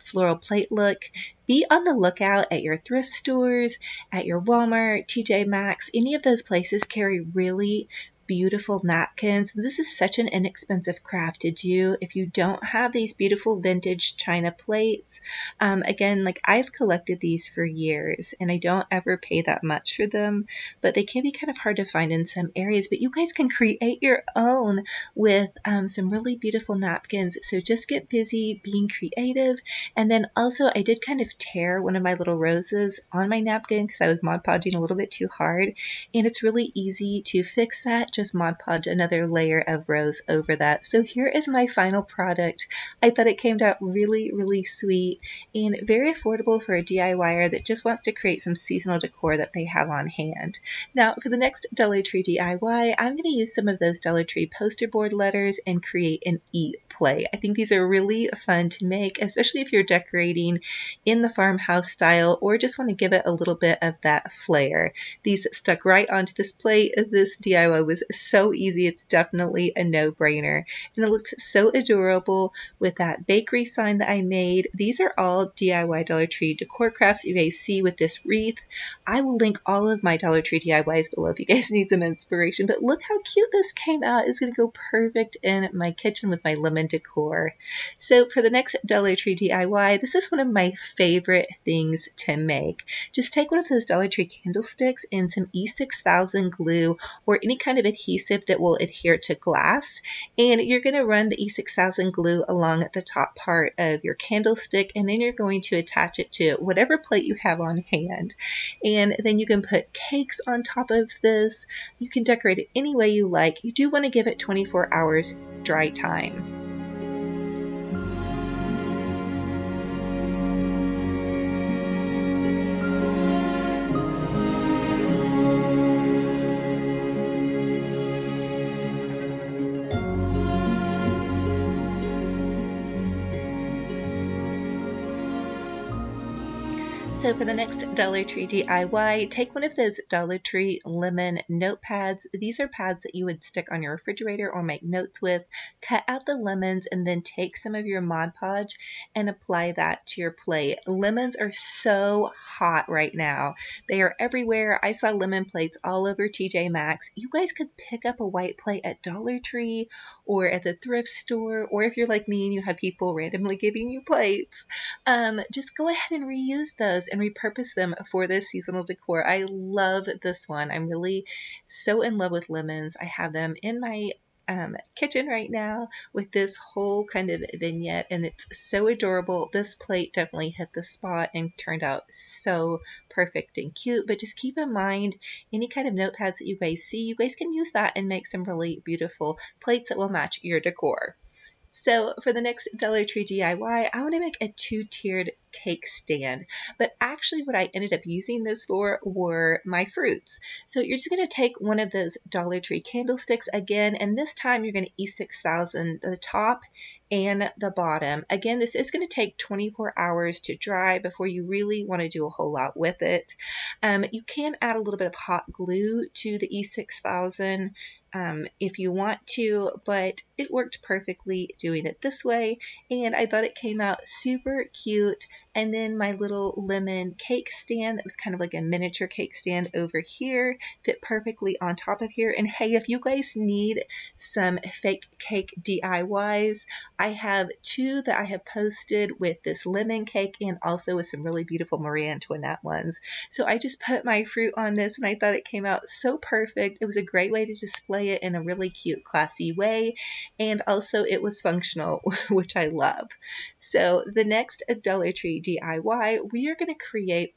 floral plate look. Be on the lookout at your thrift stores, at your Walmart, TJ Maxx. Any of those places carry really beautiful napkins. This is such an inexpensive craft to do if you don't have these beautiful vintage china plates. Again, like I've collected these for years and I don't ever pay that much for them, but they can be kind of hard to find in some areas. But you guys can create your own with some really beautiful napkins. So just get busy being creative. And then also I did kind of tear one of my little roses on my napkin because I was Mod Podging a little bit too hard. And it's really easy to fix that. Just Mod Podge another layer of rose over that. So here is my final product. I thought it came out really, really sweet and very affordable for a DIYer that just wants to create some seasonal decor that they have on hand. Now for the next Dollar Tree DIY, I'm going to use some of those Dollar Tree poster board letters and create an eat play. I think these are really fun to make, especially if you're decorating in the farmhouse style or just want to give it a little bit of that flair. These stuck right onto this plate. This DIY was so easy. It's definitely a no-brainer. And it looks so adorable with that bakery sign that I made. These are all DIY Dollar Tree decor crafts you guys see with this wreath. I will link all of my Dollar Tree DIYs below if you guys need some inspiration. But look how cute this came out. It's going to go perfect in my kitchen with my lemon decor. So for the next Dollar Tree DIY, this is one of my favorite things to make. Just take one of those Dollar Tree candlesticks and some E6000 glue or any kind of adhesive that will adhere to glass, and you're going to run the E6000 glue along the top part of your candlestick, and then you're going to attach it to whatever plate you have on hand. And then you can put cakes on top of this. You can decorate it any way you like. You do want to give it 24 hours dry time. So for the next Dollar Tree DIY, take one of those Dollar Tree lemon notepads. These are pads that you would stick on your refrigerator or make notes with. Cut out the lemons and then take some of your Mod Podge and apply that to your plate. Lemons are so hot right now. They are everywhere. I saw lemon plates all over TJ Maxx. You guys could pick up a white plate at Dollar Tree or at the thrift store, or if you're like me and you have people randomly giving you plates, just go ahead and reuse those and repurpose them for this seasonal decor. I love this one. I'm really so in love with lemons. I have them in my kitchen right now with this whole kind of vignette, and it's so adorable. This plate definitely hit the spot and turned out so perfect and cute. But just keep in mind, any kind of notepads that you guys see, you guys can use that and make some really beautiful plates that will match your decor. So for the next Dollar Tree DIY, I want to make a two-tiered cake stand. But actually what I ended up using this for were my fruits. So you're just going to take one of those Dollar Tree candlesticks again, and this time you're going to E6000 the top and the bottom. Again, this is going to take 24 hours to dry before you really want to do a whole lot with it. You can add a little bit of hot glue to the E6000 if you want to, but it worked perfectly doing it this way, and I thought it came out super cute And then my little lemon cake stand that was kind of like a miniature cake stand over here fit perfectly on top of here. And hey, if you guys need some fake cake DIYs, I have two that I have posted with this lemon cake and also with some really beautiful Marie Antoinette ones. So I just put my fruit on this and I thought it came out so perfect. It was a great way to display it in a really cute, classy way. And also it was functional, which I love. So the next Dollar Tree DIY, we are going to create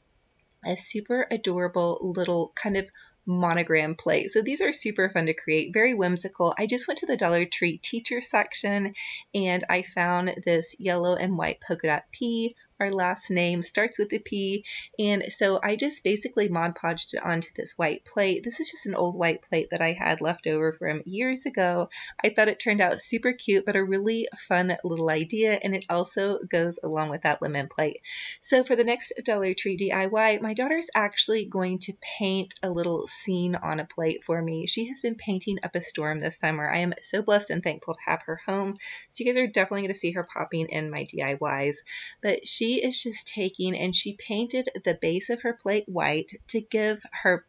a super adorable little kind of monogram plate. So these are super fun to create, very whimsical. I just went to the Dollar Tree teacher section and I found this yellow and white polka dot P. Our last name starts with a P, and so I just basically Mod Podged it onto this white plate. This is just an old white plate that I had left over from years ago. I thought it turned out super cute, but a really fun little idea, and it also goes along with that lemon plate. So for the next Dollar Tree DIY, my daughter's actually going to paint a little scene on a plate for me. She has been painting up a storm this summer. I am so blessed and thankful to have her home. So you guys are definitely going to see her popping in my DIYs. But she is just taking and she painted the base of her plate white to give her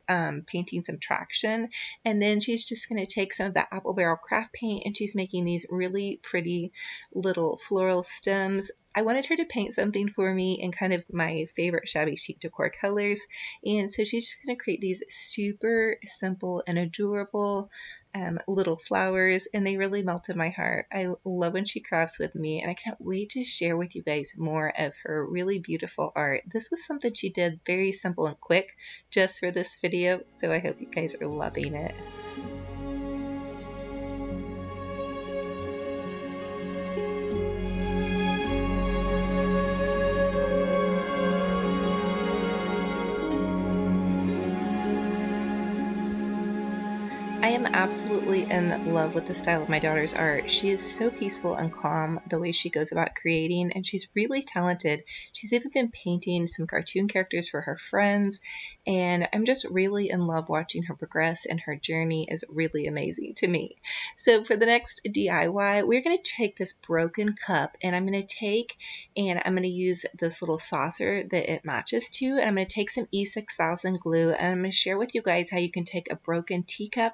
painting some traction. And then she's just going to take some of that apple barrel craft paint and she's making these really pretty little floral stems. I wanted her to paint something for me in kind of my favorite shabby chic decor colors. And so she's just going to create these super simple and adorable little flowers, and they really melted my heart. I love when she crafts with me, and I can't wait to share with you guys more of her really beautiful art. This was something she did very simple and quick just for this video, so I hope you guys are loving it. I am absolutely in love with the style of my daughter's art. She is so peaceful and calm the way she goes about creating, and she's really talented. She's even been painting some cartoon characters for her friends, and I'm just really in love watching her progress, and her journey is really amazing to me. So for the next DIY, we're going to take this broken cup, and I'm going to use this little saucer that it matches to, and I'm going to take some E6000 glue, and I'm going to share with you guys how you can take a broken teacup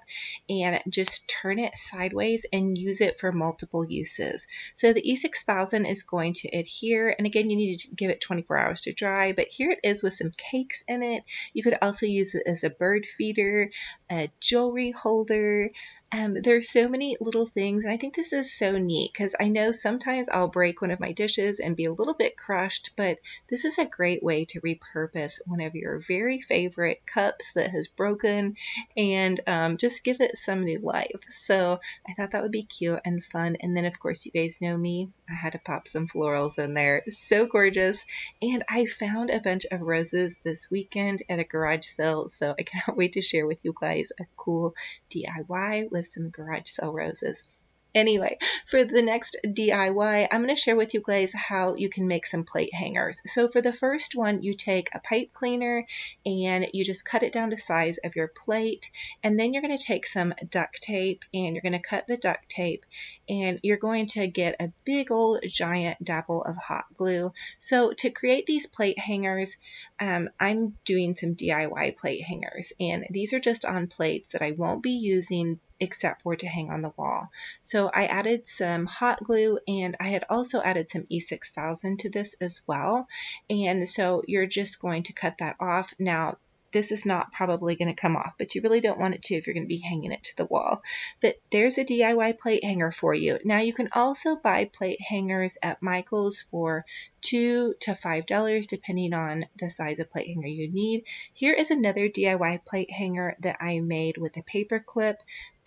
and just turn it sideways and use it for multiple uses. So the E6000 is going to adhere, and again, you need to give it 24 hours to dry, but here it is with some cakes in it. You could also use it as a bird feeder, a jewelry holder. There's so many little things, and I think this is so neat because I know sometimes I'll break one of my dishes and be a little bit crushed, but this is a great way to repurpose one of your very favorite cups that has broken and just give it some new life. So I thought that would be cute and fun. And then, of course, you guys know me. I had to pop some florals in there. So gorgeous. And I found a bunch of roses this weekend at a garage sale, so I cannot wait to share with you guys a cool DIY with some garage sale roses. Anyway, for the next DIY, I'm going to share with you guys how you can make some plate hangers. So for the first one, you take a pipe cleaner and you just cut it down to size of your plate. And then you're going to take some duct tape and you're going to cut the duct tape and you're going to get a big old giant dapple of hot glue. So to create these plate hangers, I'm doing some DIY plate hangers, and these are just on plates that I won't be using except for to hang on the wall. So I added some hot glue and I had also added some E6000 to this as well. And so you're just going to cut that off. Now, this is not probably going to come off, but you really don't want it to if you're going to be hanging it to the wall. But there's a DIY plate hanger for you. Now you can also buy plate hangers at Michael's for $2 to $5 depending on the size of plate hanger you need. Here is another DIY plate hanger that I made with a paper clip.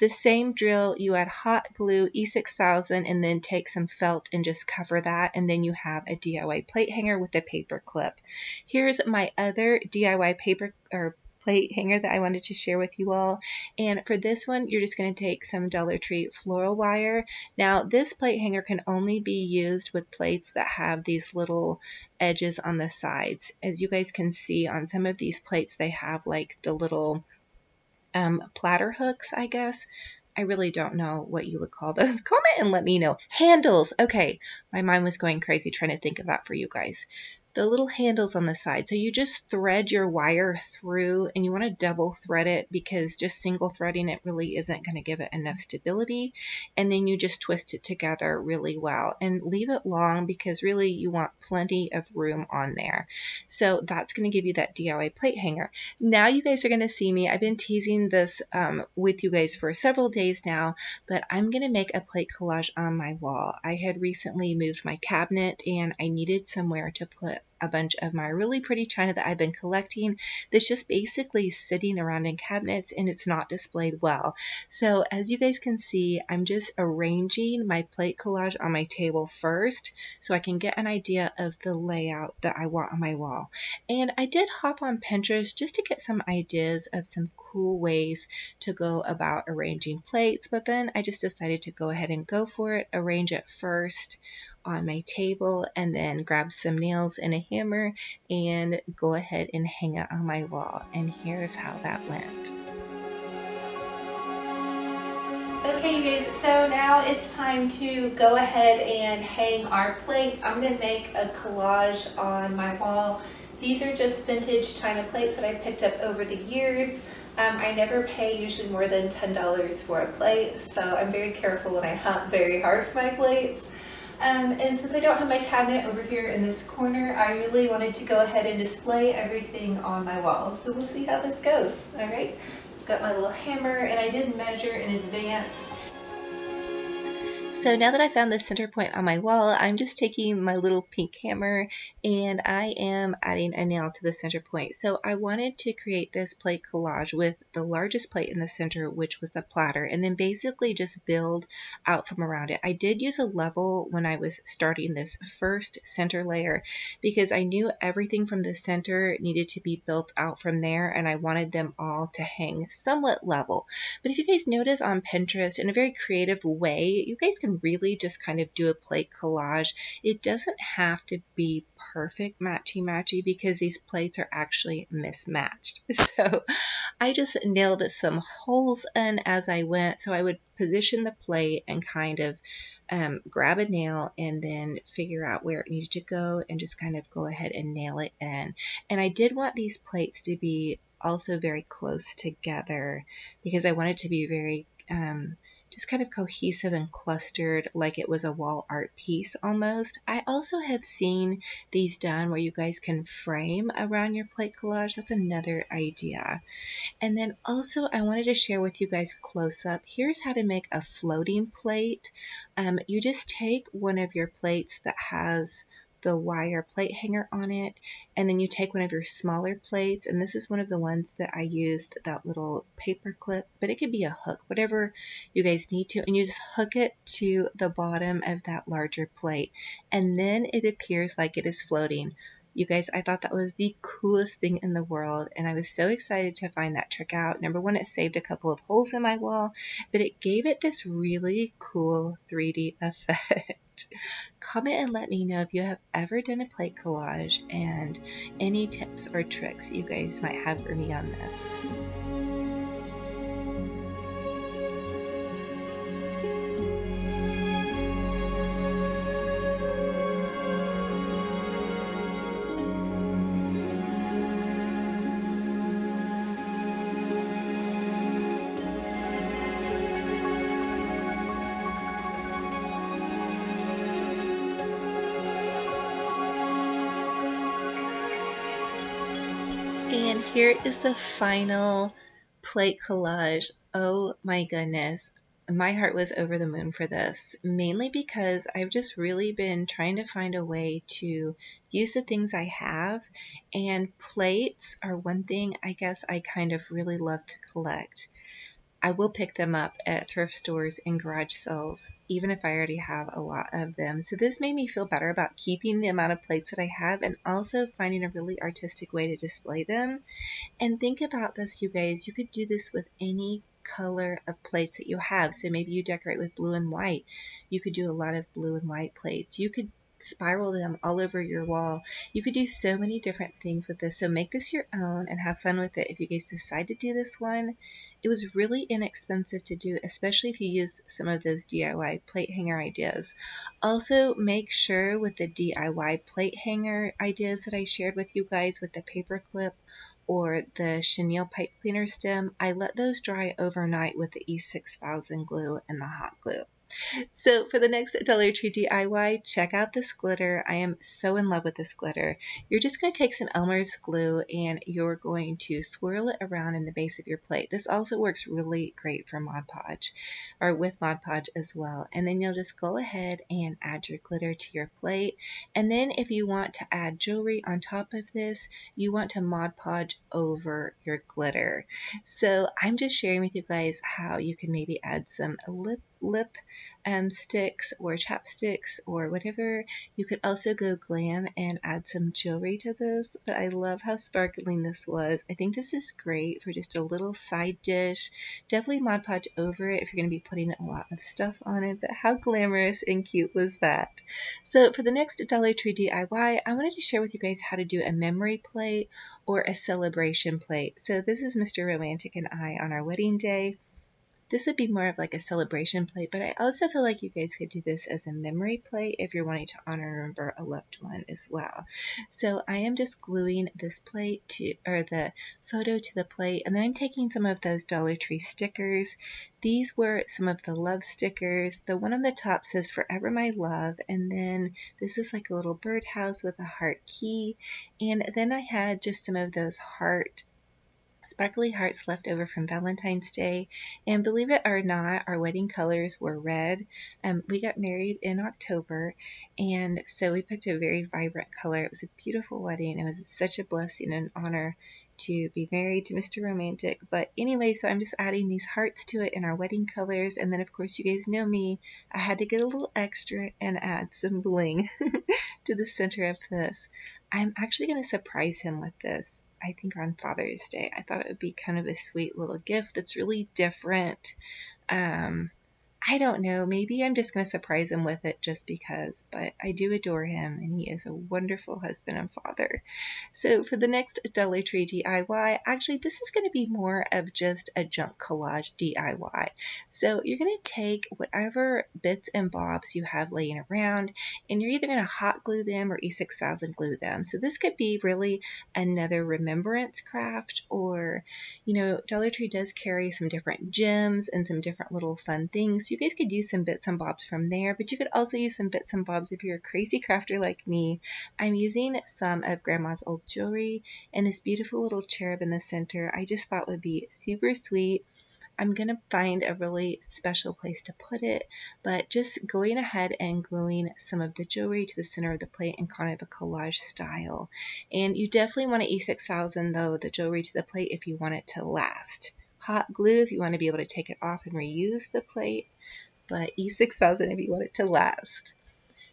The same drill, you add hot glue, E6000, and then take some felt and just cover that, and then you have a DIY plate hanger with a paper clip. Here's my other DIY plate hanger that I wanted to share with you all. And for this one, you're just going to take some Dollar Tree floral wire. Now, this plate hanger can only be used with plates that have these little edges on the sides. As you guys can see on some of these plates, they have like the little platter hooks, I guess. I really don't know what you would call those. Comment and let me know. Handles. Okay, my mind was going crazy trying to think of that for you guys. the little handles on the side. So you just thread your wire through, and you want to double thread it because just single threading it really isn't going to give it enough stability. And then you just twist it together really well and leave it long because really you want plenty of room on there. So that's going to give you that DIY plate hanger. Now you guys are going to see me. I've been teasing this with you guys for several days now, but I'm going to make a plate collage on my wall. I had recently moved my cabinet and I needed somewhere to put a bunch of my really pretty china that I've been collecting that's just basically sitting around in cabinets and it's not displayed well. So as you guys can see, I'm just arranging my plate collage on my table first so I can get an idea of the layout that I want on my wall. And I did hop on Pinterest just to get some ideas of some cool ways to go about arranging plates, but then I just decided to go ahead and go for it, arrange it first on my table, and then grab some nails and a hammer and go ahead and hang it on my wall. And here's how that went. Okay, you guys, so now it's time to go ahead and hang our plates. I'm going to make a collage on my wall. These are just vintage china plates that I picked up over the years. I never pay usually more than $10 for a plate, so I'm very careful and I hunt very hard for my plates. And since I don't have my cabinet over here in this corner, I really wanted to go ahead and display everything on my wall. So we'll see how this goes, all right? Got my little hammer and I did measure in advance. So now that I found the center point on my wall, I'm just taking my little pink hammer and I am adding a nail to the center point. So I wanted to create this plate collage with the largest plate in the center, which was the platter, and then basically just build out from around it. I did use a level when I was starting this first center layer because I knew everything from the center needed to be built out from there, and I wanted them all to hang somewhat level. But if you guys notice on Pinterest, in a very creative way, you guys can really just kind of do a plate collage. It doesn't have to be perfect matchy-matchy because these plates are actually mismatched. So I just nailed some holes in as I went. So I would position the plate and kind of grab a nail and then figure out where it needed to go and just kind of go ahead and nail it in. And I did want these plates to be also very close together because I wanted to be very just kind of cohesive and clustered like it was a wall art piece almost. I also have seen these done where you guys can frame around your plate collage. That's another idea. And then also I wanted to share with you guys close up. Here's how to make a floating plate. You just take one of your plates that has the wire plate hanger on it, and then you take one of your smaller plates, and this is one of the ones that I used, that little paper clip, but it could be a hook, whatever you guys need to, and you just hook it to the bottom of that larger plate, and then it appears like it is floating. You guys, I thought that was the coolest thing in the world, and I was so excited to find that trick out. Number one, it saved a couple of holes in my wall, but it gave it this really cool 3D effect. Comment and let me know if you have ever done a plate collage and any tips or tricks you guys might have for me on this. And here is the final plate collage. Oh my goodness. My heart was over the moon for this, mainly because I've just really been trying to find a way to use the things I have, and plates are one thing I guess I kind of really love to collect. I will pick them up at thrift stores and garage sales, even if I already have a lot of them. So this made me feel better about keeping the amount of plates that I have and also finding a really artistic way to display them. And think about this, you guys. You could do this with any color of plates that you have. So maybe you decorate with blue and white. You could do a lot of blue and white plates. You could spiral them all over your wall. You could do so many different things with this, so make this your own and have fun with it if you guys decide to do this one. It was really inexpensive to do, especially if you use some of those DIY plate hanger ideas. Also, make sure with the DIY plate hanger ideas that I shared with you guys with the paper clip or the chenille pipe cleaner stem, I let those dry overnight with the E6000 glue and the hot glue. So for the next Dollar Tree DIY, check out this glitter. I am so in love with this glitter. You're just going to take some Elmer's glue and you're going to swirl it around in the base of your plate. This also works really great for Mod Podge, or with Mod Podge as well. And then you'll just go ahead and add your glitter to your plate. And then if you want to add jewelry on top of this, you want to Mod Podge over your glitter. So I'm just sharing with you guys how you can maybe add some lip sticks or chapsticks or whatever. You could also go glam and add some jewelry to this, but I love how sparkling this was. I think this is great for just a little side dish. Definitely Mod Podge over it if you're going to be putting a lot of stuff on it, but how glamorous and cute was that? So for the next Dollar Tree DIY, I wanted to share with you guys how to do a memory plate or a celebration plate. So this is Mr. Romantic and I on our wedding day. This would be more of like a celebration plate, but I also feel like you guys could do this as a memory plate if you're wanting to honor and remember a loved one as well. So I am just gluing this plate to, or the photo to the plate, and then I'm taking some of those Dollar Tree stickers. These were some of the love stickers. The one on the top says Forever My Love, and then this is like a little birdhouse with a heart key, and then I had just some of those sparkly hearts left over from Valentine's Day, and believe it or not, our wedding colors were red. We got married in October, and so we picked a very vibrant color. It was a beautiful wedding. It was such a blessing and honor to be married to Mr. Romantic. But anyway, so I'm just adding these hearts to it in our wedding colors, and then of course you guys know me, I had to get a little extra and add some bling to the center of this. I'm actually going to surprise him with this, I think, on Father's Day. I thought it would be kind of a sweet little gift that's really different. I don't know, maybe I'm just going to surprise him with it just because, but I do adore him and he is a wonderful husband and father. So for the next Dollar Tree DIY, actually this is going to be more of just a junk collage DIY. So you're going to take whatever bits and bobs you have laying around and you're either going to hot glue them or E6000 glue them. So this could be really another remembrance craft, or, you know, Dollar Tree does carry some different gems and some different little fun things. You guys could use some bits and bobs from there, but you could also use some bits and bobs if you're a crazy crafter like me. I'm using some of Grandma's old jewelry and this beautiful little cherub in the center. I just thought would be super sweet. I'm going to find a really special place to put it, but just going ahead and gluing some of the jewelry to the center of the plate in kind of a collage style. And you definitely want to E6000 though, the jewelry to the plate if you want it to last. Hot glue if you want to be able to take it off and reuse the plate, but E6000 if you want it to last.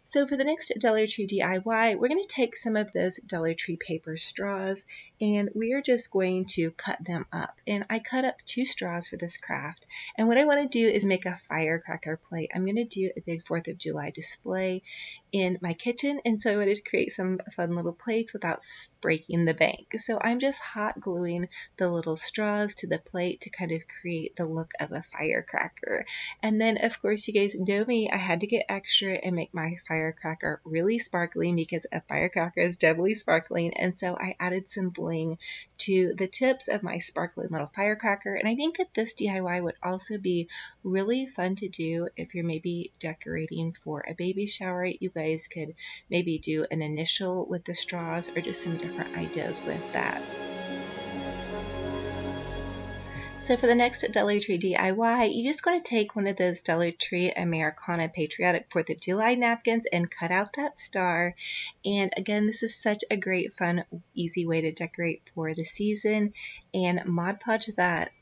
So for the next Dollar Tree DIY, we're going to take some of those Dollar Tree paper straws and we are just going to cut them up. And I cut up 2 straws for this craft. And what I want to do is make a firecracker plate. I'm going to do a big 4th of July display in my kitchen, and so I wanted to create some fun little plates without breaking the bank. So I'm just hot gluing the little straws to the plate to kind of create the look of a firecracker. And then of course you guys know me, I had to get extra and make my firecracker really sparkling because a firecracker is definitely sparkling, and so I added some bling to the tips of my sparkling little firecracker. And I think that this DIY would also be really fun to do if you're maybe decorating for a baby shower. You guys could maybe do an initial with the straws or just some different ideas with that. So for the next Dollar Tree DIY, you just going to take one of those Dollar Tree Americana Patriotic 4th of July napkins and cut out that star. And again, this is such a great, fun, easy way to decorate for the season. And Mod Podge that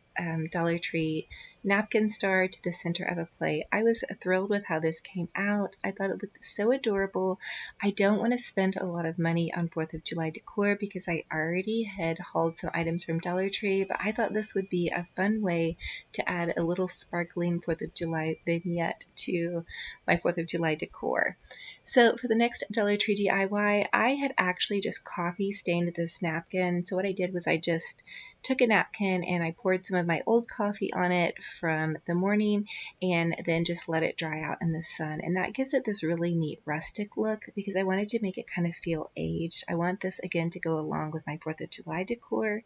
Dollar Tree napkin star to the center of a plate. I was thrilled with how this came out. I thought it looked so adorable. I don't want to spend a lot of money on 4th of July decor because I already had hauled some items from Dollar Tree, but I thought this would be a fun way to add a little sparkling 4th of July vignette to my 4th of July decor. So for the next Dollar Tree DIY, I had actually just coffee stained this napkin. So what I did was I just took a napkin and I poured some of my old coffee on it from the morning and then just let it dry out in the sun. And that gives it this really neat rustic look because I wanted to make it kind of feel aged. I want this again to go along with my 4th of July decor,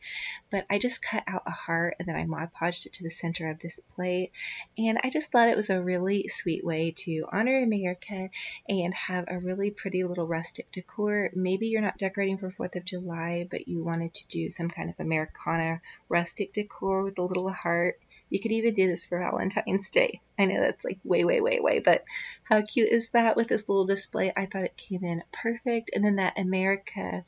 but I just cut out a heart and then I Mod Podged it to the center of this plate. And I just thought it was a really sweet way to honor America and have a really pretty little rustic decor. Maybe you're not decorating for 4th of July, but you wanted to do some kind of Americana rustic decor with a little heart. You could even do this for Valentine's Day. I know that's like way, but how cute is that with this little display? I thought it came in perfect. And then that America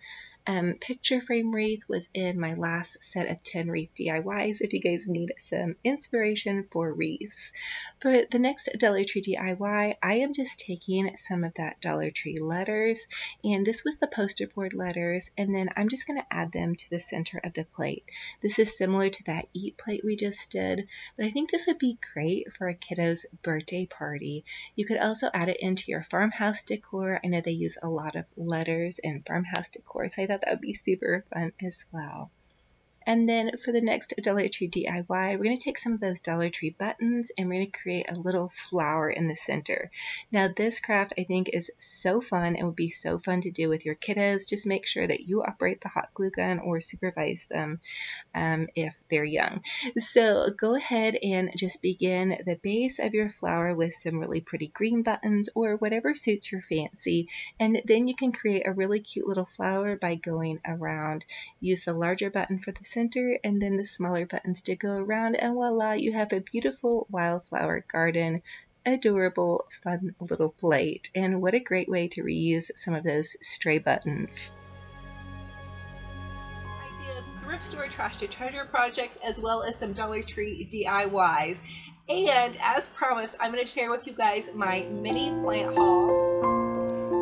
picture frame wreath was in my last set of 10 wreath DIYs if you guys need some inspiration for wreaths. For the next Dollar Tree DIY, I am just taking some of that Dollar Tree letters, and this was the poster board letters, and then I'm just going to add them to the center of the plate. This is similar to that eat plate we just did, but I think this would be great for a kiddo's birthday party. You could also add it into your farmhouse decor. I know they use a lot of letters in farmhouse decor, so I thought that would be super fun as well. And then for the next Dollar Tree DIY, we're going to take some of those Dollar Tree buttons and we're going to create a little flower in the center. Now this craft I think is so fun and would be so fun to do with your kiddos. Just make sure that you operate the hot glue gun or supervise them if they're young. So go ahead and just begin the base of your flower with some really pretty green buttons or whatever suits your fancy. And then you can create a really cute little flower by going around. Use the larger button for the center and then the smaller buttons to go around, and voila, you have a beautiful wildflower garden. Adorable, fun little plate. And what a great way to reuse some of those stray buttons. Ideas, thrift store trash to treasure projects, as well as some Dollar Tree DIYs. And as promised, I'm going to share with you guys my mini plant haul.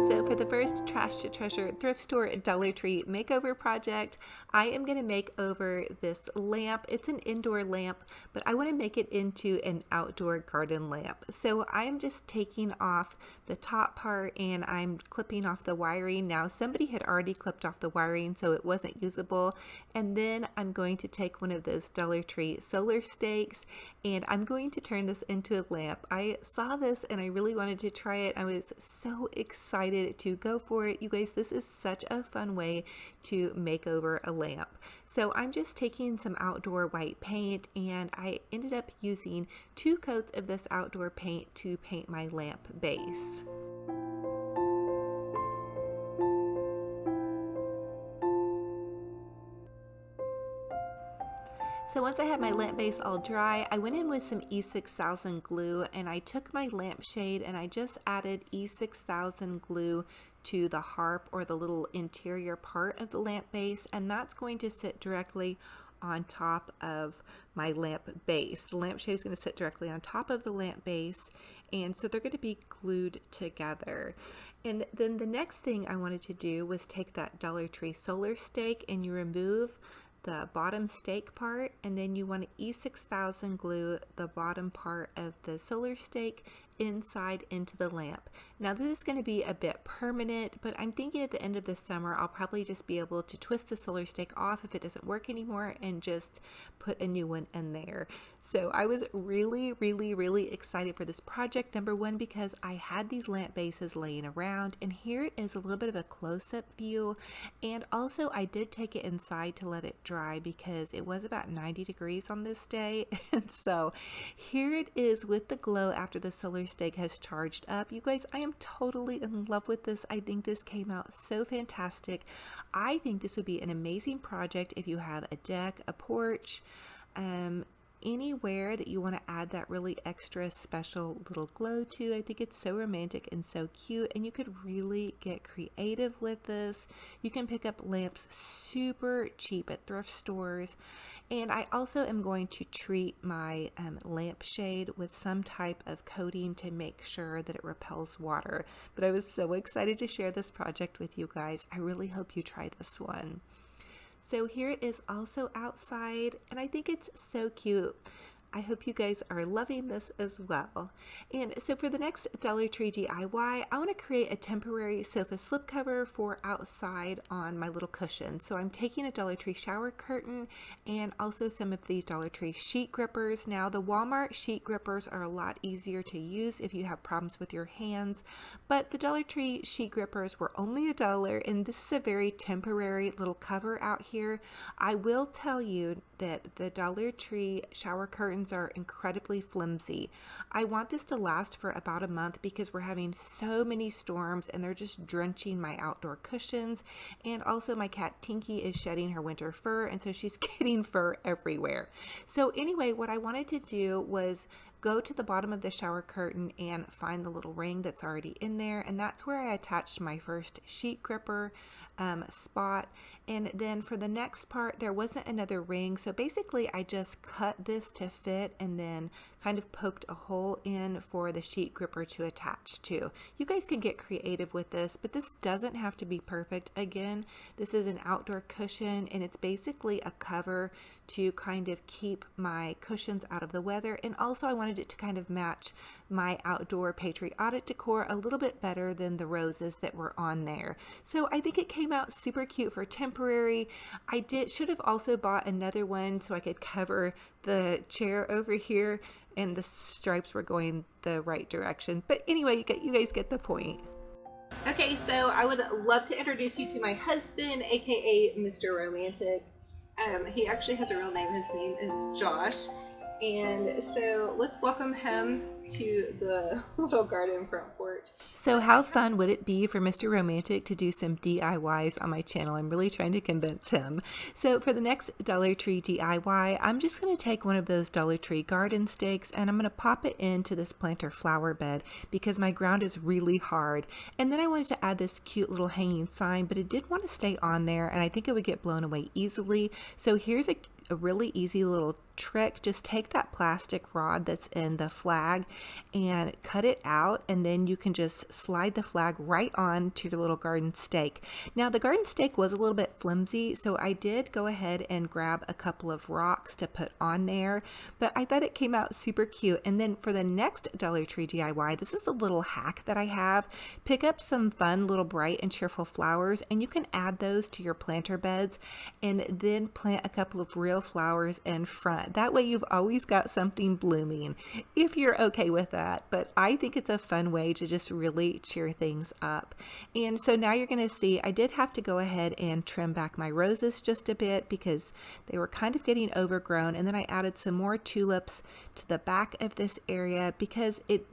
So for the first Trash to Treasure thrift store Dollar Tree makeover project, I am going to make over this lamp. It's an indoor lamp, but I want to make it into an outdoor garden lamp. So I'm just taking off the top part and I'm clipping off the wiring. Now somebody had already clipped off the wiring, so it wasn't usable. And then I'm going to take one of those Dollar Tree solar stakes and I'm going to turn this into a lamp. I saw this and I really wanted to try it. I was so excited to go for it. You guys, this is such a fun way to make over a lamp. So I'm just taking some outdoor white paint and I ended up using 2 coats of this outdoor paint to paint my lamp base. So once I had my lamp base all dry, I went in with some E6000 glue and I took my lampshade and I just added E6000 glue to the harp or the little interior part of the lamp base, and that's going to sit directly on top of my lamp base. The lampshade is going to sit directly on top of the lamp base, and so they're going to be glued together. And then the next thing I wanted to do was take that Dollar Tree solar stake and you remove the bottom stake part, and then you want to E6000 glue the bottom part of the solar stake inside into the lamp. Now this is going to be a bit permanent, but I'm thinking at the end of the summer I'll probably just be able to twist the solar stake off if it doesn't work anymore and just put a new one in there. So I was really excited for this project. Number one, because I had these lamp bases laying around, and here is a little bit of a close-up view, and also I did take it inside to let it dry because it was about 90 degrees on this day. And so here it is with the glow after the solar stake has charged up. You guys, I am totally in love with this. I think this came out so fantastic. I think this would be an amazing project if you have a deck, a porch, anywhere that you want to add that really extra special little glow to. I think it's so romantic and so cute, and you could really get creative with this. You can pick up lamps super cheap at thrift stores. And I also am going to treat my lampshade with some type of coating to make sure that it repels water. But I was so excited to share this project with you guys. I really hope you try this one. So here it is also outside, and I think it's so cute. I hope you guys are loving this as well. And so for the next Dollar Tree DIY, I want to create a temporary sofa slipcover for outside on my little cushion. So I'm taking a Dollar Tree shower curtain and also some of these Dollar Tree sheet grippers. Now the Walmart sheet grippers are a lot easier to use if you have problems with your hands, but the Dollar Tree sheet grippers were only $1, and this is a very temporary little cover out here. I will tell you that the Dollar Tree shower curtains are incredibly flimsy. I want this to last for about a month because we're having so many storms and they're just drenching my outdoor cushions. And also my cat Tinky is shedding her winter fur, and so she's getting fur everywhere. So anyway, what I wanted to do was go to the bottom of the shower curtain and find the little ring that's already in there, and that's where I attached my first sheet gripper spot. And then for the next part, there wasn't another ring, so basically I just cut this to fit and then kind of poked a hole in for the sheet gripper to attach to. You guys can get creative with this, but this doesn't have to be perfect. Again, this is an outdoor cushion, and it's basically a cover to kind of keep my cushions out of the weather, and also I wanted it to kind of match my outdoor patriotic decor a little bit better than the roses that were on there. So I think it came out super cute for temporary. I should have also bought another one so I could cover the chair over here, and the stripes were going the right direction. But anyway, you guys get the point. Okay, so I would love to introduce you to my husband, aka Mr. Romantic. He actually has a real name. His name is Josh. And so let's welcome him to the little garden front porch. So how fun would it be for Mr. Romantic to do some DIYs on my channel? I'm really trying to convince him. So for the next Dollar Tree DIY, I'm just going to take one of those Dollar Tree garden stakes and I'm going to pop it into this planter flower bed because my ground is really hard. And then I wanted to add this cute little hanging sign, but it did want to stay on there and I think it would get blown away easily. So here's a really easy little trick. Just take that plastic rod that's in the flag and cut it out, and then you can just slide the flag right on to your little garden stake. Now the garden stake was a little bit flimsy, so I did go ahead and grab a couple of rocks to put on there, but I thought it came out super cute. And then for the next Dollar Tree DIY, this is a little hack that I have. Pick up some fun little bright and cheerful flowers, and you can add those to your planter beds and then plant a couple of real flowers in front. That way you've always got something blooming, if you're okay with that. But I think it's a fun way to just really cheer things up. And so now you're going to see I did have to go ahead and trim back my roses just a bit because they were kind of getting overgrown. And then I added some more tulips to the back of this area because it's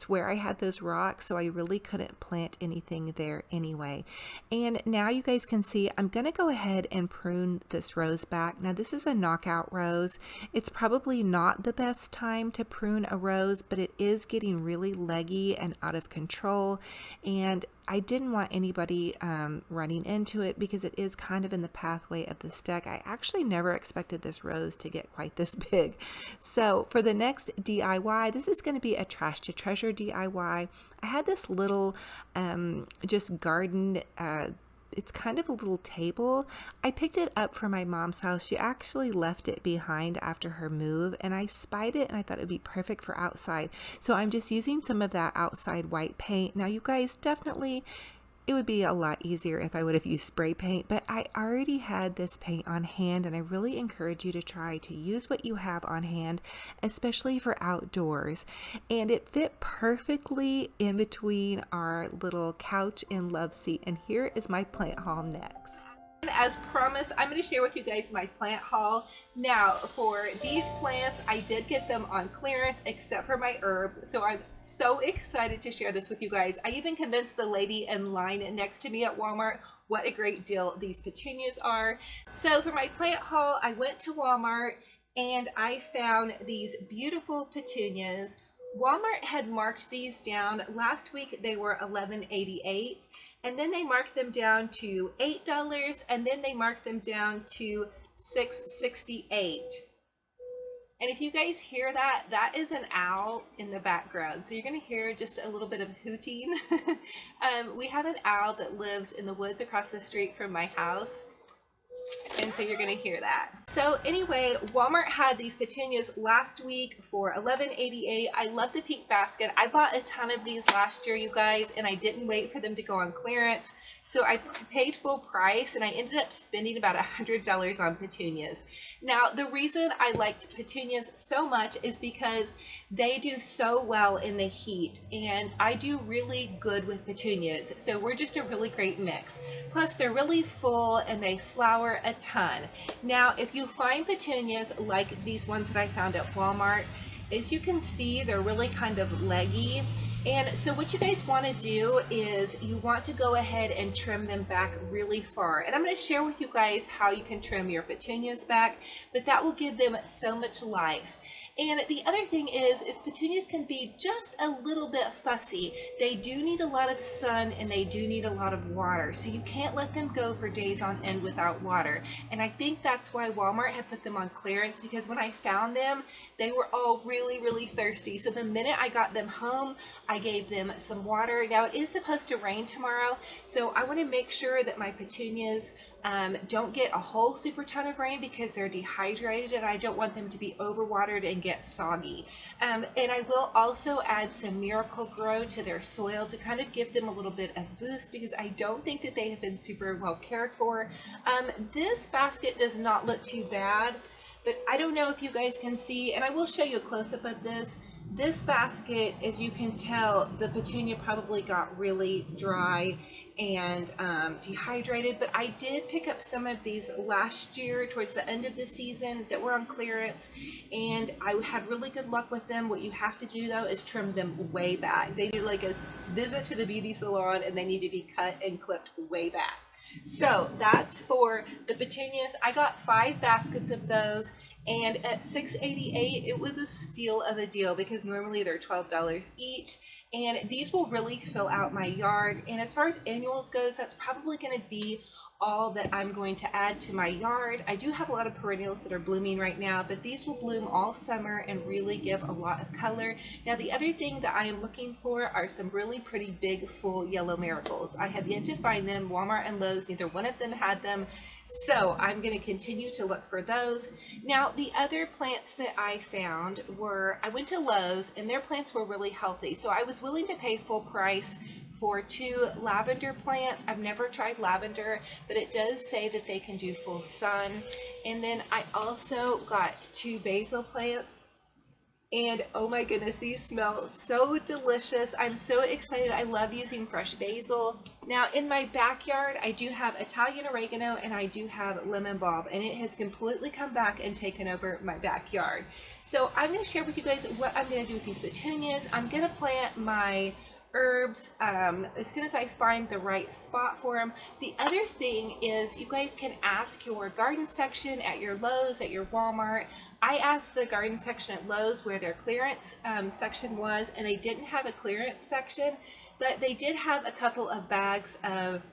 where I had those rocks, so I really couldn't plant anything there anyway. And now you guys can see I'm going to go ahead and prune this rose back. Now this is a knockout rose. It's probably not the best time to prune a rose, but it is getting really leggy and out of control, and I didn't want anybody running into it because it is kind of in the pathway of this deck. I actually never expected this rose to get quite this big. So for the next DIY, this is going to be a trash to treasure DIY. I had this little just garden it's kind of a little table. I picked it up from my mom's house. She actually left it behind after her move, and I spied it and I thought it would be perfect for outside. So I'm just using some of that outside white paint. Now you guys, definitely it would be a lot easier if I would have used spray paint, but I already had this paint on hand, and I really encourage you to try to use what you have on hand, especially for outdoors. And it fit perfectly in between our little couch and love seat. And here is my plant haul next. As promised, I'm going to share with you guys my plant haul. Now, for these plants, I did get them on clearance, except for my herbs. So I'm so excited to share this with you guys. I even convinced the lady in line next to me at Walmart what a great deal these petunias are. So for my plant haul, I went to Walmart and I found these beautiful petunias. Walmart had marked these down last week. They were $11.88, and then they marked them down to $8, and then they marked them down to $6.68. And if you guys hear that, that is an owl in the background. So you're going to hear just a little bit of hooting. We have an owl that lives in the woods across the street from my house. And so you're going to hear that. So anyway, Walmart had these petunias last week for $11.88. I love the pink basket. I bought a ton of these last year, you guys, and I didn't wait for them to go on clearance. So I paid full price and I ended up spending about $100 on petunias. Now, the reason I liked petunias so much is because they do so well in the heat, and I do really good with petunias. So we're just a really great mix. Plus, they're really full and they flower a ton. Now, if you find petunias like these ones that I found at Walmart, as you can see, they're really kind of leggy. And so what you guys want to do is you want to go ahead and trim them back really far. And I'm going to share with you guys how you can trim your petunias back, but that will give them so much life. And the other thing is petunias can be just a little bit fussy. They do need a lot of sun and they do need a lot of water. So you can't let them go for days on end without water. And I think that's why Walmart had put them on clearance, because when I found them, they were all really, really thirsty. So the minute I got them home, I gave them some water. Now it is supposed to rain tomorrow, so I want to make sure that my petunias don't get a whole super ton of rain because they're dehydrated, and I don't want them to be overwatered and get soggy. And I will also add some Miracle-Gro to their soil to kind of give them a little bit of boost, because I don't think that they have been super well cared for. This basket does not look too bad, but I don't know if you guys can see, and I will show you a close-up of this. This basket, as you can tell, the petunia probably got really dry and dehydrated, but I did pick up some of these last year towards the end of the season that were on clearance, and I had really good luck with them. What you have to do though is trim them way back. They do like a visit to the beauty salon and they need to be cut and clipped way back. So that's for the petunias. I got 5 baskets of those, and at $6.88 it was a steal of a deal, because normally they're $12 each, and these will really fill out my yard. And as far as annuals goes, that's probably going to be all that I'm going to add to my yard. I do have a lot of perennials that are blooming right now, but these will bloom all summer and really give a lot of color. Now, the other thing that I am looking for are some really pretty big full yellow marigolds. I have yet to find them. Walmart and Lowe's, neither one of them had them, so I'm going to continue to look for those. Now, the other plants that I found were, I went to Lowe's and their plants were really healthy, so I was willing to pay full price for 2 lavender plants. I've never tried lavender, but it does say that they can do full sun. And then I also got 2 basil plants, and oh my goodness, these smell so delicious. I'm so excited. I love using fresh basil. Now in my backyard, I do have Italian oregano and I do have lemon balm, and it has completely come back and taken over my backyard. So I'm going to share with you guys what I'm going to do with these petunias. I'm going to plant my herbs as soon as I find the right spot for them. The other thing is, you guys can ask your garden section at your Lowe's, at your Walmart. I asked the garden section at Lowe's where their clearance section was, and they didn't have a clearance section, but they did have a couple of bags of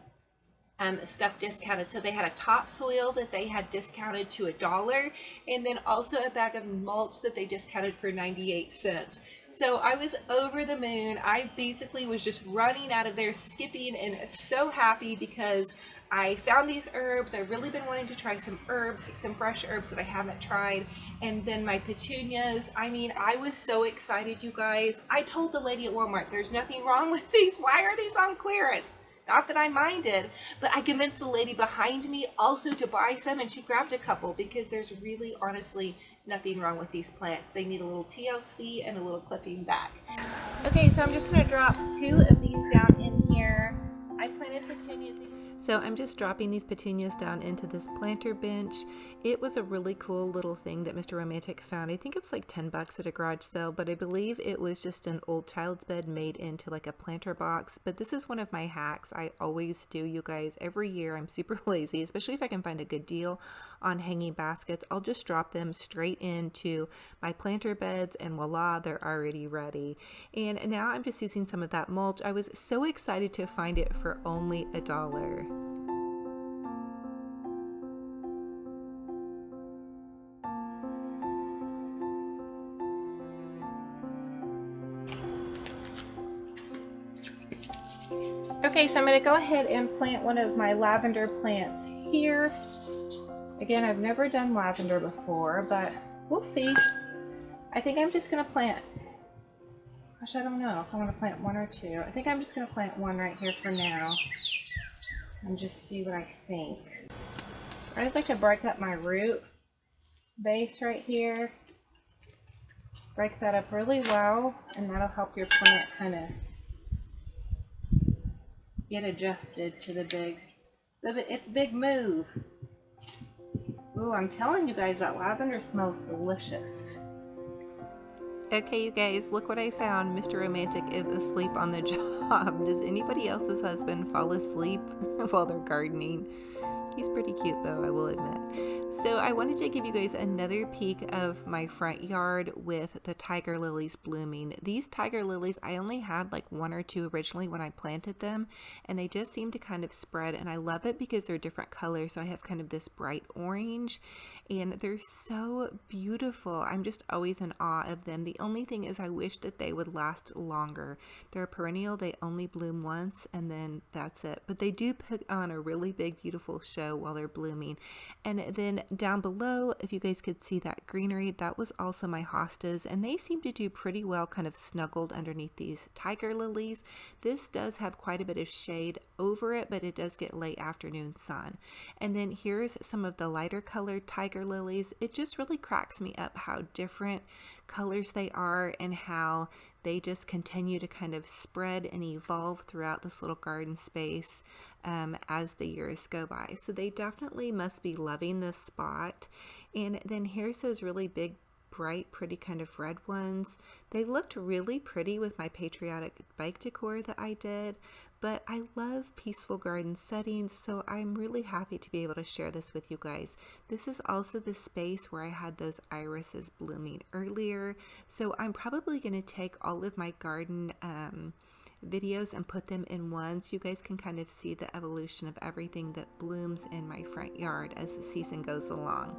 stuff discounted. So they had a topsoil that they had discounted to $1, and then also a bag of mulch that they discounted for 98 cents. So I was over the moon. I basically was just running out of there, skipping, and so happy because I found these herbs. I've really been wanting to try some herbs, some fresh herbs that I haven't tried. And then my petunias. I mean, I was so excited, you guys. I told the lady at Walmart, there's nothing wrong with these. Why are these on clearance? Not that I minded, but I convinced the lady behind me also to buy some, and she grabbed a couple because there's really honestly nothing wrong with these plants. They need a little TLC and a little clipping back. Okay, so I'm just going to drop 2 of these down in here. I planted petunias. So I'm just dropping these petunias down into this planter bench. It was a really cool little thing that Mr. Romantic found. I think it was like 10 bucks at a garage sale, but I believe it was just an old child's bed made into like a planter box. But this is one of my hacks. I always do, you guys. Every year I'm super lazy, especially if I can find a good deal on hanging baskets. I'll just drop them straight into my planter beds and voila, they're already ready. And now I'm just using some of that mulch. I was so excited to find it for only $1. Okay, so I'm going to go ahead and plant one of my lavender plants here. Again, I've never done lavender before, but we'll see. I think I'm just going to plant, gosh, I don't know if I want to plant one or two. I think I'm just going to plant one right here for now and just see what I think. I just like to break up my root base right here. Break that up really well, and that'll help your plant kind of get adjusted to its big move. Ooh, I'm telling you guys, that lavender smells delicious. Okay, you guys, look what I found. Mr. Romantic is asleep on the job. Does anybody else's husband fall asleep while they're gardening? He's pretty cute though, I will admit. So I wanted to give you guys another peek of my front yard with the tiger lilies blooming. These tiger lilies, I only had like one or two originally when I planted them, and they just seem to kind of spread, and I love it because they're different colors. So I have kind of this bright orange, and they're so beautiful. I'm just always in awe of them. The only thing is I wish that they would last longer. They're a perennial, they only bloom once and then that's it. But they do put on a really big, beautiful show while they're blooming. And then down below, if you guys could see that greenery, that was also my hostas, and they seem to do pretty well kind of snuggled underneath these tiger lilies. This does have quite a bit of shade over it, but it does get late afternoon sun. And then here's some of the lighter colored tiger lilies. It just really cracks me up how different colors they are and how they just continue to kind of spread and evolve throughout this little garden space as the years go by. So they definitely must be loving this spot. And then here's those really big, bright, pretty kind of red ones. They looked really pretty with my patriotic bike decor that I did, but I love peaceful garden settings, so I'm really happy to be able to share this with you guys. This is also the space where I had those irises blooming earlier, so I'm probably going to take all of my garden videos and put them in one so you guys can kind of see the evolution of everything that blooms in my front yard as the season goes along.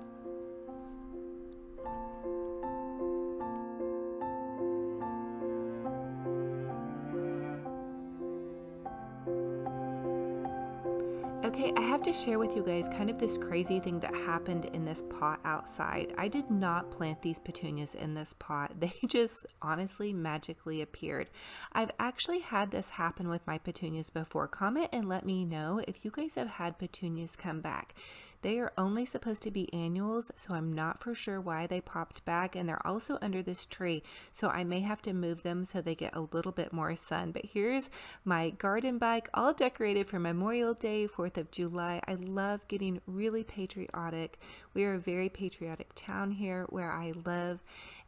Okay, I have to share with you guys kind of this crazy thing that happened in this pot outside. I did not plant these petunias in this pot. They just honestly magically appeared. I've actually had this happen with my petunias before. Comment and let me know if you guys have had petunias come back. They are only supposed to be annuals, so I'm not for sure why they popped back, and they're also under this tree, so I may have to move them so they get a little bit more sun. But here's my garden bike all decorated for Memorial Day, 4th of July. I love getting really patriotic. We are a very patriotic town here where I live,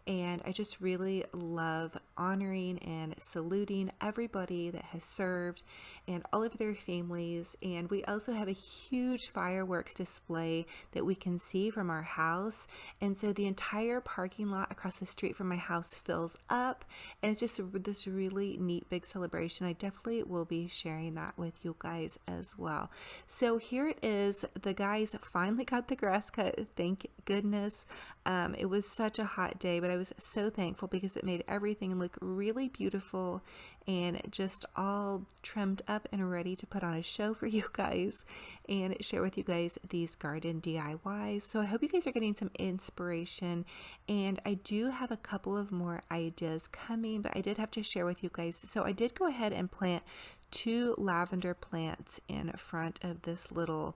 and I just really love honoring and saluting everybody that has served and all of their families. And we also have a huge fireworks display that we can see from our house, and so the entire parking lot across the street from my house fills up, and it's just this really neat big celebration. I definitely will be sharing that with you guys as well. So here it is. The guys finally got the grass cut, thank goodness. It was such a hot day, but I was so thankful because it made everything look really beautiful and just all trimmed up and ready to put on a show for you guys and share with you guys these garden DIYs. So I hope you guys are getting some inspiration, and I do have a couple of more ideas coming, but I did have to share with you guys. So I did go ahead and plant 2 lavender plants in front of this little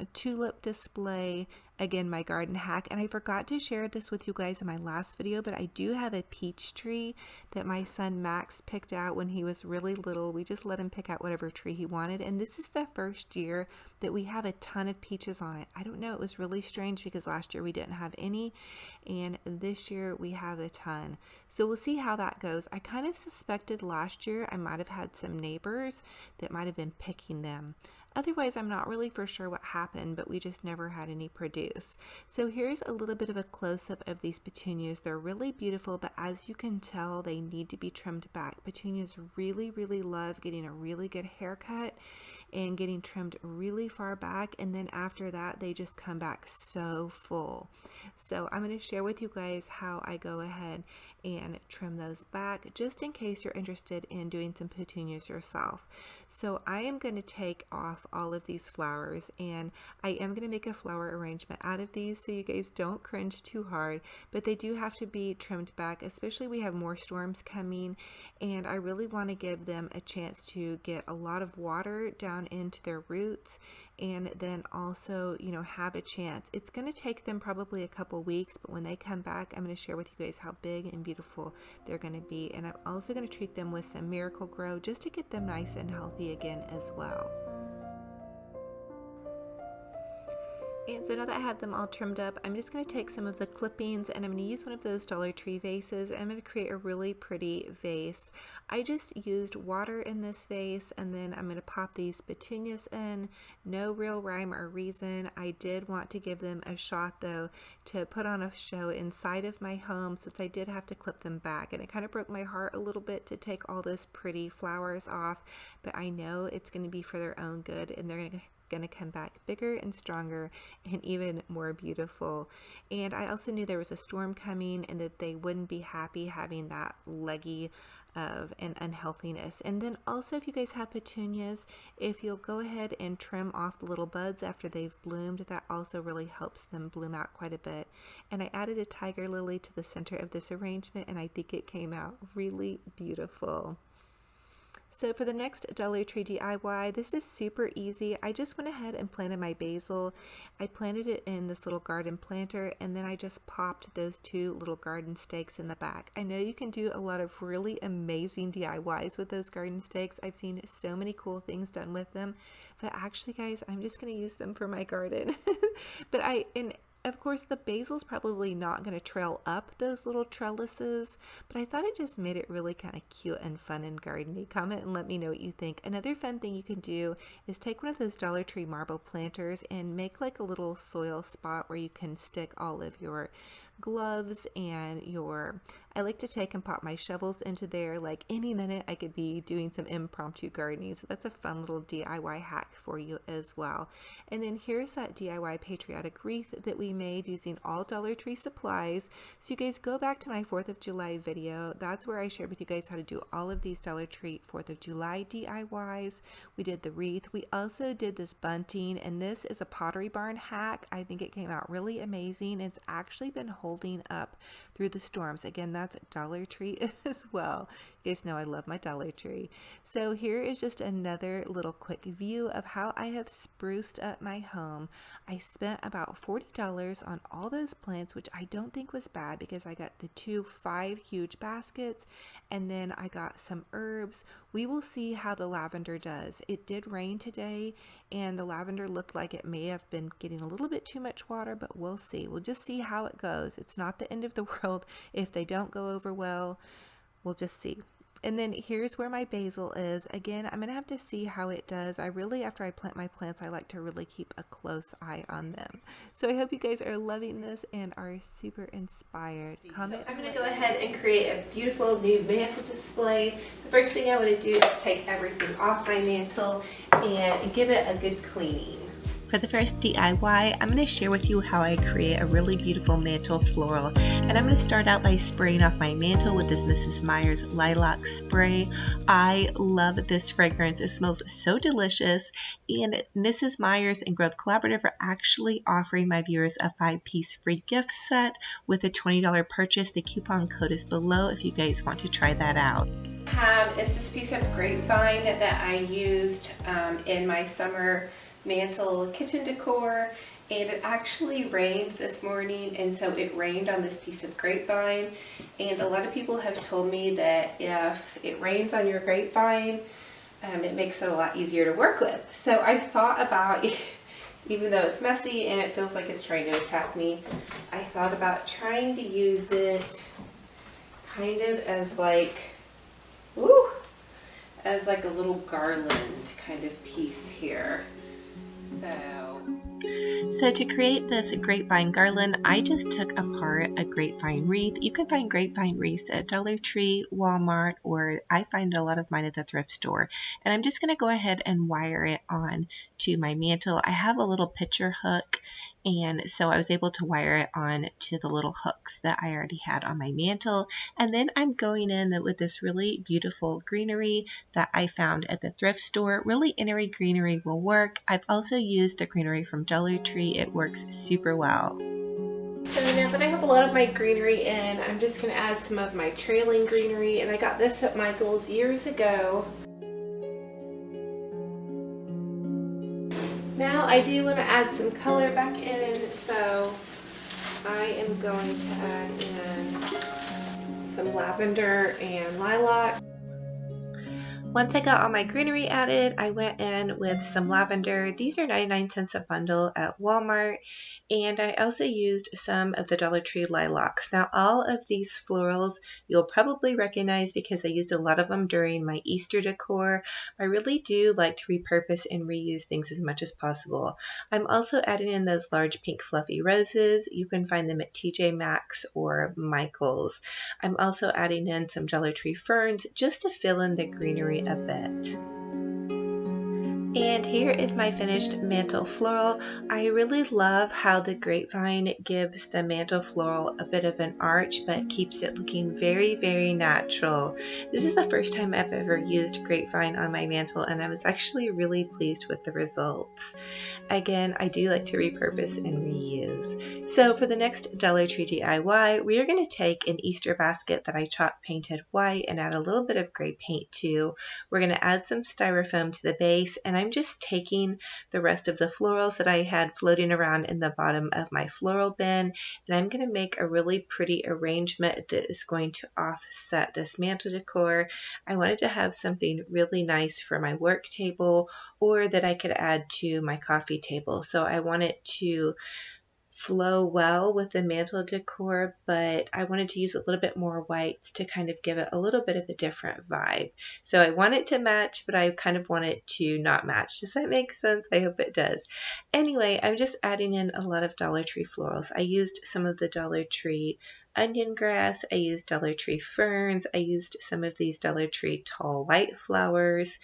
tulip display. Again, my garden hack, and I forgot to share this with you guys in my last video, but I do have a peach tree that my son Max picked out when he was really little. We just let him pick out whatever tree he wanted, and this is the first year that we have a ton of peaches on it. I don't know, it was really strange because last year we didn't have any, and this year we have a ton. So we'll see how that goes. I kind of suspected last year I might have had some neighbors that might have been picking them. Otherwise, I'm not really for sure what happened, but we just never had any produce. So here's a little bit of a close-up of these petunias. They're really beautiful, but as you can tell, they need to be trimmed back. Petunias really, really love getting a really good haircut and getting trimmed really far back, and then after that, they just come back so full. So I'm going to share with you guys how I go ahead and trim those back, just in case you're interested in doing some petunias yourself. So I am going to take off all of these flowers, and I am going to make a flower arrangement out of these so you guys don't cringe too hard, but they do have to be trimmed back, especially we have more storms coming, and I really want to give them a chance to get a lot of water down into their roots, and then also, you know, have a chance. It's going to take them probably a couple weeks, but when they come back, I'm going to share with you guys how big and beautiful they're going to be, and I'm also going to treat them with some Miracle Grow just to get them nice and healthy again as well. And so now that I have them all trimmed up, I'm just going to take some of the clippings and I'm going to use one of those Dollar Tree vases. I'm going to create a really pretty vase. I just used water in this vase, and then I'm going to pop these petunias in. No real rhyme or reason. I did want to give them a shot though to put on a show inside of my home, since I did have to clip them back, and it kind of broke my heart a little bit to take all those pretty flowers off, but I know it's going to be for their own good, and they're going to come back bigger and stronger and even more beautiful. And I also knew there was a storm coming and that they wouldn't be happy having that leggy of an unhealthiness. And then also, if you guys have petunias, if you'll go ahead and trim off the little buds after they've bloomed, that also really helps them bloom out quite a bit. And I added a tiger lily to the center of this arrangement, and I think it came out really beautiful. So for the next Dollar Tree DIY, this is super easy. I just went ahead and planted my basil. I planted it in this little garden planter, and then I just popped those two little garden stakes in the back. I know you can do a lot of really amazing DIYs with those garden stakes. I've seen so many cool things done with them, but actually guys, I'm just going to use them for my garden. Of course, the basil's probably not going to trail up those little trellises, but I thought it just made it really kind of cute and fun and gardeny. Comment and let me know what you think. Another fun thing you can do is take one of those Dollar Tree marble planters and make like a little soil spot where you can stick all of your gloves and I like to take and pop my shovels into there. Like any minute I could be doing some impromptu gardening, so that's a fun little DIY hack for you as well. And then here's that DIY patriotic wreath that we made using all Dollar Tree supplies. So you guys go back to my 4th of July video. That's where I shared with you guys how to do all of these Dollar Tree 4th of July DIYs. We did the wreath. We also did this bunting, and this is a Pottery Barn hack. I think it came out really amazing. It's actually been holding up through the storms. Again, that's Dollar Tree as well. You guys know I love my Dollar Tree. So here is just another little quick view of how I have spruced up my home. I spent about $40 on all those plants, which I don't think was bad because I got the 5 huge baskets, and then I got some herbs. We will see how the lavender does. It did rain today, and the lavender looked like it may have been getting a little bit too much water, but we'll see. We'll just see how it goes. It's not the end of the world if they don't go over well. We'll just see. And then here's where my basil is. Again, I'm going to have to see how it does. After I plant my plants, I like to really keep a close eye on them. So I hope you guys are loving this and are super inspired. Comment. So I'm going to go ahead and create a beautiful new mantle display. The first thing I want to do is take everything off my mantle and give it a good cleaning. For the first DIY, I'm going to share with you how I create a really beautiful mantle floral. And I'm going to start out by spraying off my mantle with this Mrs. Meyer's lilac spray. I love this fragrance. It smells so delicious. And Mrs. Meyer's and Growth Collaborative are actually offering my viewers a 5-piece free gift set with a $20 purchase. The coupon code is below if you guys want to try that out. Is this piece of grapevine that I used in my summer mantle kitchen decor, and it actually rained this morning, and so it rained on this piece of grapevine. And a lot of people have told me that if it rains on your grapevine, it makes it a lot easier to work with. So I thought about, even though it's messy and it feels like it's trying to attack me, I thought about trying to use it kind of as like, ooh, as like a little garland kind of piece here. So to create this grapevine garland, I just took apart a grapevine wreath. You can find grapevine wreaths at Dollar Tree, Walmart, or I find a lot of mine at the thrift store. And I'm just going to go ahead and wire it on to my mantle. I have a little picture hook, and so I was able to wire it on to the little hooks that I already had on my mantle. And then I'm going in with this really beautiful greenery that I found at the thrift store. Really any greenery will work. I've also used the greenery from Dollar Tree. It works super well. So now that I have a lot of my greenery in, I'm just going to add some of my trailing greenery, and I got this at Michael's years ago. Now I do want to add some color back in, so I am going to add in some lavender and lilac. Once I got all my greenery added, I went in with some lavender. These are 99 cents a bundle at Walmart. And I also used some of the Dollar Tree lilacs. Now all of these florals you'll probably recognize because I used a lot of them during my Easter decor. I really do like to repurpose and reuse things as much as possible. I'm also adding in those large pink fluffy roses. You can find them at TJ Maxx or Michael's. I'm also adding in some Dollar Tree ferns just to fill in the greenery a bit. And here is my finished mantle floral. I really love how the grapevine gives the mantle floral a bit of an arch but keeps it looking very, very natural. This is the first time I've ever used grapevine on my mantle, and I was actually really pleased with the results. Again, I do like to repurpose and reuse. So for the next Dollar Tree DIY, we are going to take an Easter basket that I chalk painted white and add a little bit of gray paint to. We're going to add some styrofoam to the base, and I'm just taking the rest of the florals that I had floating around in the bottom of my floral bin, and I'm going to make a really pretty arrangement that is going to offset this mantle decor. I wanted to have something really nice for my work table or that I could add to my coffee table. So I want it to flow well with the mantle decor, but I wanted to use a little bit more whites to kind of give it a little bit of a different vibe. So I want it to match, but I kind of want it to not match. Does that make sense? I hope it does. Anyway, I'm just adding in a lot of Dollar Tree florals. I used some of the Dollar Tree onion grass, I used Dollar Tree ferns, I used some of these Dollar Tree tall white flowers,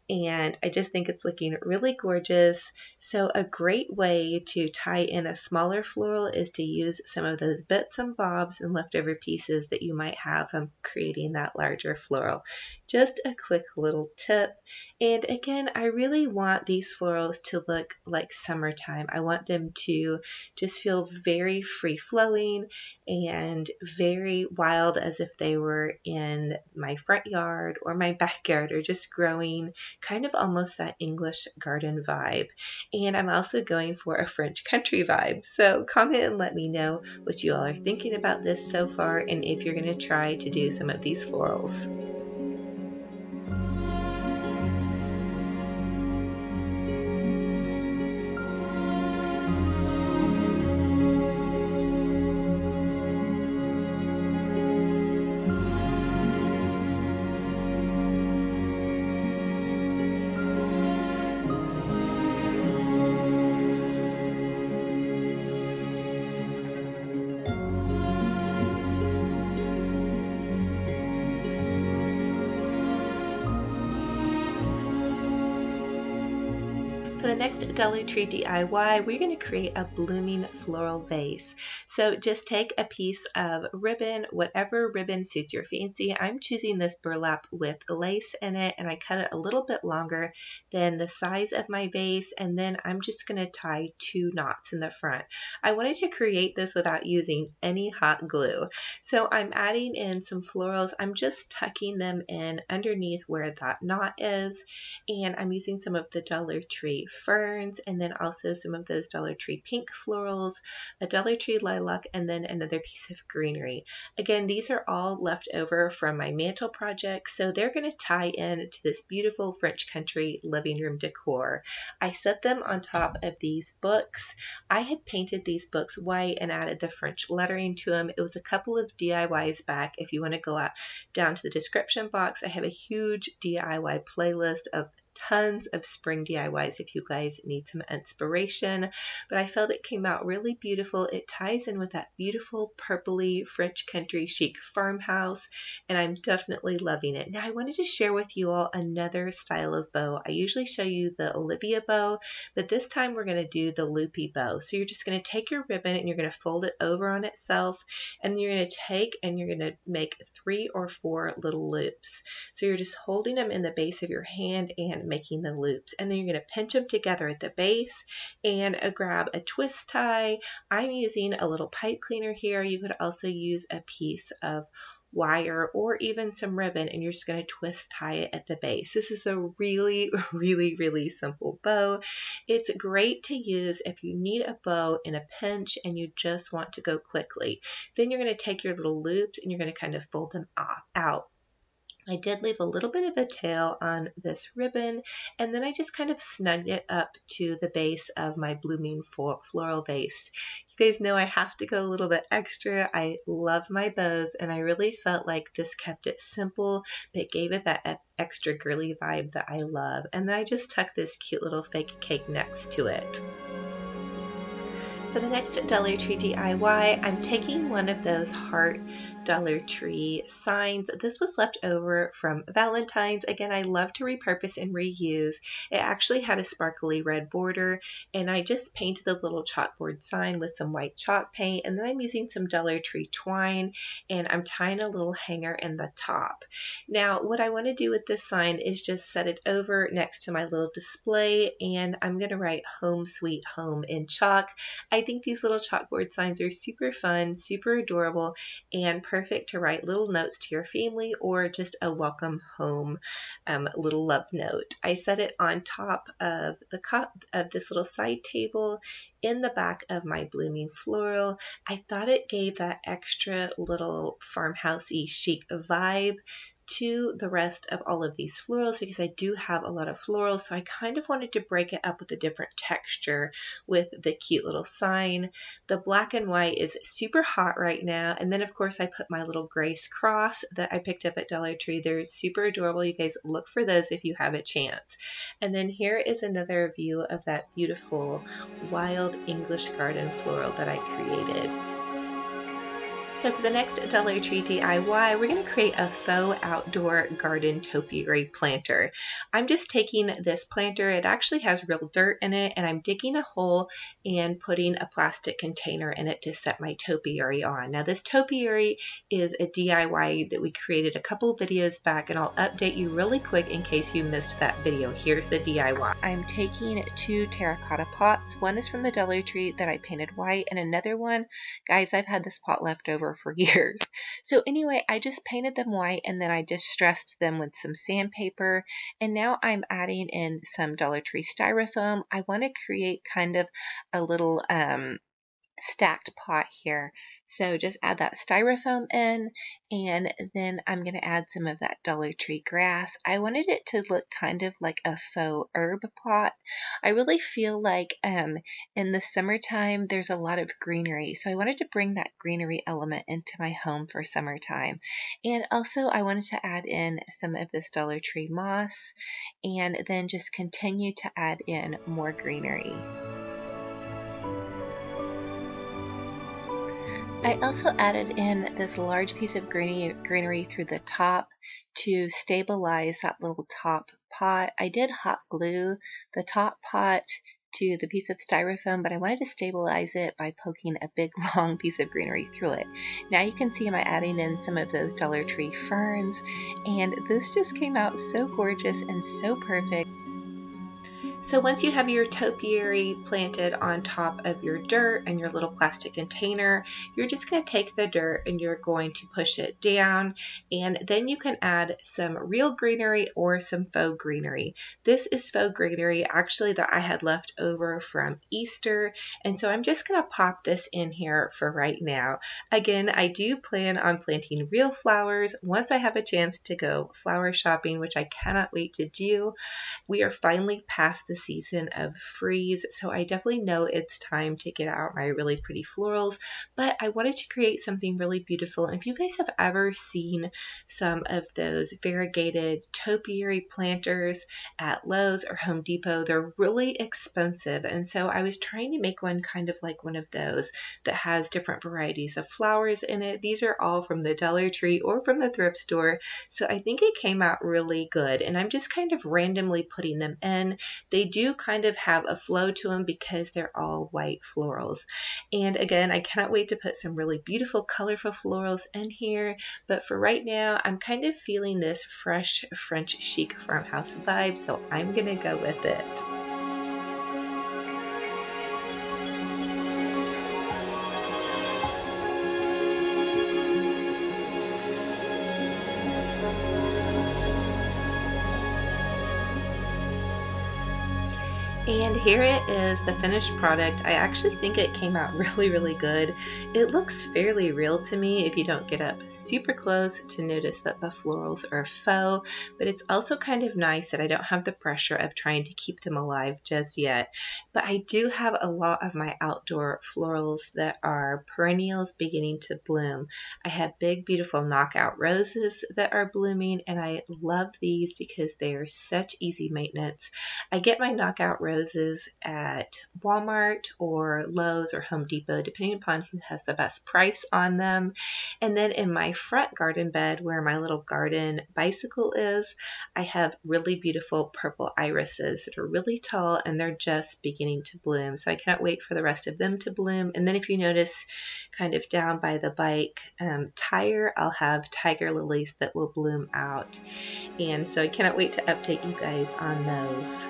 and I just think it's looking really gorgeous. So a great way to tie in a smaller floral is to use some of those bits and bobs and leftover pieces that you might have from creating that larger floral. Just a quick little tip. And again, I really want these florals to look like summertime. I want them to just feel very free-flowing and very wild, as if they were in my front yard or my backyard or just growing, kind of almost that English garden vibe. And I'm also going for a French country vibe. So comment and let me know what you all are thinking about this so far, and if you're going to try to do some of these florals. For the next Dollar Tree DIY, we're going to create a blooming floral vase. So just take a piece of ribbon, whatever ribbon suits your fancy. I'm choosing this burlap with lace in it, and I cut it a little bit longer than the size of my vase, and then I'm just going to tie 2 knots in the front. I wanted to create this without using any hot glue. So I'm adding in some florals. I'm just tucking them in underneath where that knot is, and I'm using some of the Dollar Tree ferns, and then also some of those Dollar Tree pink florals, a Dollar Tree lilac, and then another piece of greenery. Again, these are all left over from my mantle project, so they're going to tie in to this beautiful French country living room decor. I set them on top of these books. I had painted these books white and added the French lettering to them. It was a couple of DIYs back. If you want to go out down to the description box, I have a huge DIY playlist of tons of spring DIYs if you guys need some inspiration, but I felt it came out really beautiful. It ties in with that beautiful purpley French country chic farmhouse, and I'm definitely loving it. Now I wanted to share with you all another style of bow. I usually show you the Olivia bow, but this time we're going to do the loopy bow. So you're just going to take your ribbon and you're going to fold it over on itself, and then you're going to take and you're going to make 3 or 4 little loops. So you're just holding them in the base of your hand and making the loops, and then you're going to pinch them together at the base and grab a twist tie. I'm using a little pipe cleaner here. You could also use a piece of wire or even some ribbon, and you're just going to twist tie it at the base. This is a really simple bow. It's great to use if you need a bow in a pinch and you just want to go quickly. Then you're going to take your little loops and you're going to kind of fold them out. I did leave a little bit of a tail on this ribbon, and then I just kind of snugged it up to the base of my blooming floral vase. You guys know I have to go a little bit extra. I love my bows, and I really felt like this kept it simple, but gave it that extra girly vibe that I love. And then I just tucked this cute little fake cake next to it. For the next Dollar Tree DIY, I'm taking one of those heart Dollar Tree signs. This was left over from Valentine's. Again, I love to repurpose and reuse. It actually had a sparkly red border, and I just painted the little chalkboard sign with some white chalk paint, and then I'm using some Dollar Tree twine, and I'm tying a little hanger in the top. Now, what I want to do with this sign is just set it over next to my little display, and I'm going to write Home Sweet Home in chalk. I think these little chalkboard signs are super fun, super adorable, and perfect to write little notes to your family or just a welcome home little love note. I set it on top of this little side table in the back of my blooming floral. I thought it gave that extra little farmhousey chic vibe to the rest of all of these florals because I do have a lot of florals, so I kind of wanted to break it up with a different texture with the cute little sign. The black and white is super hot right now, and then of course I put my little Grace cross that I picked up at Dollar Tree. They're super adorable. You guys look for those if you have a chance. And then here is another view of that beautiful wild English garden floral that I created. So for the next Dollar Tree DIY, we're going to create a faux outdoor garden topiary planter. I'm just taking this planter, it actually has real dirt in it, and I'm digging a hole and putting a plastic container in it to set my topiary on. Now this topiary is a DIY that we created a couple videos back, and I'll update you really quick in case you missed that video. Here's the DIY. I'm taking 2 terracotta pots. One is from the Dollar Tree that I painted white, and another one, guys, I've had this pot left over for years. So anyway, I just painted them white and then I distressed them with some sandpaper, and now I'm adding in some Dollar Tree styrofoam. I want to create kind of a little stacked pot here. So just add that styrofoam in, and then I'm going to add some of that Dollar Tree grass. I wanted it to look kind of like a faux herb pot. I really feel like in the summertime there's a lot of greenery, so I wanted to bring that greenery element into my home for summertime. And also I wanted to add in some of this Dollar Tree moss, and then just continue to add in more greenery. I also added in this large piece of greenery through the top to stabilize that little top pot. I did hot glue the top pot to the piece of styrofoam, but I wanted to stabilize it by poking a big long piece of greenery through it. Now you can see I'm adding in some of those Dollar Tree ferns, and this just came out so gorgeous and so perfect. So once you have your topiary planted on top of your dirt and your little plastic container, you're just going to take the dirt and you're going to push it down, and then you can add some real greenery or some faux greenery. This is faux greenery actually that I had left over from Easter, and so I'm just going to pop this in here for right now. Again, I do plan on planting real flowers once I have a chance to go flower shopping, which I cannot wait to do. We are finally past the season of freeze, so I definitely know it's time to get out my really pretty florals, but I wanted to create something really beautiful. And if you guys have ever seen some of those variegated topiary planters at Lowe's or Home Depot, they're really expensive, and so I was trying to make one kind of like one of those that has different varieties of flowers in it. These are all from the Dollar Tree or from the thrift store, so I think it came out really good, and I'm just kind of randomly putting them in. They do kind of have a flow to them because they're all white florals. And again, I cannot wait to put some really beautiful colorful florals in here, but for right now I'm kind of feeling this fresh French chic farmhouse vibe, so I'm gonna go with it. And here it is, the finished product. I actually think it came out really good. It looks fairly real to me if you don't get up super close to notice that the florals are faux, but it's also kind of nice that I don't have the pressure of trying to keep them alive just yet. But I do have a lot of my outdoor florals that are perennials beginning to bloom. I have big beautiful knockout roses that are blooming, and I love these because they are such easy maintenance. I get my knockout roses at Walmart or Lowe's or Home Depot, depending upon who has the best price on them. And then in my front garden bed where my little garden bicycle is, I have really beautiful purple irises that are really tall and they're just beginning to bloom. So I can't wait for the rest of them to bloom. And then if you notice kind of down by the bike tire, I'll have tiger lilies that will bloom out. And so I cannot wait to update you guys on those.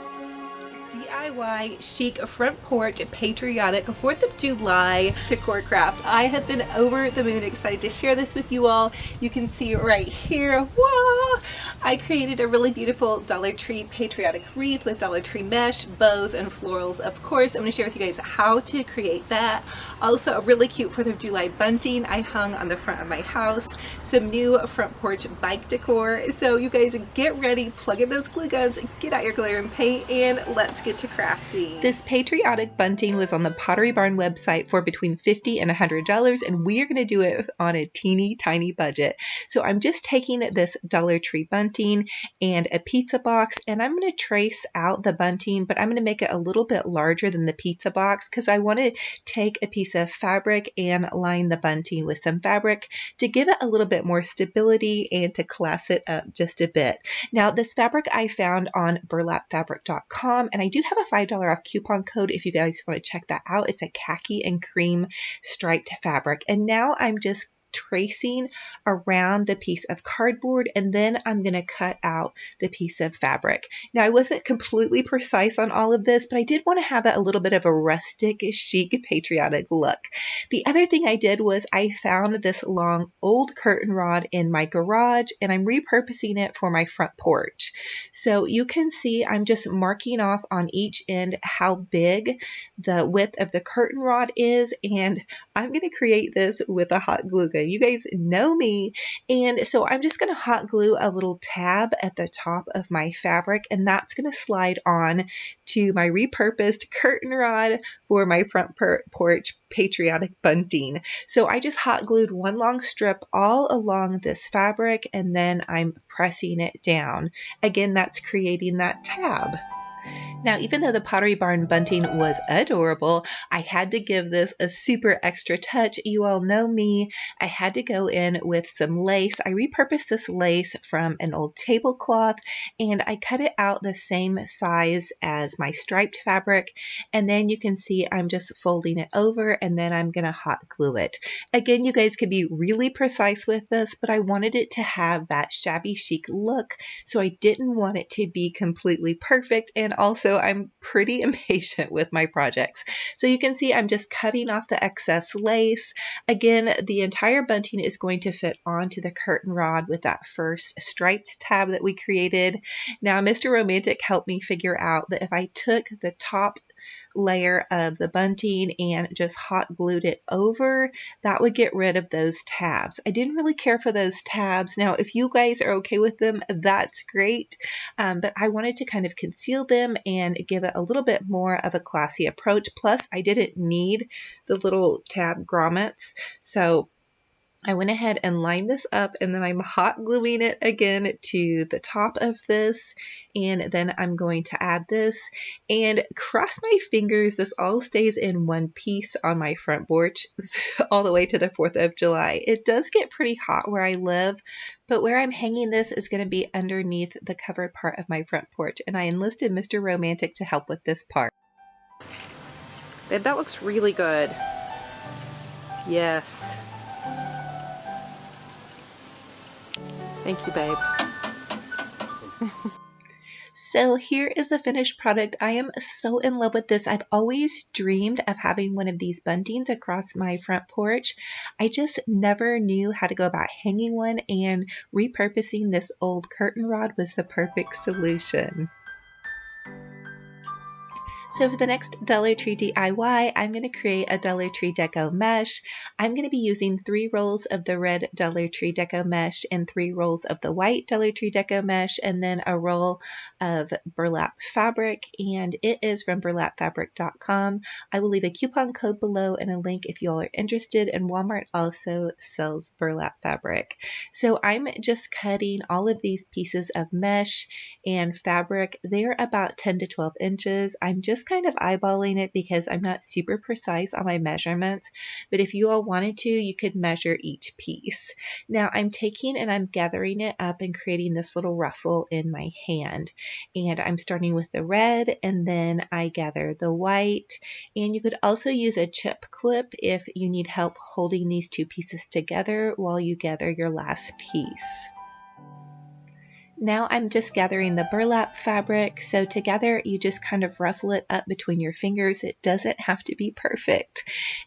DIY chic front porch patriotic 4th of July decor crafts. I have been over the moon excited to share this with you all. You can see right here, whoa! I created a really beautiful Dollar Tree patriotic wreath with Dollar Tree mesh, bows, and florals. Of course, I'm going to share with you guys how to create that. Also, a really cute 4th of July bunting I hung on the front of my house. Some new front porch bike decor. So you guys get ready, plug in those glue guns, get out your glitter and paint, and let's get to crafting. This patriotic bunting was on the Pottery Barn website for between $50 and $100, and we are going to do it on a teeny tiny budget. So I'm just taking this Dollar Tree bunting and a pizza box, and I'm going to trace out the bunting, but I'm going to make it a little bit larger than the pizza box because I want to take a piece of fabric and line the bunting with some fabric to give it a little bit more stability and to class it up just a bit. Now, this fabric I found on burlapfabric.com, and I do have a $5 off coupon code if you guys want to check that out. It's a khaki and cream striped fabric. And now I'm just tracing around the piece of cardboard, and then I'm going to cut out the piece of fabric. Now, I wasn't completely precise on all of this, but I did want to have a little bit of a rustic, chic, patriotic look. The other thing I did was I found this long old curtain rod in my garage, and I'm repurposing it for my front porch. So you can see I'm just marking off on each end how big the width of the curtain rod is, and I'm going to create this with a hot glue gun. You guys know me, and so I'm just going to hot glue a little tab at the top of my fabric, and that's going to slide on to my repurposed curtain rod for my front porch patriotic bunting. So I just hot glued one long strip all along this fabric, and then I'm pressing it down. Again, that's creating that tab. Now, even though the Pottery Barn bunting was adorable, I had to give this a super extra touch. You all know me. I had to go in with some lace. I repurposed this lace from an old tablecloth, and I cut it out the same size as my striped fabric. And then you can see I'm just folding it over, and then I'm going to hot glue it. Again, you guys can be really precise with this, but I wanted it to have that shabby chic look, so I didn't want it to be completely perfect and also so I'm pretty impatient with my projects. So you can see I'm just cutting off the excess lace. Again, the entire bunting is going to fit onto the curtain rod with that first striped tab that we created. Now, Mr. Romantic helped me figure out that if I took the top layer of the bunting and just hot glued it over, that would get rid of those tabs. I didn't really care for those tabs. Now, if you guys are okay with them, that's great. But I wanted to kind of conceal them and give it a little bit more of a classy approach. Plus, I didn't need the little tab grommets. So I went ahead and lined this up, and then I'm hot gluing it again to the top of this, and then I'm going to add this, and cross my fingers this all stays in one piece on my front porch all the way to the 4th of July. It does get pretty hot where I live, but where I'm hanging this is going to be underneath the covered part of my front porch, and I enlisted Mr. Romantic to help with this part. Babe, that looks really good. Yes. Thank you, babe. So here is the finished product. I am so in love with this. I've always dreamed of having one of these buntings across my front porch. I just never knew how to go about hanging one, and repurposing this old curtain rod was the perfect solution. So for the next Dollar Tree DIY, I'm going to create a Dollar Tree Deco mesh. I'm going to be using 3 rolls of the red Dollar Tree Deco mesh and 3 rolls of the white Dollar Tree Deco mesh, and then a roll of burlap fabric, and it is from burlapfabric.com. I will leave a coupon code below and a link if you all are interested, and Walmart also sells burlap fabric. So I'm just cutting all of these pieces of mesh and fabric. They're about 10 to 12 inches. I'm just kind of eyeballing it because I'm not super precise on my measurements, but if you all wanted to, you could measure each piece. Now I'm taking and I'm gathering it up and creating this little ruffle in my hand, and I'm starting with the red, and then I gather the white, and you could also use a chip clip if you need help holding these 2 pieces together while you gather your last piece. Now I'm just gathering the burlap fabric. So to gather, you just kind of ruffle it up between your fingers. It doesn't have to be perfect.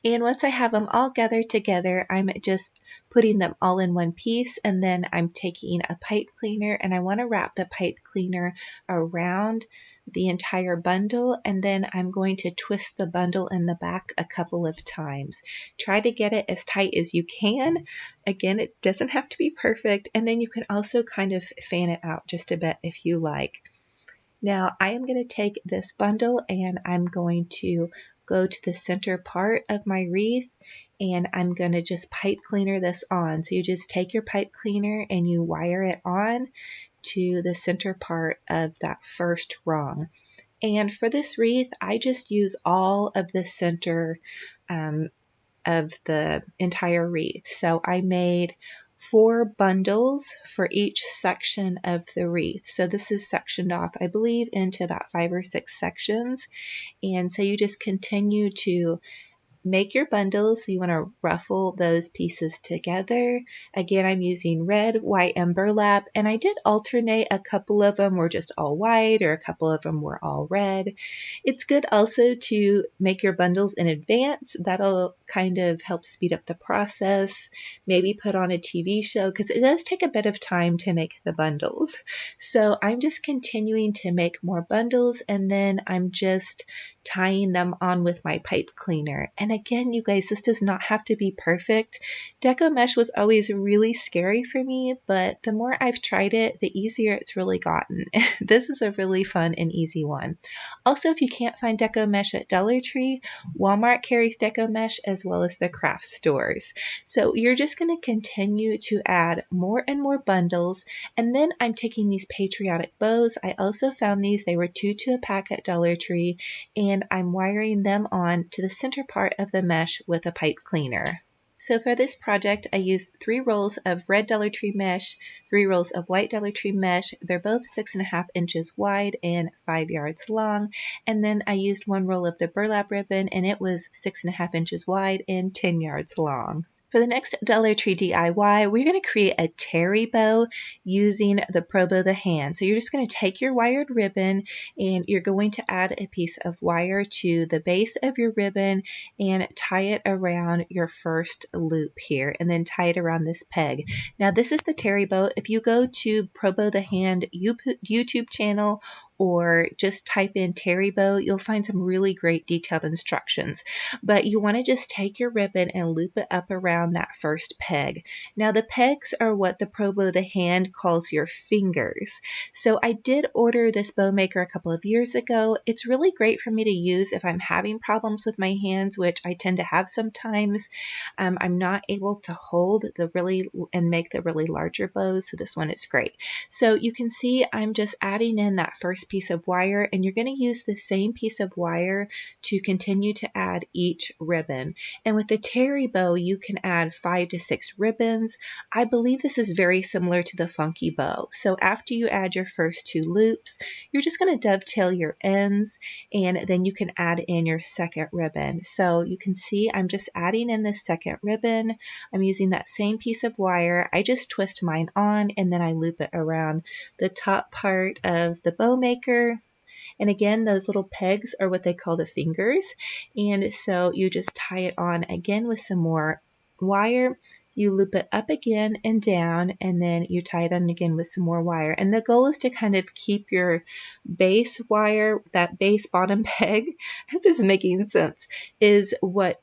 And once I have them all gathered together, I'm just putting them all in one piece, and then I'm taking a pipe cleaner, and I want to wrap the pipe cleaner around the entire bundle, and then I'm going to twist the bundle in the back a couple of times. Try to get it as tight as you can. Again, it doesn't have to be perfect, and then you can also kind of fan it out just a bit if you like. Now I am going to take this bundle and I'm going to go to the center part of my wreath, and I'm going to just pipe cleaner this on. So you just take your pipe cleaner and you wire it on to the center part of that first rung. And for this wreath, I just use all of the center of the entire wreath. So I made 4 bundles for each section of the wreath. So this is sectioned off, I believe, into about 5 or 6 sections. And so you just continue to make your bundles. So you want to ruffle those pieces together. Again, I'm using red, white, and burlap, and I did alternate. A couple of them were just all white, or a couple of them were all red. It's good also to make your bundles in advance. That'll kind of help speed up the process. Maybe put on a TV show, because it does take a bit of time to make the bundles. So I'm just continuing to make more bundles, and then I'm just tying them on with my pipe cleaner. And again, you guys, this does not have to be perfect. Deco mesh was always really scary for me, but the more I've tried it, the easier it's really gotten. This is a really fun and easy one. Also, if you can't find deco mesh at Dollar Tree, Walmart carries deco mesh as well as the craft stores. So you're just going to continue to add more and more bundles. And then I'm taking these patriotic bows. I also found these. They were 2 to a pack at Dollar Tree, and I'm wiring them on to the center part of the mesh with a pipe cleaner. So for this project, I used 3 rolls of red Dollar Tree mesh, 3 rolls of white Dollar Tree mesh. They're both 6.5 inches wide and 5 yards long. And then I used 1 roll of the burlap ribbon, and it was 6.5 inches wide and 10 yards long. For the next Dollar Tree DIY, we're going to create a terry bow using the Pro Bow the hand. So you're just going to take your wired ribbon and you're going to add a piece of wire to the base of your ribbon and tie it around your first loop here and then tie it around this peg. Now this is the terry bow. If you go to Pro Bow the hand YouTube channel or just type in terry bow, you'll find some really great detailed instructions. But you want to just take your ribbon and loop it up around that first peg. Now the pegs are what the Pro Bow the hand calls your fingers. So I did order this bow maker a couple of years ago. It's really great for me to use if I'm having problems with my hands, which I tend to have sometimes. I'm not able to hold and make the really larger bows, so this one is great. So you can see I'm just adding in that first piece of wire, and you're going to use the same piece of wire to continue to add each ribbon. And with the terry bow, you can add 5 to 6 ribbons. I believe this is very similar to the funky bow. So after you add your first 2 loops, you're just going to dovetail your ends, and then you can add in your second ribbon. So you can see I'm just adding in the second ribbon. I'm using that same piece of wire. I just twist mine on and then I loop it around the top part of the bow maker. And again, those little pegs are what they call the fingers. And so you just tie it on again with some more wire. You loop it up again and down, and then you tie it on again with some more wire. And the goal is to kind of keep your base wire, that base bottom peg, if this is making sense, is what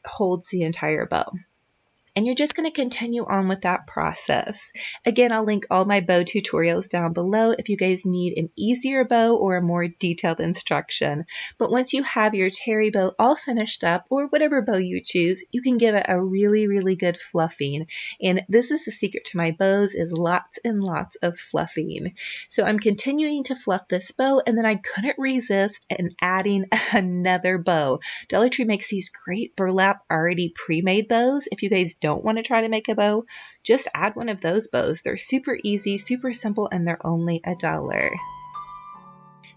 holds the entire bow. And you're just going to continue on with that process. Again, I'll link all my bow tutorials down below if you guys need an easier bow or a more detailed instruction. But once you have your terry bow all finished up, or whatever bow you choose, you can give it a really, really good fluffing. And this is the secret to my bows, is lots and lots of fluffing. So I'm continuing to fluff this bow, and then I couldn't resist and adding another bow. Dollar Tree makes these great burlap already pre-made bows. If you guys don't want to try to make a bow, just add one of those bows. They're super easy, super simple, and they're only $1.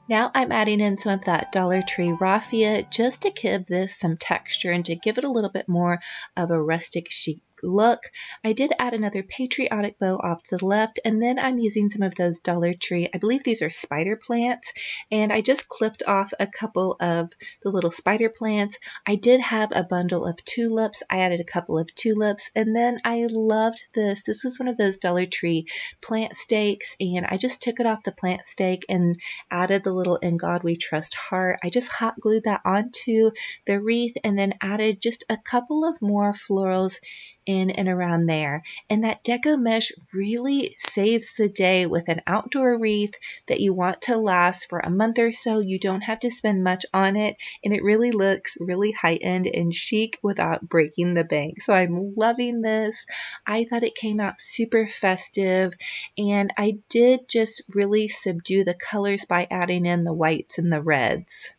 Now I'm adding in some of that Dollar Tree raffia just to give this some texture and to give it a little bit more of a rustic chic look. I did add another patriotic bow off to the left, and then I'm using some of those Dollar Tree, I believe these are spider plants, and I just clipped off a couple of the little spider plants. I did have a bundle of tulips. I added a couple of tulips, and then I loved this. This was one of those Dollar Tree plant stakes, and I just took it off the plant stake and added the little "In God We Trust" heart. I just hot glued that onto the wreath and then added just a couple of more florals in and around there. And that deco mesh really saves the day with an outdoor wreath that you want to last for a month or so. You don't have to spend much on it, and it really looks really high-end and chic without breaking the bank. So I'm loving this. I thought it came out super festive, and I did just really subdue the colors by adding in the whites and the reds.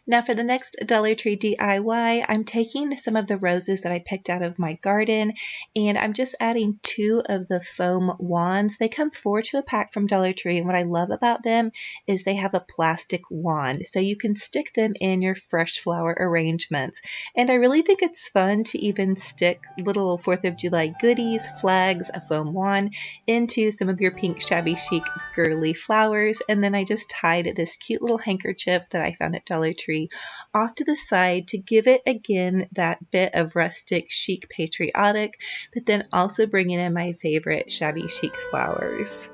Now for the next Dollar Tree DIY, I'm taking some of the roses that I picked out of my garden, and I'm just adding 2 of the foam wands. They come 4 to a pack from Dollar Tree, and what I love about them is they have a plastic wand, so you can stick them in your fresh flower arrangements. And I really think it's fun to even stick little 4th of July goodies, flags, a foam wand into some of your pink shabby chic girly flowers. And then I just tied this cute little handkerchief that I found at Dollar Tree off to the side to give it again that bit of rustic chic patriotic, but then also bringing in my favorite shabby chic flowers.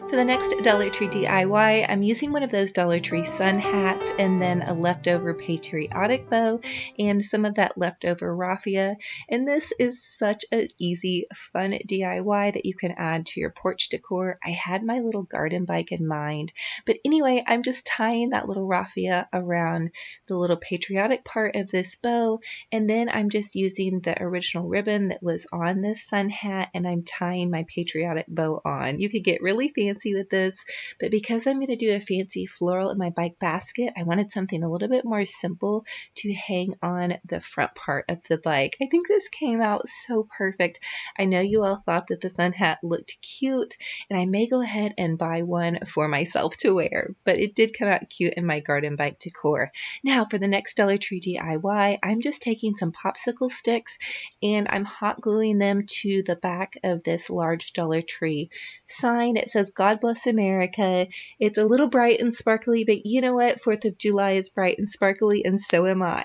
For the next Dollar Tree DIY, I'm using one of those Dollar Tree sun hats and then a leftover patriotic bow and some of that leftover raffia. And this is such an easy, fun DIY that you can add to your porch decor. I had my little garden bike in mind. But anyway, I'm just tying that little raffia around the little patriotic part of this bow. And then I'm just using the original ribbon that was on this sun hat, and I'm tying my patriotic bow on. You could get really really fancy with this, but because I'm going to do a fancy floral in my bike basket, I wanted something a little bit more simple to hang on the front part of the bike. I think this came out so perfect. I know you all thought that the sun hat looked cute, and I may go ahead and buy one for myself to wear, but it did come out cute in my garden bike decor. Now for the next Dollar Tree DIY, I'm just taking some popsicle sticks and I'm hot gluing them to the back of this large Dollar Tree sign. It says God Bless America. It's a little bright and sparkly, but you know what? 4th of July is bright and sparkly, and so am I.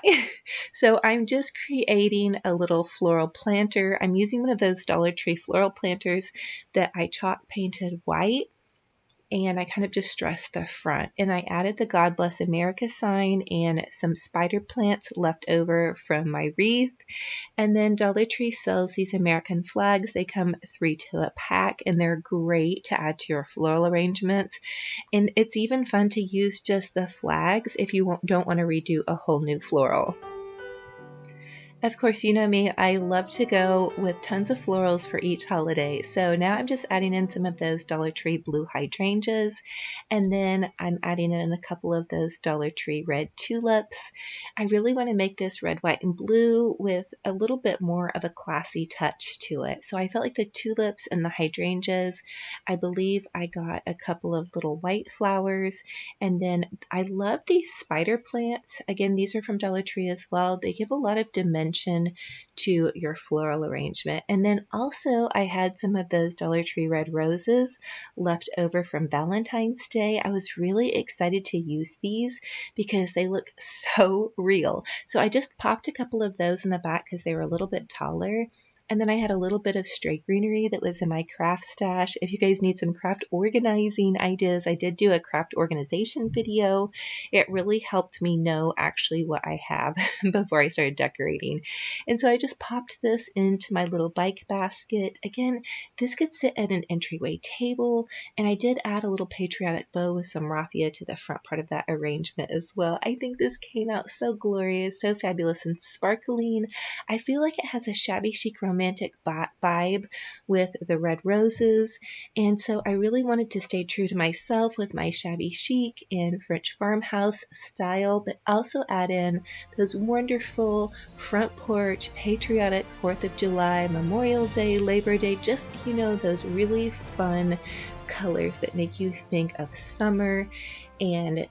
So I'm just creating a little floral planter. I'm using one of those Dollar Tree floral planters that I chalk painted white, and I kind of just stressed the front. And I added the God Bless America sign and some spider plants left over from my wreath. And then Dollar Tree sells these American flags. They come 3 to a pack, and they're great to add to your floral arrangements. And it's even fun to use just the flags if you don't want to redo a whole new floral. Of course, you know me, I love to go with tons of florals for each holiday. So now I'm just adding in some of those Dollar Tree blue hydrangeas, and then I'm adding in a couple of those Dollar Tree red tulips. I really want to make this red, white, and blue with a little bit more of a classy touch to it. So I felt like the tulips and the hydrangeas, I believe I got a couple of little white flowers, and then I love these spider plants. Again, these are from Dollar Tree as well. They give a lot of dimension to your floral arrangement. And then also I had some of those Dollar Tree red roses left over from Valentine's Day. I was really excited to use these because they look so real. So I just popped a couple of those in the back because they were a little bit taller. And then I had a little bit of stray greenery that was in my craft stash. If you guys need some craft organizing ideas, I did do a craft organization video. It really helped me know actually what I have before I started decorating. And so I just popped this into my little bike basket. Again, this could sit at an entryway table. And I did add a little patriotic bow with some raffia to the front part of that arrangement as well. I think this came out so glorious, so fabulous and sparkling. I feel like it has a shabby chic romantic vibe with the red roses, and so I really wanted to stay true to myself with my shabby chic and French farmhouse style, but also add in those wonderful front porch patriotic 4th of July, Memorial Day, Labor Day, just, you know, those really fun colors that make you think of summer. And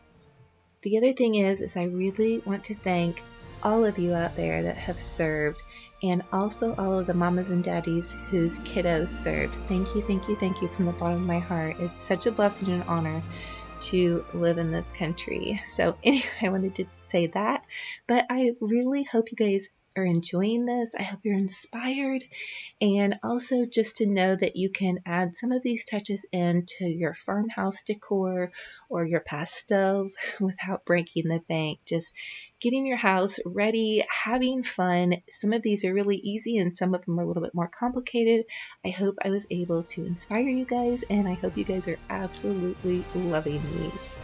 the other thing is I really want to thank all of you out there that have served, and also all of the mamas and daddies whose kiddos served. Thank you, thank you, thank you from the bottom of my heart. It's such a blessing and an honor to live in this country. So anyway, I wanted to say that, but I really hope you guys are enjoying this. I hope you're inspired, and also just to know that you can add some of these touches into your farmhouse decor or your pastels without breaking the bank. Just getting your house ready, having fun. Some of these are really easy and some of them are a little bit more complicated. I hope I was able to inspire you guys, and I hope you guys are absolutely loving these.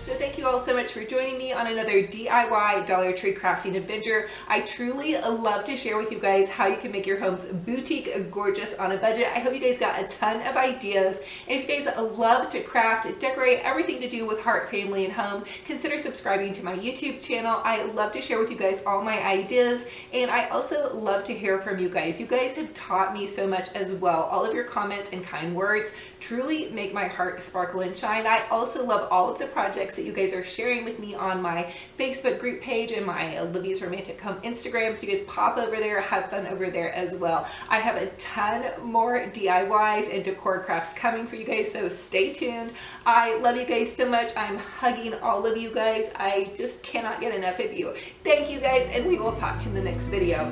So thank you all so much for joining me on another DIY Dollar Tree crafting adventure. I truly love to share with you guys how you can make your homes boutique gorgeous on a budget. I hope you guys got a ton of ideas. And if you guys love to craft, decorate, everything to do with heart, family, and home, consider subscribing to my YouTube channel. I love to share with you guys all my ideas, and I also love to hear from you guys. You guys have taught me so much as well. All of your comments and kind words truly make my heart sparkle and shine. I also love all of the projects that you guys are sharing with me on my Facebook group page and my Olivia's Romantic Home Instagram. So you guys pop over there, have fun over there as well. I have a ton more DIYs and decor crafts coming for you guys, so stay tuned. I love you guys so much. I'm hugging all of you guys. I just cannot get enough of you. Thank you guys, and we will talk to you in the next video.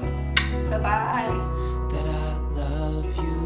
Bye-bye. That I love you.